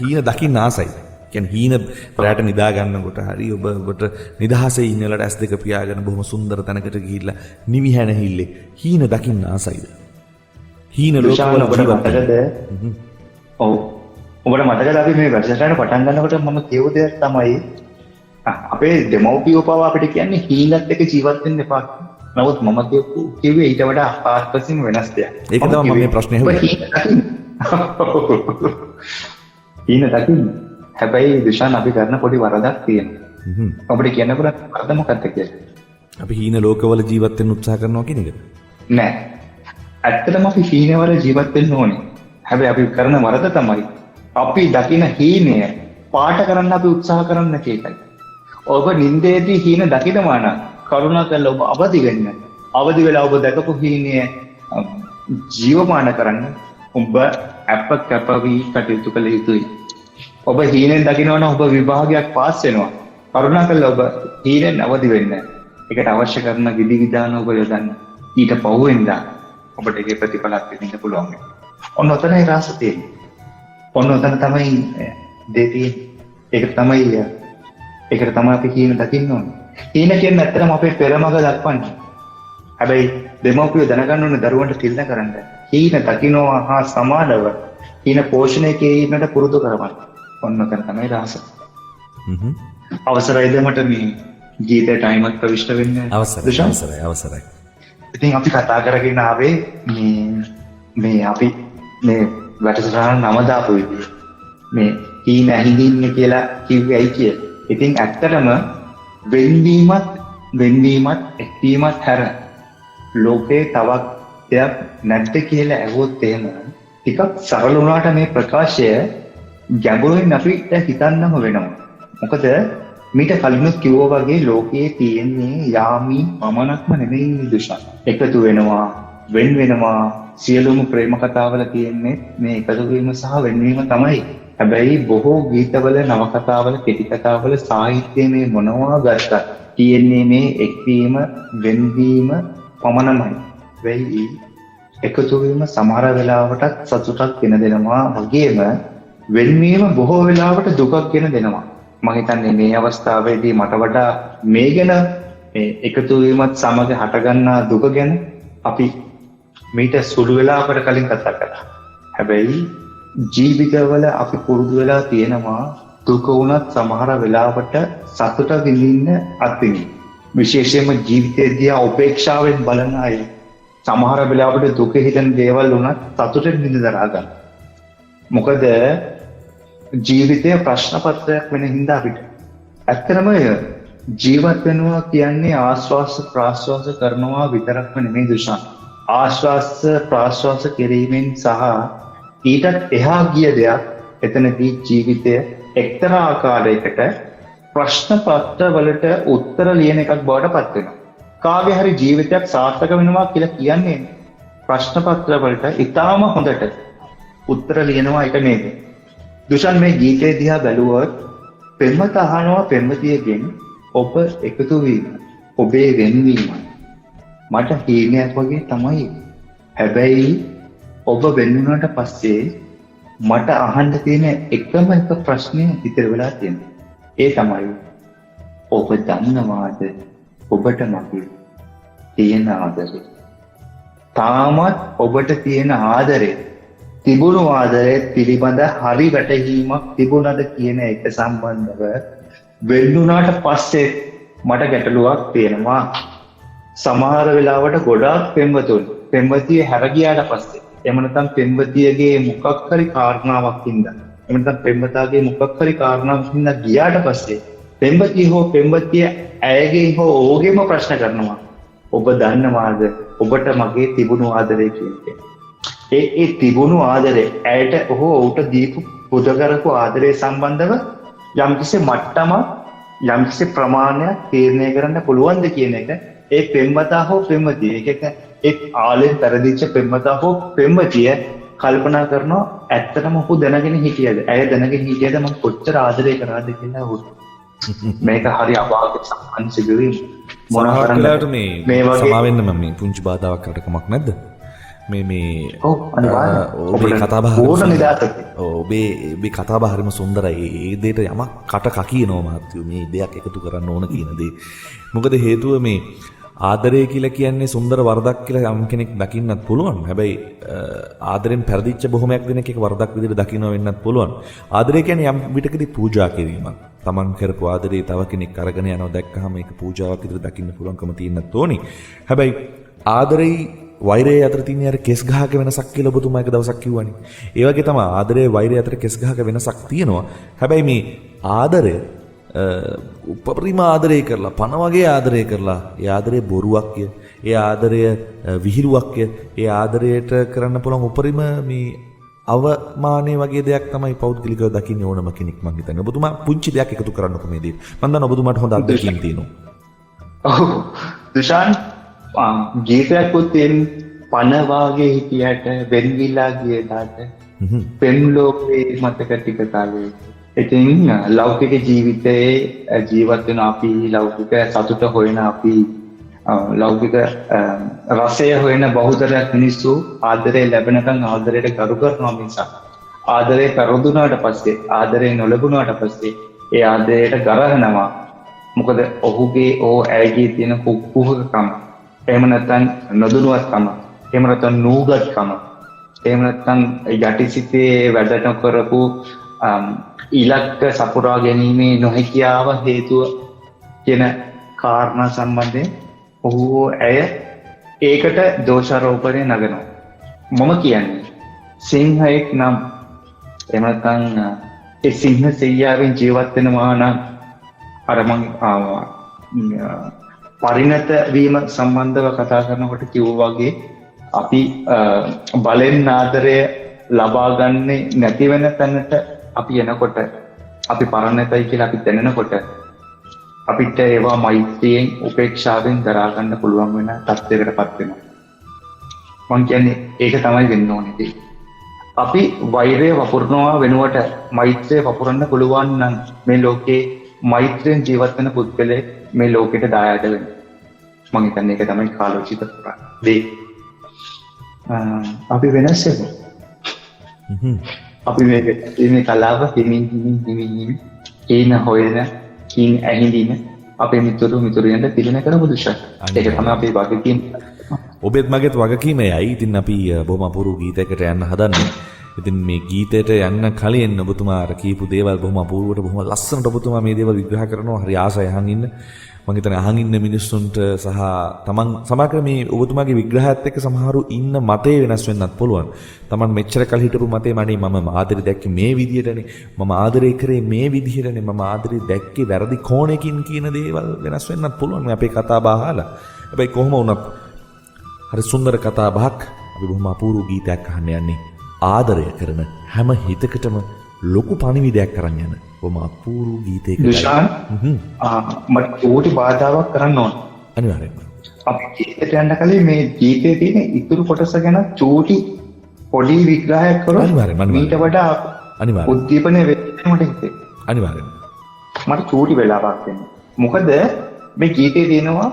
[SPEAKER 2] හීන දකින්න ආසයි. කියන්නේ හීන රැට නිදා ගන්නකොට හරි ඔබට නිදහසේ ඉන්න වෙලාවට ඇස් දෙක පියාගෙන බොහොම සුන්දර තැනකට ගිහිල්ලා නිවි හැනහිල්ලේ හීන දකින්න ආසයිද? හීන ලෝකවල
[SPEAKER 3] ඔබට මතකද අපි මේ වැඩසටහන පටන් ගන්නකොට මම කියව දෙයක් තමයි අපේ දෙමව්පියෝ පවා අපිට කියන්නේ හීනත් එක්ක ජීවත් වෙන්න එපා. නමුත් මම කිව්වේ ඊට වඩා ආත්පසින් වෙනස් දෙයක්.
[SPEAKER 2] ඒක තමයි මම මේ ප්‍රශ්නේ අහුවේ.
[SPEAKER 3] හීන දකින්න. හැබැයි දුෂාන් අපි කරන පොඩි වරදක් තියෙනවා. අපිට කියන්න පුළුවන් වරද මොකක්ද කියලා.
[SPEAKER 2] අපි හීන ලෝකවල ජීවත් වෙන්න උත්සාහ කරනවා කියන එකද?
[SPEAKER 3] නෑ. ඇත්තටම අපි හීනවල ජීවත් වෙන්න ඕනේ. හැබැයි අපි කරන වරද තමයි අපි දකින හීනය පාට කරන්න අපි උත්සාහ කරන්න කේකයි. ඔබ නින්දේදී හීන දකිනවා නම් කරුණාකරලා ඔබ අවදි වෙන්න. අවදි වෙලා ඔබ දැකපු හීනය ජීවමාන කරන්න. ඔබ කැපවී කටයුතු කළ යුතුයි. ඔබ හීනෙන් දකිනවා නම් ඔබ විභාගයක් පාස් වෙනවා. කරුණාකරලා ඔබ හීනෙන් අවදි වෙන්න. ඒකට අවශ්‍ය කරන විධි විධාන ඔබ යොදන්න. ඊට පහුවෙන්ද ඔබට ඒකේ ප්‍රතිඵලක් දෙන්න පුළුවන්. ඔන්න ඔතනයි රාස තියෙන්නේ. ඔන්න ඔතන තමයි දේ තියෙන්නේ. ඒකට තමයි අපි හීන දකින්න ඕනේ. හීන කියන්නේ ඇත්තටම අපේ පෙරමග දක්වන්නේ. හැබැයි දෙමව්පියෝ දැනගන්න ඕනේ දරුවන්ට තිරණ කරන්න. හීන දකින්නවා හා සමානව හීන පෝෂණය කිරීමට පුරුදු කරවන්න. ඔන්න ඔතන තමයි රාස. අවසරයිද මට මේ ගීතේ ටයිමත් ප්‍රවිෂ්ඨ වෙන්න?
[SPEAKER 2] අවසරයි.
[SPEAKER 3] ඉතින් අපි කතා කරගෙන ආවේ මේ අපි මේ වැඩසටහන නම දාපු විදිහ. මේ හීන ඇහිඳින්න කියලා කිව්වේ ඇයි කියලා. ඉතින් ඇත්තටම වෙන්වීමත් එක්වීමත් හැර ලෝකේ තවත් දෙයක් නැද්ද කියලා ඇහුවොත් එහෙම ටිකක් සරල වුණාට මේ ප්‍රකාශය ගැඹුරින් අපිට හිතන්නම වෙනවා. මොකද මීට කලිනුත් කිව්වා වගේ ලෝකයේ තියෙන්නේ යාමී පමණක්ම නෙමෙයි දුෂාන්. එකතු වෙනවා, වෙන් වෙනවා, සියලුම ප්‍රේම කතාවල තියෙන්නේ මේ එකතු වීම සහ වෙන්වීම තමයි. හැබැයි බොහෝ ගීතවල, නවකතාවල, කෙටි කතාවල, සාහිත්‍යයේ මොනවා ගත්තත් තියෙන්නේ මේ එක්වීම, වෙන්වීම පමණමයි. වෙයි එකතු වීම සමහර වෙලාවට සතුටක් ගෙන දෙනවා වගේම වෙන්වීම බොහෝ වෙලාවට දුකක් ගෙන දෙනවා. මම හිතන්නේ මේ අවස්ථාවේදී මට වඩා මේ ගැන මේ එකතු වීමත් සමග හටගන්නා දුක ගැන අපි මීට සුළු වෙලාවකට කලින් කතා කළා. හැබැයි ජීවිතවල අපි පුරුදු වෙලා තියෙනවා දුක වුණත් සමහර වෙලාවට සතුට විඳින්න අත්විඳින්න. විශේෂයෙන්ම ජීවිතයේදී උපේක්ෂාවෙන් බලන අය සමහර වෙලාවට දුක හිතෙන දේවල් වුණත් සතුටෙන් විඳ දරා ගන්න. මොකද ජීවිතය ප්‍රශ්න පත්‍රයක් වෙන හින්දා අපිට ඇත්තටම ජීවත් වෙනවා කියන්නේ ආශ්වාස ප්‍රාශ්වාස කරනවා විතරක්ම නෙමෙයි දුෂාන්. ආශ්වාස ප්‍රාශ්වාස කිරීමෙන් සහ ඊටත් එහා ගිය දෙයක් එතනදී ජීවිතය එක්තරා ආකාරයකට ප්‍රශ්න පත්‍ර වලට උත්තර ලියන එකක් බවට පත් වෙනවා. කාගේ හරි ජීවිතයක් සාර්ථක වෙනවා කියලා කියන්නේ ප්‍රශ්න පත්‍ර වලට ඉතාම හොඳට උත්තර ලියනවා එක නේද? දුෂාන් මේ ගීතය දිහා බැලුවොත් පෙම්වත අහනවා පෙම්වතියගෙන් ඔබ එකතු වීම ඔබේ වෙන්වීම මට හීනයක් වගේ තමයි. හැබැයි ඔබ වෙන්නුනාට පස්සේ මට අහන්න තියෙන එකම එක ප්‍රශ්නය ඉතිරි වෙලා තියෙනවා. ඒ තමයි ඔබ දන්නවාද ඔබට මගේ තියෙන ආදරේ? තාමත් ඔබට තියෙන ආදරේ තිබුණු ආදරේ පිළිබඳ හරි වැටහීමක් තිබුණද කියන එක සම්බන්ධව වෙන්නුනාට පස්සේ මට ගැටලුවක් තියෙනවා. සමහර වෙලාවට ගොඩාක් පෙම්වතුන් පෙම්වතිය හැර ගියාට පස්සේ එහෙම නැත්නම් පෙම්වතියගේ මොකක් හරි කාරණාවක් හින්දා එහෙම නැත්නම් පෙම්වතාගේ මොකක් හරි කාරණාවක් හින්දා ගියාට පස්සේ පෙම්වතිය හෝ පෙම්වතිය ඇයගේ හෝ ඕගේම ප්‍රශ්න කරනවා ඔබ දන්නවාද ඔබට මගේ තිබුණු ආදරේ කියන්නේ. ඒ තිබුණු ආදරේ ඇයට ඔහුට දීපු පුද කරපු ආදරේ සම්බන්ධව යම්කිසි මට්ටමක් යම්කිසි ප්‍රමාණයක් තීරණය කරන්න පුළුවන්ද කියන එක ඒ පෙම්වතා හෝ පෙම්වතිය ඒ ආලෙන් පෙරදිච්ච පෙම්වතා හෝ පෙම්වතිය කල්පනා කරනවා ඇත්තටම ඔහු දැනගෙන හිටියද ඇය දැනගෙන හිටියද මම කොච්චර ආදරේ කරාද කියලා ඔහුට. මේක හරි අභාග්‍ය සම්පන්න සිදුවීම.
[SPEAKER 2] මොනවා කරන්නද මේ වගේ සමාවෙන්න මම මේ පුංචි බාධාවක් කරකමක් නැද්ද? ඔබේ කතාබහ ඔබේ කතාබහ හරිම සුන්දරයි. ඒ දෙයට යමක් කට කකියනවා මහත්තයෝ මේ දෙයක් එකතු කරන්න ඕන කියන දේ. මොකද හේතුව මේ ආදරය කියලා කියන්නේ සුන්දර වරදක් කියලා යම් කෙනෙක් දකින්නත් පුළුවන්. හැබැයි ආදරෙන් පෙරදිච්ච බොහොමයක් දෙනෙක් ඒක වරදක් විදිහට දකින්න වෙන්නත් පුළුවන්. ආදරය කියන්නේ යම් විටකදී පූජා කිරීමක්. Taman කරපු ආදරේ තව කෙනෙක් අරගෙන යනවා දැක්කහම ඒක පූජාවක් විදිහට දකින්න පුළුවන්කම තියෙන්නත් ඕනි. හැබැයි ආදරේ වෛරය අතර තියෙන අර කෙස් ගහක වෙනසක් කියලා ඔබතුමා එක දවසක් කිව්වනේ. ඒ වගේ තමයි ආදරේ වෛරය අතර කෙස් ගහක වෙනසක් තියෙනවා. හැබැයි මේ ආදරය උපරිම ආදරය කරලා පණ වගේ ආදරය කරලා ඒ ආදරේ බොරුවක්ය. ඒ ආදරය විහිළුවක්ය. ඒ ආදරයට කරන්න පුළුවන් උපරිම මේ අවමානයේ වගේ දෙයක් තමයි පෞද්ගලිකව දකින්න ඕනම කෙනෙක් මං හිතන්නේ. ඔබතුමා පුංචි දෙයක් එකතු කරන්නකො මේ දේ. මම දන්නවා ඔබතුමාට හොඳ අත්දැකීම් තියෙනවා.
[SPEAKER 3] ඔව්. දුෂාන් ගීතයක්වත් තියෙන පණ වාගේ හිටියට වෙන්විලා ගිය දාට පෙම් ලෝකේ මතක ටික කාලේ. ඉතින් ලෞකික ජීවිතයේ ජීවත් වෙන අපි ලෞකික සතුට හොයන අපි ලෞකික රසය හොයන බහුතරයක් මිනිස්සු ආදරේ ලැබෙනකන් ආදරයට කරු කරනවා මිසක් ආදරේ කරදුනාට පස්සේ ආදරේ නොලැබුණාට පස්සේ ඒ ආදරයට ගරහනවා. මොකද ඔහුගේ ඇයගේ තියෙන කුකුහකම එහෙම නැත්නම් නොදුනුවත්කම එහෙම නැත්නම් නූගත්කම එහෙම නැත්නම් යටිසිතේ වැඩ නොකරපු ඉලක්ක සපුරා ගැනීමේ නොහැකියාව හේතුව කියන කාරණා සම්බන්ධයෙන් ඔහු ඇය ඒකට දෝෂාරෝපණය නගනවා. මම කියන්නේ සිංහයෙක් නම් එහෙම නැත්නම් ඒ සිංහ සෙයියාවෙන් ජීවත් වෙනවා නම් අර මං පරිණත වීම සම්බන්ධව කතා කරනකොට කිව්වා වගේ අපි බලෙන් ආදරය ලබා ගන්නේ නැති වෙන තැනට අපි එනකොට අපි පරණතයි කියලා අපි දැනෙනකොට අපිට ඒවා මෛත්‍රියෙන් උපේක්ෂාවෙන් දරා ගන්න පුළුවන් වෙන තත්ත්වයකටපත් වෙනවා. මං කියන්නේ ඒක තමයි වෙන්න ඕනේ දේ. අපි වෛරය වපුරනවා වෙනුවට මෛත්‍රිය වපුරන්න පුළුවන් නම් මේ ලෝකේ මෛත්‍රියෙන් ජීවත් වෙන පුද්ගලයෙක් මේ ලෝකෙට දායාද වෙනවා. මං හිතන්නේ ඒක තමයි කාලෝචිත දේ. අපි වෙනස් වෙනවා. අපි මේ කලාව හිමින් ඒන හොයන කින් ඇහිඳින අපේ මිතුරියන්ට පිළින කරමු දුෂා. ඒක තමයි අපේ වගකීම.
[SPEAKER 2] ඔබෙත් මගෙත් වගකීම යයි. ඉතින් අපි බොහොම අපූර්ව ගීතයකට යන්න හදන්නේ. ඉතින් මේ ගීතයට යන්න කලින් ඔබතුමා අර කියපු දේවල් බොහොම අපූර්වට බොහොම ලස්සනට ඔබතුමා මේ දේවල් විග්‍රහ කරනවා. හරි ආසයි අහන් ඉන්න. මම හිතන්නේ අහන් ඉන්න මිනිස්සුන්ට සහ තමන් සමහර මේ ඔබතුමාගේ විග්‍රහයත් එක්ක සමහරු ඉන්න මතේ වෙනස් වෙන්නත් පුළුවන්. තමන් මෙච්චර කල් හිටපු මතේ මනේ මම ආදරේ දැක්කේ මේ විදියටනේ. මම ආදරේ කරේ මේ විදියටනේ. මම ආදරේ දැක්කේ වැරදි කෝණයකින් කියන දේවල් වෙනස් වෙන්නත් පුළුවන් මේ අපේ කතා බහ අහලා. හැබැයි කොහොම වුණත් හරි සුන්දර කතා බහක් අපි බොහොම අපූර්ව ගීතයක් අහන්න යන්නේ. ආදරය කරන හැම හිතකටම ලොකු පණිවිඩයක් කරන් යන බොහොම අපූර්ව ගීතයක.
[SPEAKER 3] දුෂාන් මට චූටි බාධාවක් කරන්න ඕන.
[SPEAKER 2] අනිවාර්යයෙන්ම.
[SPEAKER 3] අපි ගීතයට යන්න කලින් මේ ගීතයේ තියෙන ඉතුරු කොටස ගැන චූටි පොඩි විග්‍රහයක් කරොත් මීට වඩා උද්දීපනය වෙන්න මට හිතේ.
[SPEAKER 2] අනිවාර්යයෙන්ම.
[SPEAKER 3] මට චූටි වෙලාවක් දෙන්න. මොකද මේ ගීතේ තියෙනවා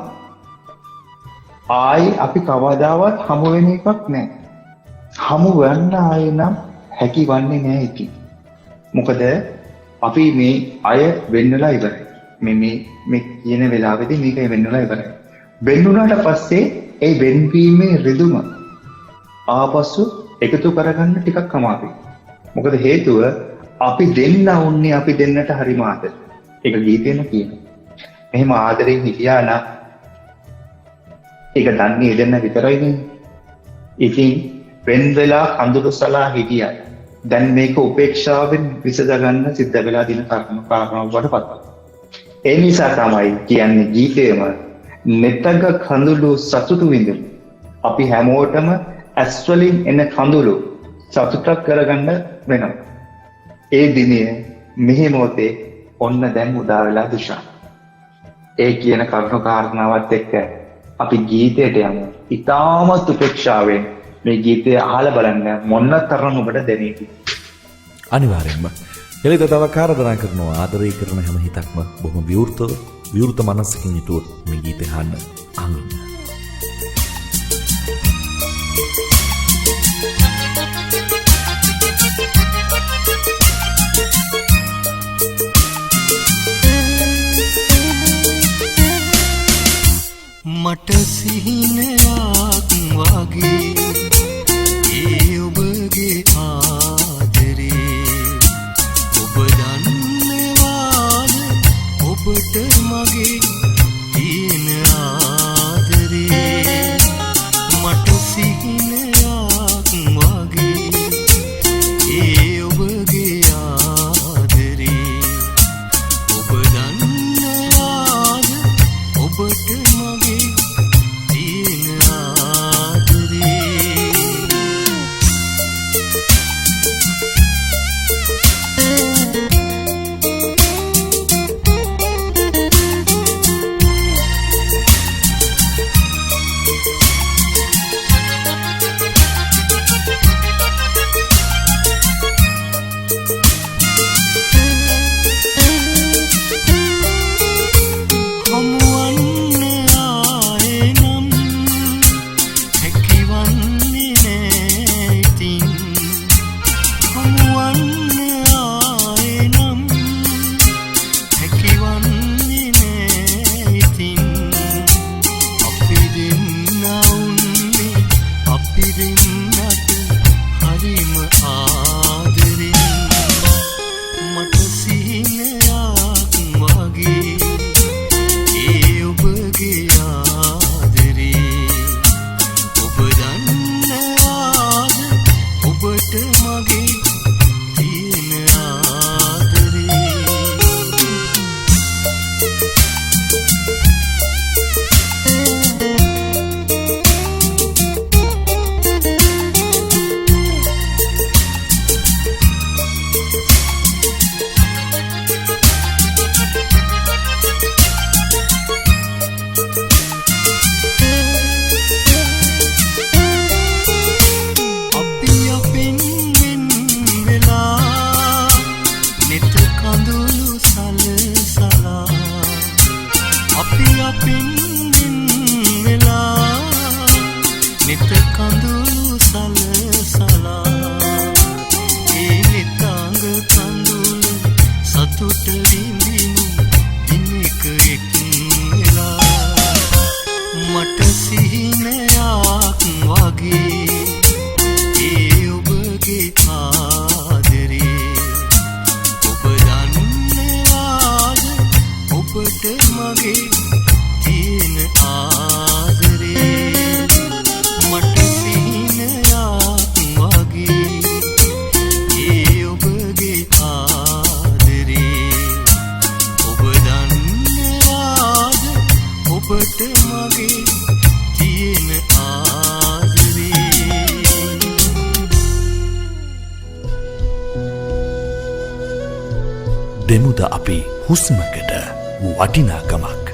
[SPEAKER 3] ආයි අපි කවදාවත් හමු වෙන එකක් නැහැ. හමු වෙන්න ආයේ නම් හැකි වන්නේ නැහැ ඉතින්. මොකද අපි මේ අය වෙන්නලා ඉවරයි. මේ කියන වෙලාවෙදී මේක වෙන්නලා ඉවරයි. වෙන්නුනාට පස්සේ ඒ වෙන්වීමේ රිදුම ආපසු එකතු කරගන්න ටිකක් අමාරුයි. මොකද හේතුව අපි දෙන්න උන්නේ අපි දෙන්නට හරිම ආදරේ. ඒක ගීතේම කියනවා. මෙහෙම ආදරෙන් හිටියා නම් ඒක දන්නේ දෙන්න විතරයිනේ. ඉතින් වෙන් වෙලා කඳුළු සලා හිටියා. දැන් මේක උපේක්ෂාවෙන් විසඳගන්න සිද්ධ වෙලා දින කාරණාවක් වඩපත්. ඒ නිසා තමයි කියන්නේ ගීතේම නෙතග කඳුළු සතුටු විඳින. අපි හැමෝටම ඇස් වලින් එන කඳුළු සතුටක් කරගන්න වෙනවා. ඒ දිනේ මෙහි මොහොතේ ඔන්න දැන් උදා වෙලා දුෂා. ඒ කියන කරුණු කාරණාවත් එක්ක අපි ගීතයට යමු. ඉතාමත් උපේක්ෂාවෙන් මේ ගීතය අහලා බලන්න මොන තරම් ඔබට දැනෙයිද?
[SPEAKER 2] අනිවාර්යෙන්ම. එළිත තව කාර්යදනා කරනවා ආදරය කරන හැම හිතක්ම බොහොම විවෘත මනසකින් යුතුව මේ ගීතය අහන්න අහන්න.
[SPEAKER 4] මට සිහිනයක් වගේ ඒ ඔබගේ ආදරේ ඔබ දන්නවාද ඔබට මගේ තියෙන ආදරේ මට සිහිනයක් වගේ ඒ ඔබගේ ආදරේ ඔබ දන්නවාද ඔබට මගේ ඔබට මගේ
[SPEAKER 1] දෙමුද අපි හුස්මකට වටිනාකමක්.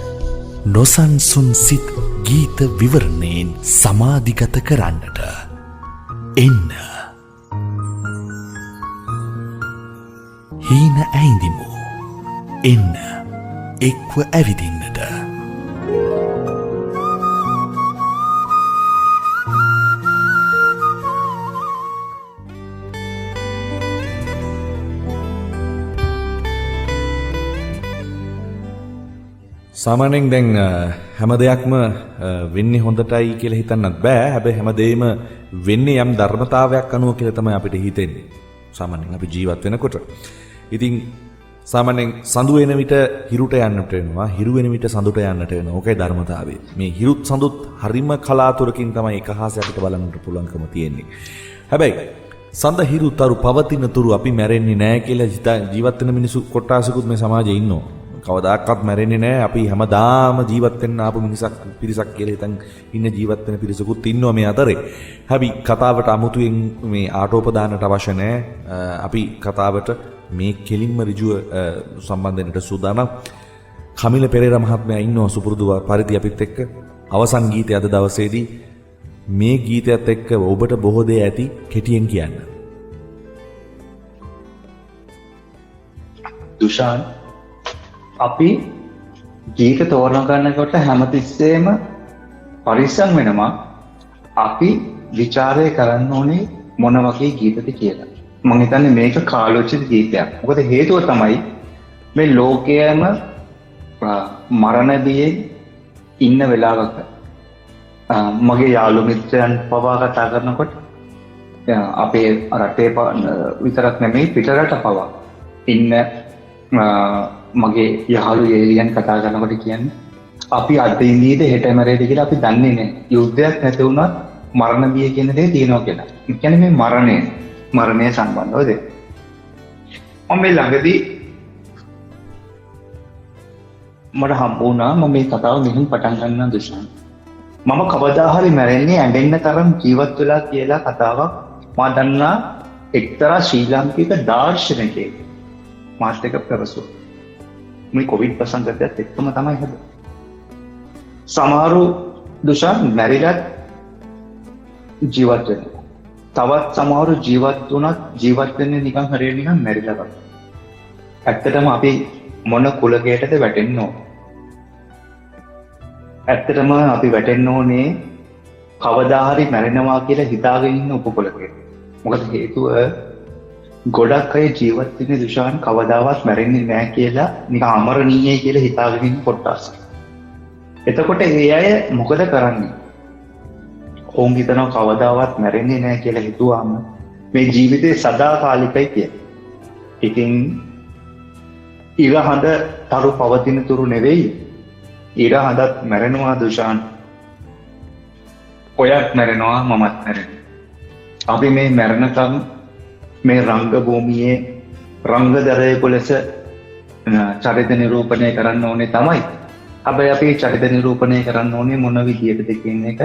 [SPEAKER 1] නොසන්සුන් සිත් ගීත විවරණයෙන් සමාධිගත කරන්නට එන්න. හීන ඇයිඳිමු. එන්න එක්ව ඇවිදින්නට.
[SPEAKER 2] සාමාන්‍යයෙන් දැන් හැම දෙයක්ම වෙන්නේ හොඳටයි කියලා හිතන්නත් බෑ. හැබැයි හැමදේම වෙන්නේ යම් ධර්මතාවයක් අනුව කියලා තමයි අපිට හිතෙන්නේ. සාමාන්‍යයෙන් අපි ජීවත් වෙනකොට. ඉතින් සාමාන්‍යයෙන් සඳු වෙන විට හිරුට යන්නට වෙනවා. හිරු වෙන විට සඳුට යන්නට වෙනවා. ඕකයි ධර්මතාවය. මේ හිරුත් සඳුත් හරිම කලාතුරකින් තමයි එක හාසේ අපිට බලන්නට පුළුවන්කම තියෙන්නේ. හැබැයි සඳ හිරු තරු පවතින තුරු අපි මැරෙන්නේ නැහැ කියලා ජීවත් වෙන මිනිස්සු කොට්ටාසකුත් මේ සමාජයේ ඉන්නවා. කවදාකවත් මැරෙන්නේ නැහැ. අපි හැමදාම ජීවත් වෙන්න ආපු පිරිසක් කියලා හිතන් ඉන්න ජීවත් වෙන පිරිසකුත් ඉන්නවා මේ අතරේ. හැබැයි කතාවට අමුතුවෙන් මේ ආටෝපදානට අවශ්‍ය නැහැ. අපි කතාවට මේ කෙලින්ම ඍජුව සම්බන්ධ වෙන්නට සූදානම්. කමිල පෙරේරා මහත්මයා ඉන්නවා සුපුරුදු පරිදි අපිත් එක්ක. අවසන් ගීතය අද දවසේදී මේ ගීතයත් එක්ක ඔබට බොහෝ දේ ඇති කෙටියෙන් කියන්න.
[SPEAKER 3] දුෂාන්, අපි ගීත තෝරන ගන්නකොට හැමතිස්සෙම පරිස්සම් වෙනවා අපි විචාරය කරන්න ඕනේ මොන වගේ ගීතද කියලා. මම හිතන්නේ මේක කාලෝචිත ගීතයක්. මොකද හේතුව තමයි මේ ලෝකයේම මරණ බියේ ඉන්න වෙලාවක මගේ යාළු මිත්‍රයන් පවා කතා කරනකොට අපේ රටේ විතරක් නෙමෙයි පිටරට පවා ඉන්න මගේ යහළු ඒලියන් කතා කරනකොට කියන්නේ අපි අද ඉඳීද හෙට මැරෙයිද කියලා අපි දන්නේ නැහැ. යුද්ධයක් නැති වුණත් මරණ බිය කියන දේ තියෙනවා කියලා. ඒ කියන්නේ මේ මරණය සම්බන්ධවද? මම මේ ළඟදී මට හම්බ වුණා මම මේ කතාව මෙහෙම පටන් ගන්න දුෂාන්. මම කවදා හරි මැරෙන්නේ ඇඬෙන්න තරම් ජීවත් වෙලා කියලා කතාවක් මා දන්නා එක්තරා ශ්‍රී ලාංකික දාර්ශනිකයෙක් මාත් එක්ක ප්‍රවසුවා. මේ කොවිඩ් ප්‍රසංගයත් එක්කම තමයි හද. සමහරු දුෂාන් මැරිලත් ජීවත් වෙනවා. තවත් සමහරු ජීවත් වුණත් ජීවත් වෙන්නේ නිකන් හරියට නිකන් මැරිලා වගේ. ඇත්තටම අපි මොන කුලකයටද වැටෙන්න ඕන? ඇත්තටම අපි වැටෙන්න ඕනේ කවදා හරි මැරෙනවා කියලා හිතාගෙන ඉන්න උපකුලකයට. මොකද හේතුව ගොඩක් අය ජීවත් වෙන්නේ දුෂාන් කවදාවත් මැරෙන්නේ නැහැ කියලා නිකන් අමරණීයයි කියලා හිතාගෙන ඉන්න කොටස්. එතකොට ඒ අය මොකද කරන්නේ? ඔවුන් හිතනවා කවදාවත් මැරෙන්නේ නැහැ කියලා හිතුවාම මේ ජීවිතේ සදාකාලිකයි කියලා. ඉතින් ඉරහඳ තරු පවතින තුරු නෙවෙයි ඉරහඳත් මැරෙනවා දුෂාන්. ඔයත් මැරෙනවා මමත් මැරෙනවා. අපි මේ මැරෙනකම් මේ රංග භූමියේ රංගදරයෙකු ලෙස චරිත නිරූපණය කරන්න ඕනේ තමයි. හැබැයි අපි චරිත නිරූපණය කරන්න ඕනේ මොන විදියටද කියන එක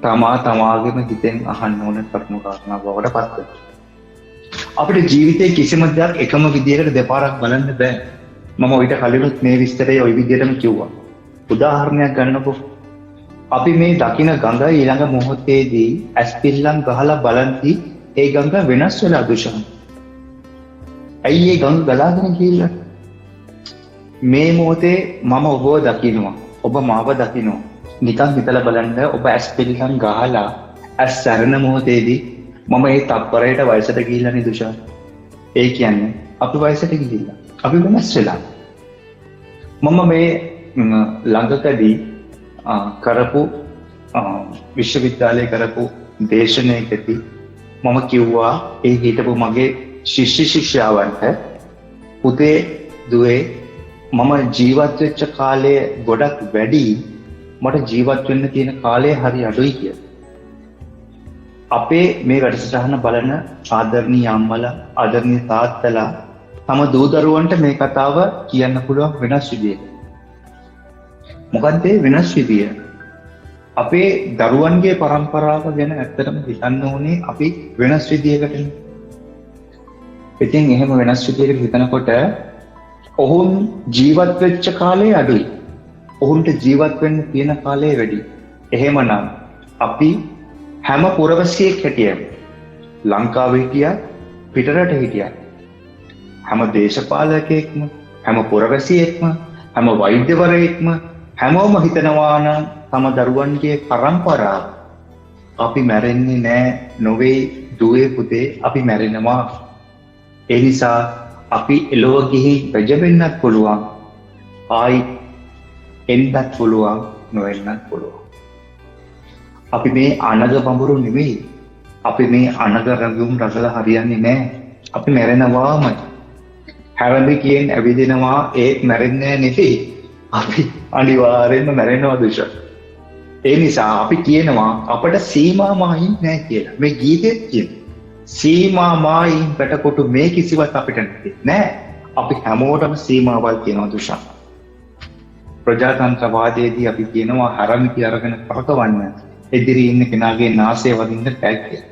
[SPEAKER 3] තමාගේම හිතෙන් අහන්න ඕන කරුණු කාරණා බවට පත් වෙනවා. අපිට ජීවිතේ කිසිම දෙයක් එකම විදියකට දෙපාරක් බලන්න බෑ. මම ඊට කලිනුත් මේ විස්තරය ওই විදියටම කිව්වා. උදාහරණයක් ගන්නකො. අපි මේ දකින ගඟ ඊළඟ මොහොතේදී ඇස්පිල්ලම් ගහලා බලන්දී ඒ ගඟ වෙනස් වෙලා දුෂාන්. ඇයි ඒ ගඟ ගලාගෙන ගිහිල්ලා? මේ මොහොතේ මම ඔබව දකින්නවා. ඔබ මාව දකින්නවා. නිකන් හිතලා බලන්න ඔබ ඇස්පිල්ලම් ගහලා ඇස් සැරෙන මොහොතේදී මම ඒ තප්පරයට වයසට ගිහිල්ලා නේ දුෂාන්. ඒ කියන්නේ අපි වයසට ගිහිල්ලා. අපි වෙනස් වෙලා. මම මේ ළඟකදී කරපු විශ්වවිද්‍යාලයේ කරපු දේශනයකදී මම කිව්වා ඒ හිටපු මගේ ශිෂ්‍යයන්ට පුතේ දුවේ මම ජීවත් වෙච්ච කාලය ගොඩක් වැඩි මට ජීවත් වෙන්න තියෙන කාලය හරි අඩුයි කියලා. අපේ මේ වැඩසටහන බලන ආදරණීය අම්මලා ආදරණීය තාත්තලා තම දූ දරුවන්ට මේ කතාව කියන්න පුළුවන් වෙනස් විදියට. මොකද ඒ වෙනස් විදිය අපේ දරුවන්ගේ පරම්පරාව ගැන ඇත්තටම හිතන්න ඕනේ අපි වෙනස් විදියකට. ඉතින් එහෙම වෙනස් විදියකට හිතනකොට ඔහුන් ජීවත් වෙච්ච කාලේ අඩුයි. ඔහුන්ට ජීවත් වෙන්න තියෙන කාලේ වැඩි. එහෙමනම් අපි හැම පුරවැසියෙක් හැටියට ලංකාවේ හිටියත් පිටරට හිටියත් හැම දේශපාලකයෙක්ම හැම පුරවැසියෙක්ම හැම වෛද්‍යවරයෙක්ම හැමෝම හිතනවා නම් තම දරුවන්ගේ පරම්පරාව අපි මැරෙන්නේ නෑ නොවේ දුවේ පුතේ අපි මැරෙනවා. ඒ නිසා අපි එළොව ගිහින් රජ වෙන්නත් පුළුවන් ආයි එන්නත් පුළුවන් නොවෙන්නත් පුළුවන්. අපි මේ අනග බඹරු නෙවෙයි. අපි මේ අනග රඟුම් රගල හරියන්නේ නෑ. අපි මැරෙනවාමයි. හැවඳි කියෙන් ඇවිදිනවා ඒත් මැරෙන්නේ නෙවෙයි. අපි අනිවාර්යෙන්ම මැරෙනවා දුෂ. ඒ නිසා අපි කියනවා අපට සීමා මායින් නෑ කියලා. මේ ගීතෙත් කියන සීමා මායින් පැටකොටු මේ කිසිවක් අපිට නැති නෑ. අපි හැමෝටම සීමාවල් කියනවා දුෂා. ප්‍රජාතන්ත්‍රවාදයේදී අපි කියනවා හරමිති අරගෙන පරකවන්න එදිරි ඉන්න කෙනාගේ නාසය වදින්න බෑ කියලා.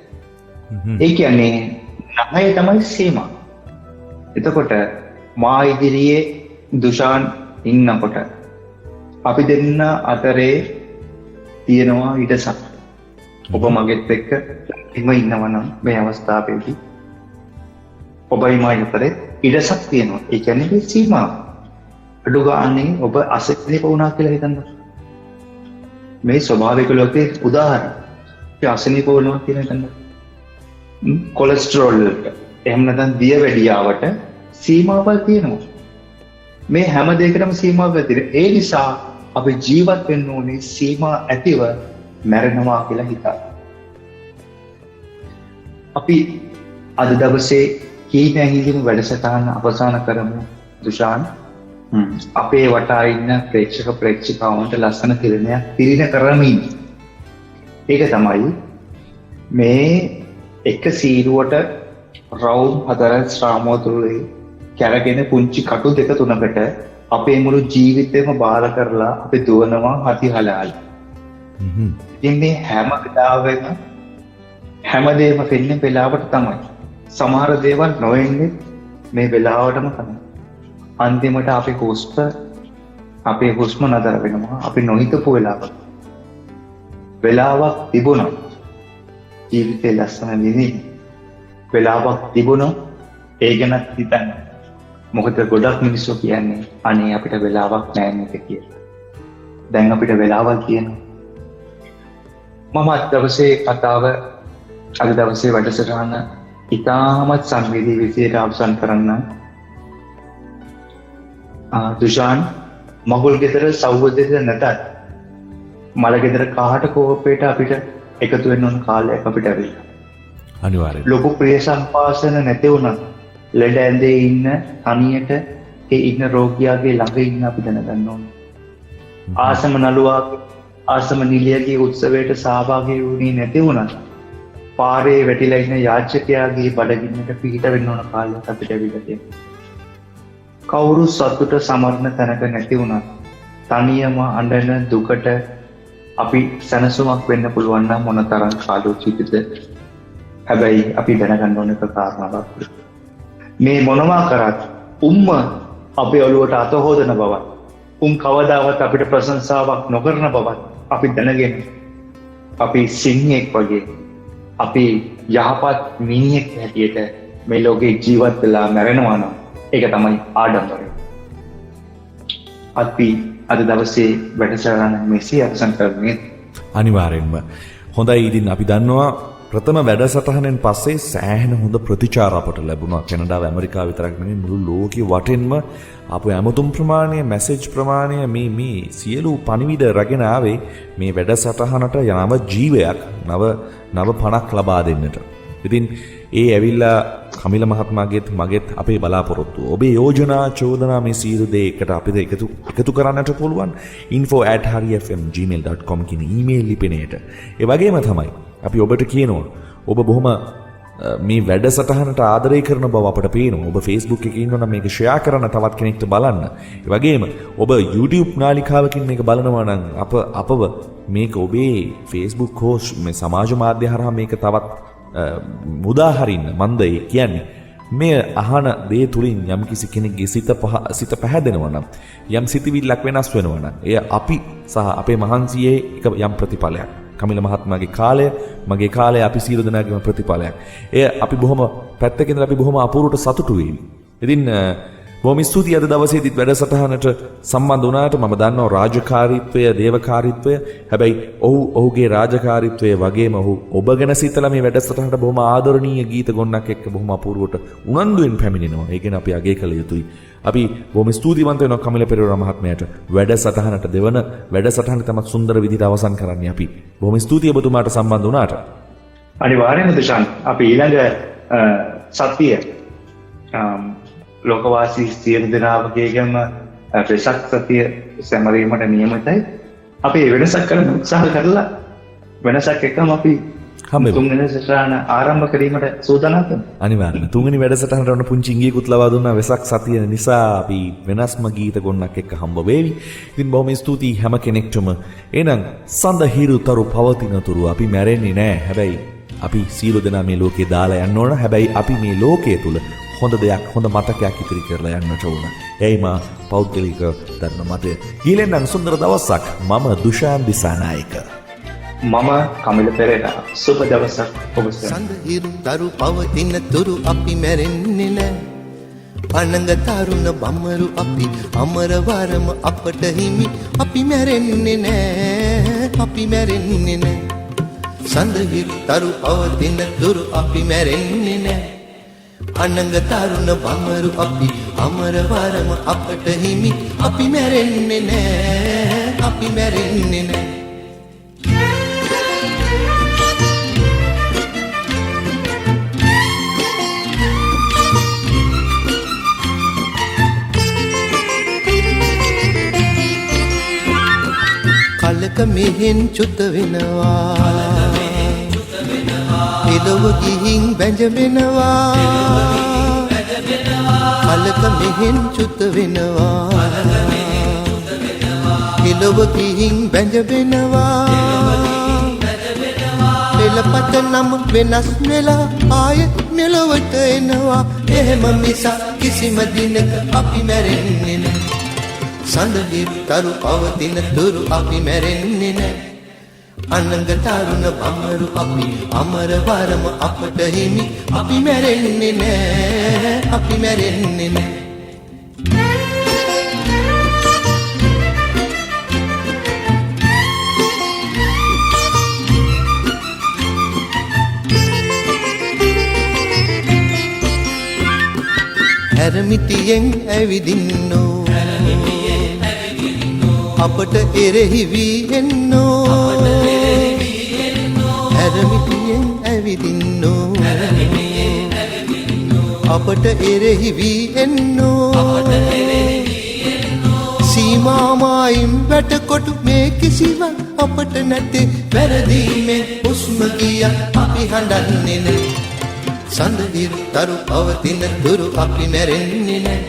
[SPEAKER 3] ඒ කියන්නේ නහය තමයි සීමා. එතකොට මා ඉදිරියේ දුෂාන් ඉන්නකොට අපි දෙන්න අතරේ තියෙනවා ඉඩසක්. ඔබ මගෙත් එක්ක එම ඉන්නවනම් මේ අවස්ථාවේදී ඔබයි මා අතරේ ඉඩසක් තියෙනවා. ඒ කියන්නේ මේ සීමාව. අඩු ගානේ ඔබ අසනීප වුණා කියලා හිතන්න. මේ ස්වභාවික ලෝකයේ උදාහරණ. ඒ අසනීප වුණා කියලා හිතන්න. කොලෙස්ටරෝල් වලට එහෙම නැත්නම් දියවැඩියාවට සීමාවල් තියෙනවා. මේ හැම දෙයකටම සීමාවක් තියෙනවා. ඒ නිසා අපි ජීවත් වෙන්න ඕනේ සීමා ඇතිව මැරෙනවා කියලා හිතා. අපි අද දවසේ කීපයක් හිඳිමු වැඩසටහන අවසන් කරමු දුෂාන්. අපේ වටා ඉන්න ප්‍රේක්ෂක ප්‍රේක්ෂිකාවන්ට ලස්සන තිරණයක් තිරින කරමින්. ඒක තමයි මේ එක සීරුවට රවුම් 4 ශ්‍රාමෝතුලේ කැරගෙන පුංචි කටු 2-3කට අපේ මුළු ජීවිතේම බාර කරලා අපි දුවනවා හති හලාල්. ඉතින් මේ හැම වෙලාවෙම හැමදේම වෙන්නේ වෙලාවට තමයි. සමහර දේවල් නොවෙන්නේ මේ වෙලාවටම තමයි. අන්තිමට අපේ හුස්ම නතර වෙනවා. අපි නොහිතපු වෙලාවක් තිබුණා. ජීවිතේ ලස්සන විදිහින් වෙලාවක් තිබුණා. ඒ ගැන හිතන්න. මොකද ගොඩක් මිනිස්සු කියන්නේ අනේ අපිට වෙලාවක් නැහැ නේද කියලා. දැන් අපිට වෙලාවක් තියෙනවා. මම අද දවසේ කතාව අද දවසේ වැඩසටහන ඉතාමත් සංවේදී විදියට අවසන් කරන්න. දුෂාන් මගුල් ගෙදර සෞවදෙද නැතත් මල ගෙදර කාට කෝපයට අපිට එකතු වෙන්න ඕන කාලයක් අපිට ඇවිල්ලා.
[SPEAKER 2] අනිවාර්යයෙන්.
[SPEAKER 3] ලොකු ප්‍රිය සම්පාසන නැති වුණා. ලෙඩ ඇඳේ ඉන්න තනියට ඒ ඉන්න රෝගියාගේ ළඟ ඉන්න අපි දැනගන්න ඕනේ. ආසම නළුවාගේ ආසම නිලියගේ උත්සවයට සහභාගී වුණේ නැති වුණා. පාරේ වැටිලා ඉන්න යාචකයාගේ බඩගින්නට පිහිට වෙන්න ඕන කාලයක් අපිට ඇවිල්ලා තියෙනවා. කවුරු සතුට සමරන තැනක නැති වුණා. තනියම අඬන දුකට අපි සැනසුමක් වෙන්න පුළුවන් නම් මොනතරම් කාලෝචිතද. හැබැයි අපි දැනගන්න ඕන එක කාරණාවක්. මේ මොනවා කරත් අපේ ඔළුවට අත හොදන බවත් කවදාවත් අපිට ප්‍රශංසාවක් නොකරන බවත් අපි දැනගෙන අපි සිංහෙක් වගේ අපි යහපත් මිනිහෙක් හැටියට මේ ලෝකේ ජීවත් වෙලා මැරෙනවා නම් ඒක තමයි ආඩම්බරය. අපි අද දවසේ වැඩසටහන මෙසේ අවසන් කරන්නේ.
[SPEAKER 2] අනිවාර්යෙන්ම. හොඳයි ඉතින් අපි දන්නවා ප්‍රථම වැඩසටහනෙන් පස්සේ සෑහෙන හොඳ ප්‍රතිචාර අපට ලැබුණා. කැනඩාව ඇමරිකාව විතරක් නෙමෙයි මුළු ලෝකෙ වටෙන්ම අපේ ඇමතුම් ප්‍රමාණය, මැසේජ් ප්‍රමාණය මේ සියලු පණිවිඩ රැගෙන ආවේ මේ වැඩසටහනට නව ජීවයක්, නව පණක් ලබා දෙන්නට. ඉතින් ඒ ඇවිල්ලා කමිල මහත්මයාගෙත් මගෙත් අපේ බලාපොරොත්තු. ඔබේ යෝජනා චෝදනා මේ සියලු දේ එකට අපිට එකතු කරන්නට පුළුවන් info@harifm@gmail.com කියන ඊමේල් ලිපිනයට. ඒ වගේම තමයි අපි ඔබට කියනවා ඔබ බොහොම මේ වැඩසටහනට ආදරය කරන බව අපට පේනවා. ඔබ Facebook එකේ ඉන්නවනම් මේක ෂෙයා කරන්න තවත් කෙනෙක්ට බලන්න. ඒ වගේම ඔබ YouTube නාලිකාවකින් මේක බලනවා නම් අපව මේක ඔබේ Facebook හෝ මේ සමාජ මාධ්‍ය හරහා මේක තවත් මුදා හරින්න. මන්ද කියන්නේ මේ අහන දේ තුලින් යම් කිසි කෙනෙක්ගේ සිත පැහැදෙනවා නම් යම් සිතිවිල්ලක් වෙනස් වෙනවා නම් එය අපි සහ අපේ මහන්සියේ එක යම් ප්‍රතිඵලයක්. කමිල මහත්මයාගේ කාලය මගේ කාලය අපි සියලු දෙනාගේම ප්‍රතිඵලයක්. එය අපි බොහොම පැත්තකින් ඉඳලා අපි බොහොම අපූර්වට සතුටු වෙවි. ඉතින් බොහොම ස්තුතියි අද දවසේදීත් වැඩසටහනට සම්බන්ධ වුණාට මම දන්නවා රාජකාරීත්වය දේවකාරීත්වය. හැබැයි ඔහුගේ රාජකාරීත්වය වගේම ඔබ ගැන සිතලා මේ වැඩසටහනට බොහොම ආදරණීය ගීත ගොන්නක් එක්ක බොහොම අපූර්වට උනන්දුවෙන් පැමිණෙනවා. ඒ ගැන අපි අගය කළ යුතුයි. අපි බොහොම ස්තුතිවන්ත වෙනවා කමිල පෙරේරා මහත්මයාට වැඩසටහනට දෙවන වැඩසටහන තමයි සුන්දර විදිහට අවසන් කරන්නේ අපි. බොහොම ස්තුතියි ඔබතුමාට සම්බන්ධ වුණාට.
[SPEAKER 3] අනිවාර්යයෙන්ම දුෂාන් අපි ඊළඟ සතිය ලෝකවාසී සියලු දෙනාගේම වෙසක් සතිය සැමරීමට නියමිතයි. අපි වෙනසක් කරන්න උත්සාහ කරලා වෙනසක් එකම අපි තුන්වෙනි සටහන ආරම්භ කිරීමට සූදානම් වෙනවා.
[SPEAKER 2] අනිවාර්යයෙන් තුන්වෙනි වැඩසටහනට වුණ පුංචි ඉංගියකුත් ලබා දුන්නා වෙසක් සතිය නිසා අපි වෙනස්ම ගීත ගොන්නක් එක්ක හම්බ වෙවි. ඉතින් බොහොම ස්තුතියි හැම කෙනෙක්ටම. එහෙනම් සඳහිරුතරු පවතින තුරු අපි මැරෙන්නේ නැහැ. හැබැයි අපි සියලු දෙනා මේ ලෝකේ දාලා යන්න ඕන. හැබැයි අපි මේ ලෝකයේ තුල හොඳ දෙයක් හොඳ මතකයක් ඉතිරි කරලා යන්නට ඕන. එයි මා පෞද්ගලික ධර්ම මතය. ඊළඟ සුන්දර දවසක්. මම දුෂාන් දිසානායක.
[SPEAKER 3] මම කමිල පෙරේරා. සුබ දවසක් ඔබ
[SPEAKER 4] සඳහිරු තරු පවතින තුරු අපි මැරෙන්නේ නෑ. අනංග තරුණ බම්මරු අපි අමරවරම අපට හිමි. අපි මැරෙන්නේ නෑ. අපි මැරෙන්නේ නෑ. සඳහිරු තරු පවතින තුරු අපි මැරෙන්නේ නෑ. අනංග තරුණ බම්මරු අපි අමරවරම අපට හිමි. අපි මැරෙන්නේ නෑ. අපි මැරෙන්නේ නෑ. කලක මෙහෙන් චුත වෙනවා. එළව ගිහින් බැඳෙනවා. කලක මෙහෙන් චුත වෙනවා. එළව ගිහින් බැඳෙනවා. පෙළපත නම් වෙනස් වෙලා ආයෙත් මෙලොවට එනවා. එහෙම මිස කිසිම දිනක අපි මැරෙන්නේ නැහැ. සඳහිරු තරු පවතින තුරු අපි මැරෙන්නේ නෑ. අනංග තරුණ බම්මරු අපි අමරවරම අපට හිමි. අපි මැරෙන්නේ නෑ. අපි මැරෙන්නේ නෑ. හැරමිටියෙන් ඇවිදින්නෝ අපට එරෙහි වී එන්නෝ. හැරමිටියෙන් ඇවිදින්නෝ අපට එරෙහි වී එන්නෝ. සීමාමායින් වැටකොටු මේ කිසිවක් අපට නැතේ. වැරදීමෙන් හුස්ම ගියා අපි හඬන්නේ නෑ. සඳහිරු තරු පවතින තුරු අපි මැරෙන්නේ නෑ.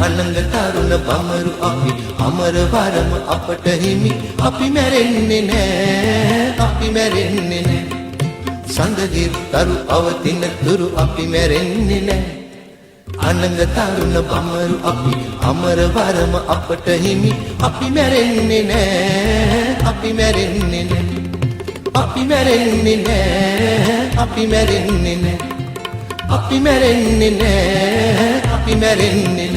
[SPEAKER 4] අනංග තරුණ බම්මරු අපි අමරවරම අපට හිමි. අපි මැරෙන්නේ නෑ. අපි මැරෙන්නේ නෑ. සඳහිරු තරු පවතින තුරු අපි මැරෙන්නේ නෑ. අනංග තරුණ බම්මරු අපි අමරවරම අපට හිමි. අපි මැරෙන්නේ නෑ. අපි මැරෙන්නේ නෑ. අපි මැරෙන්නේ නෑ. අපි මැරෙන්නේ නෑ. අපි මැරෙන්නේ නෑ. අපි මැරෙන්නේ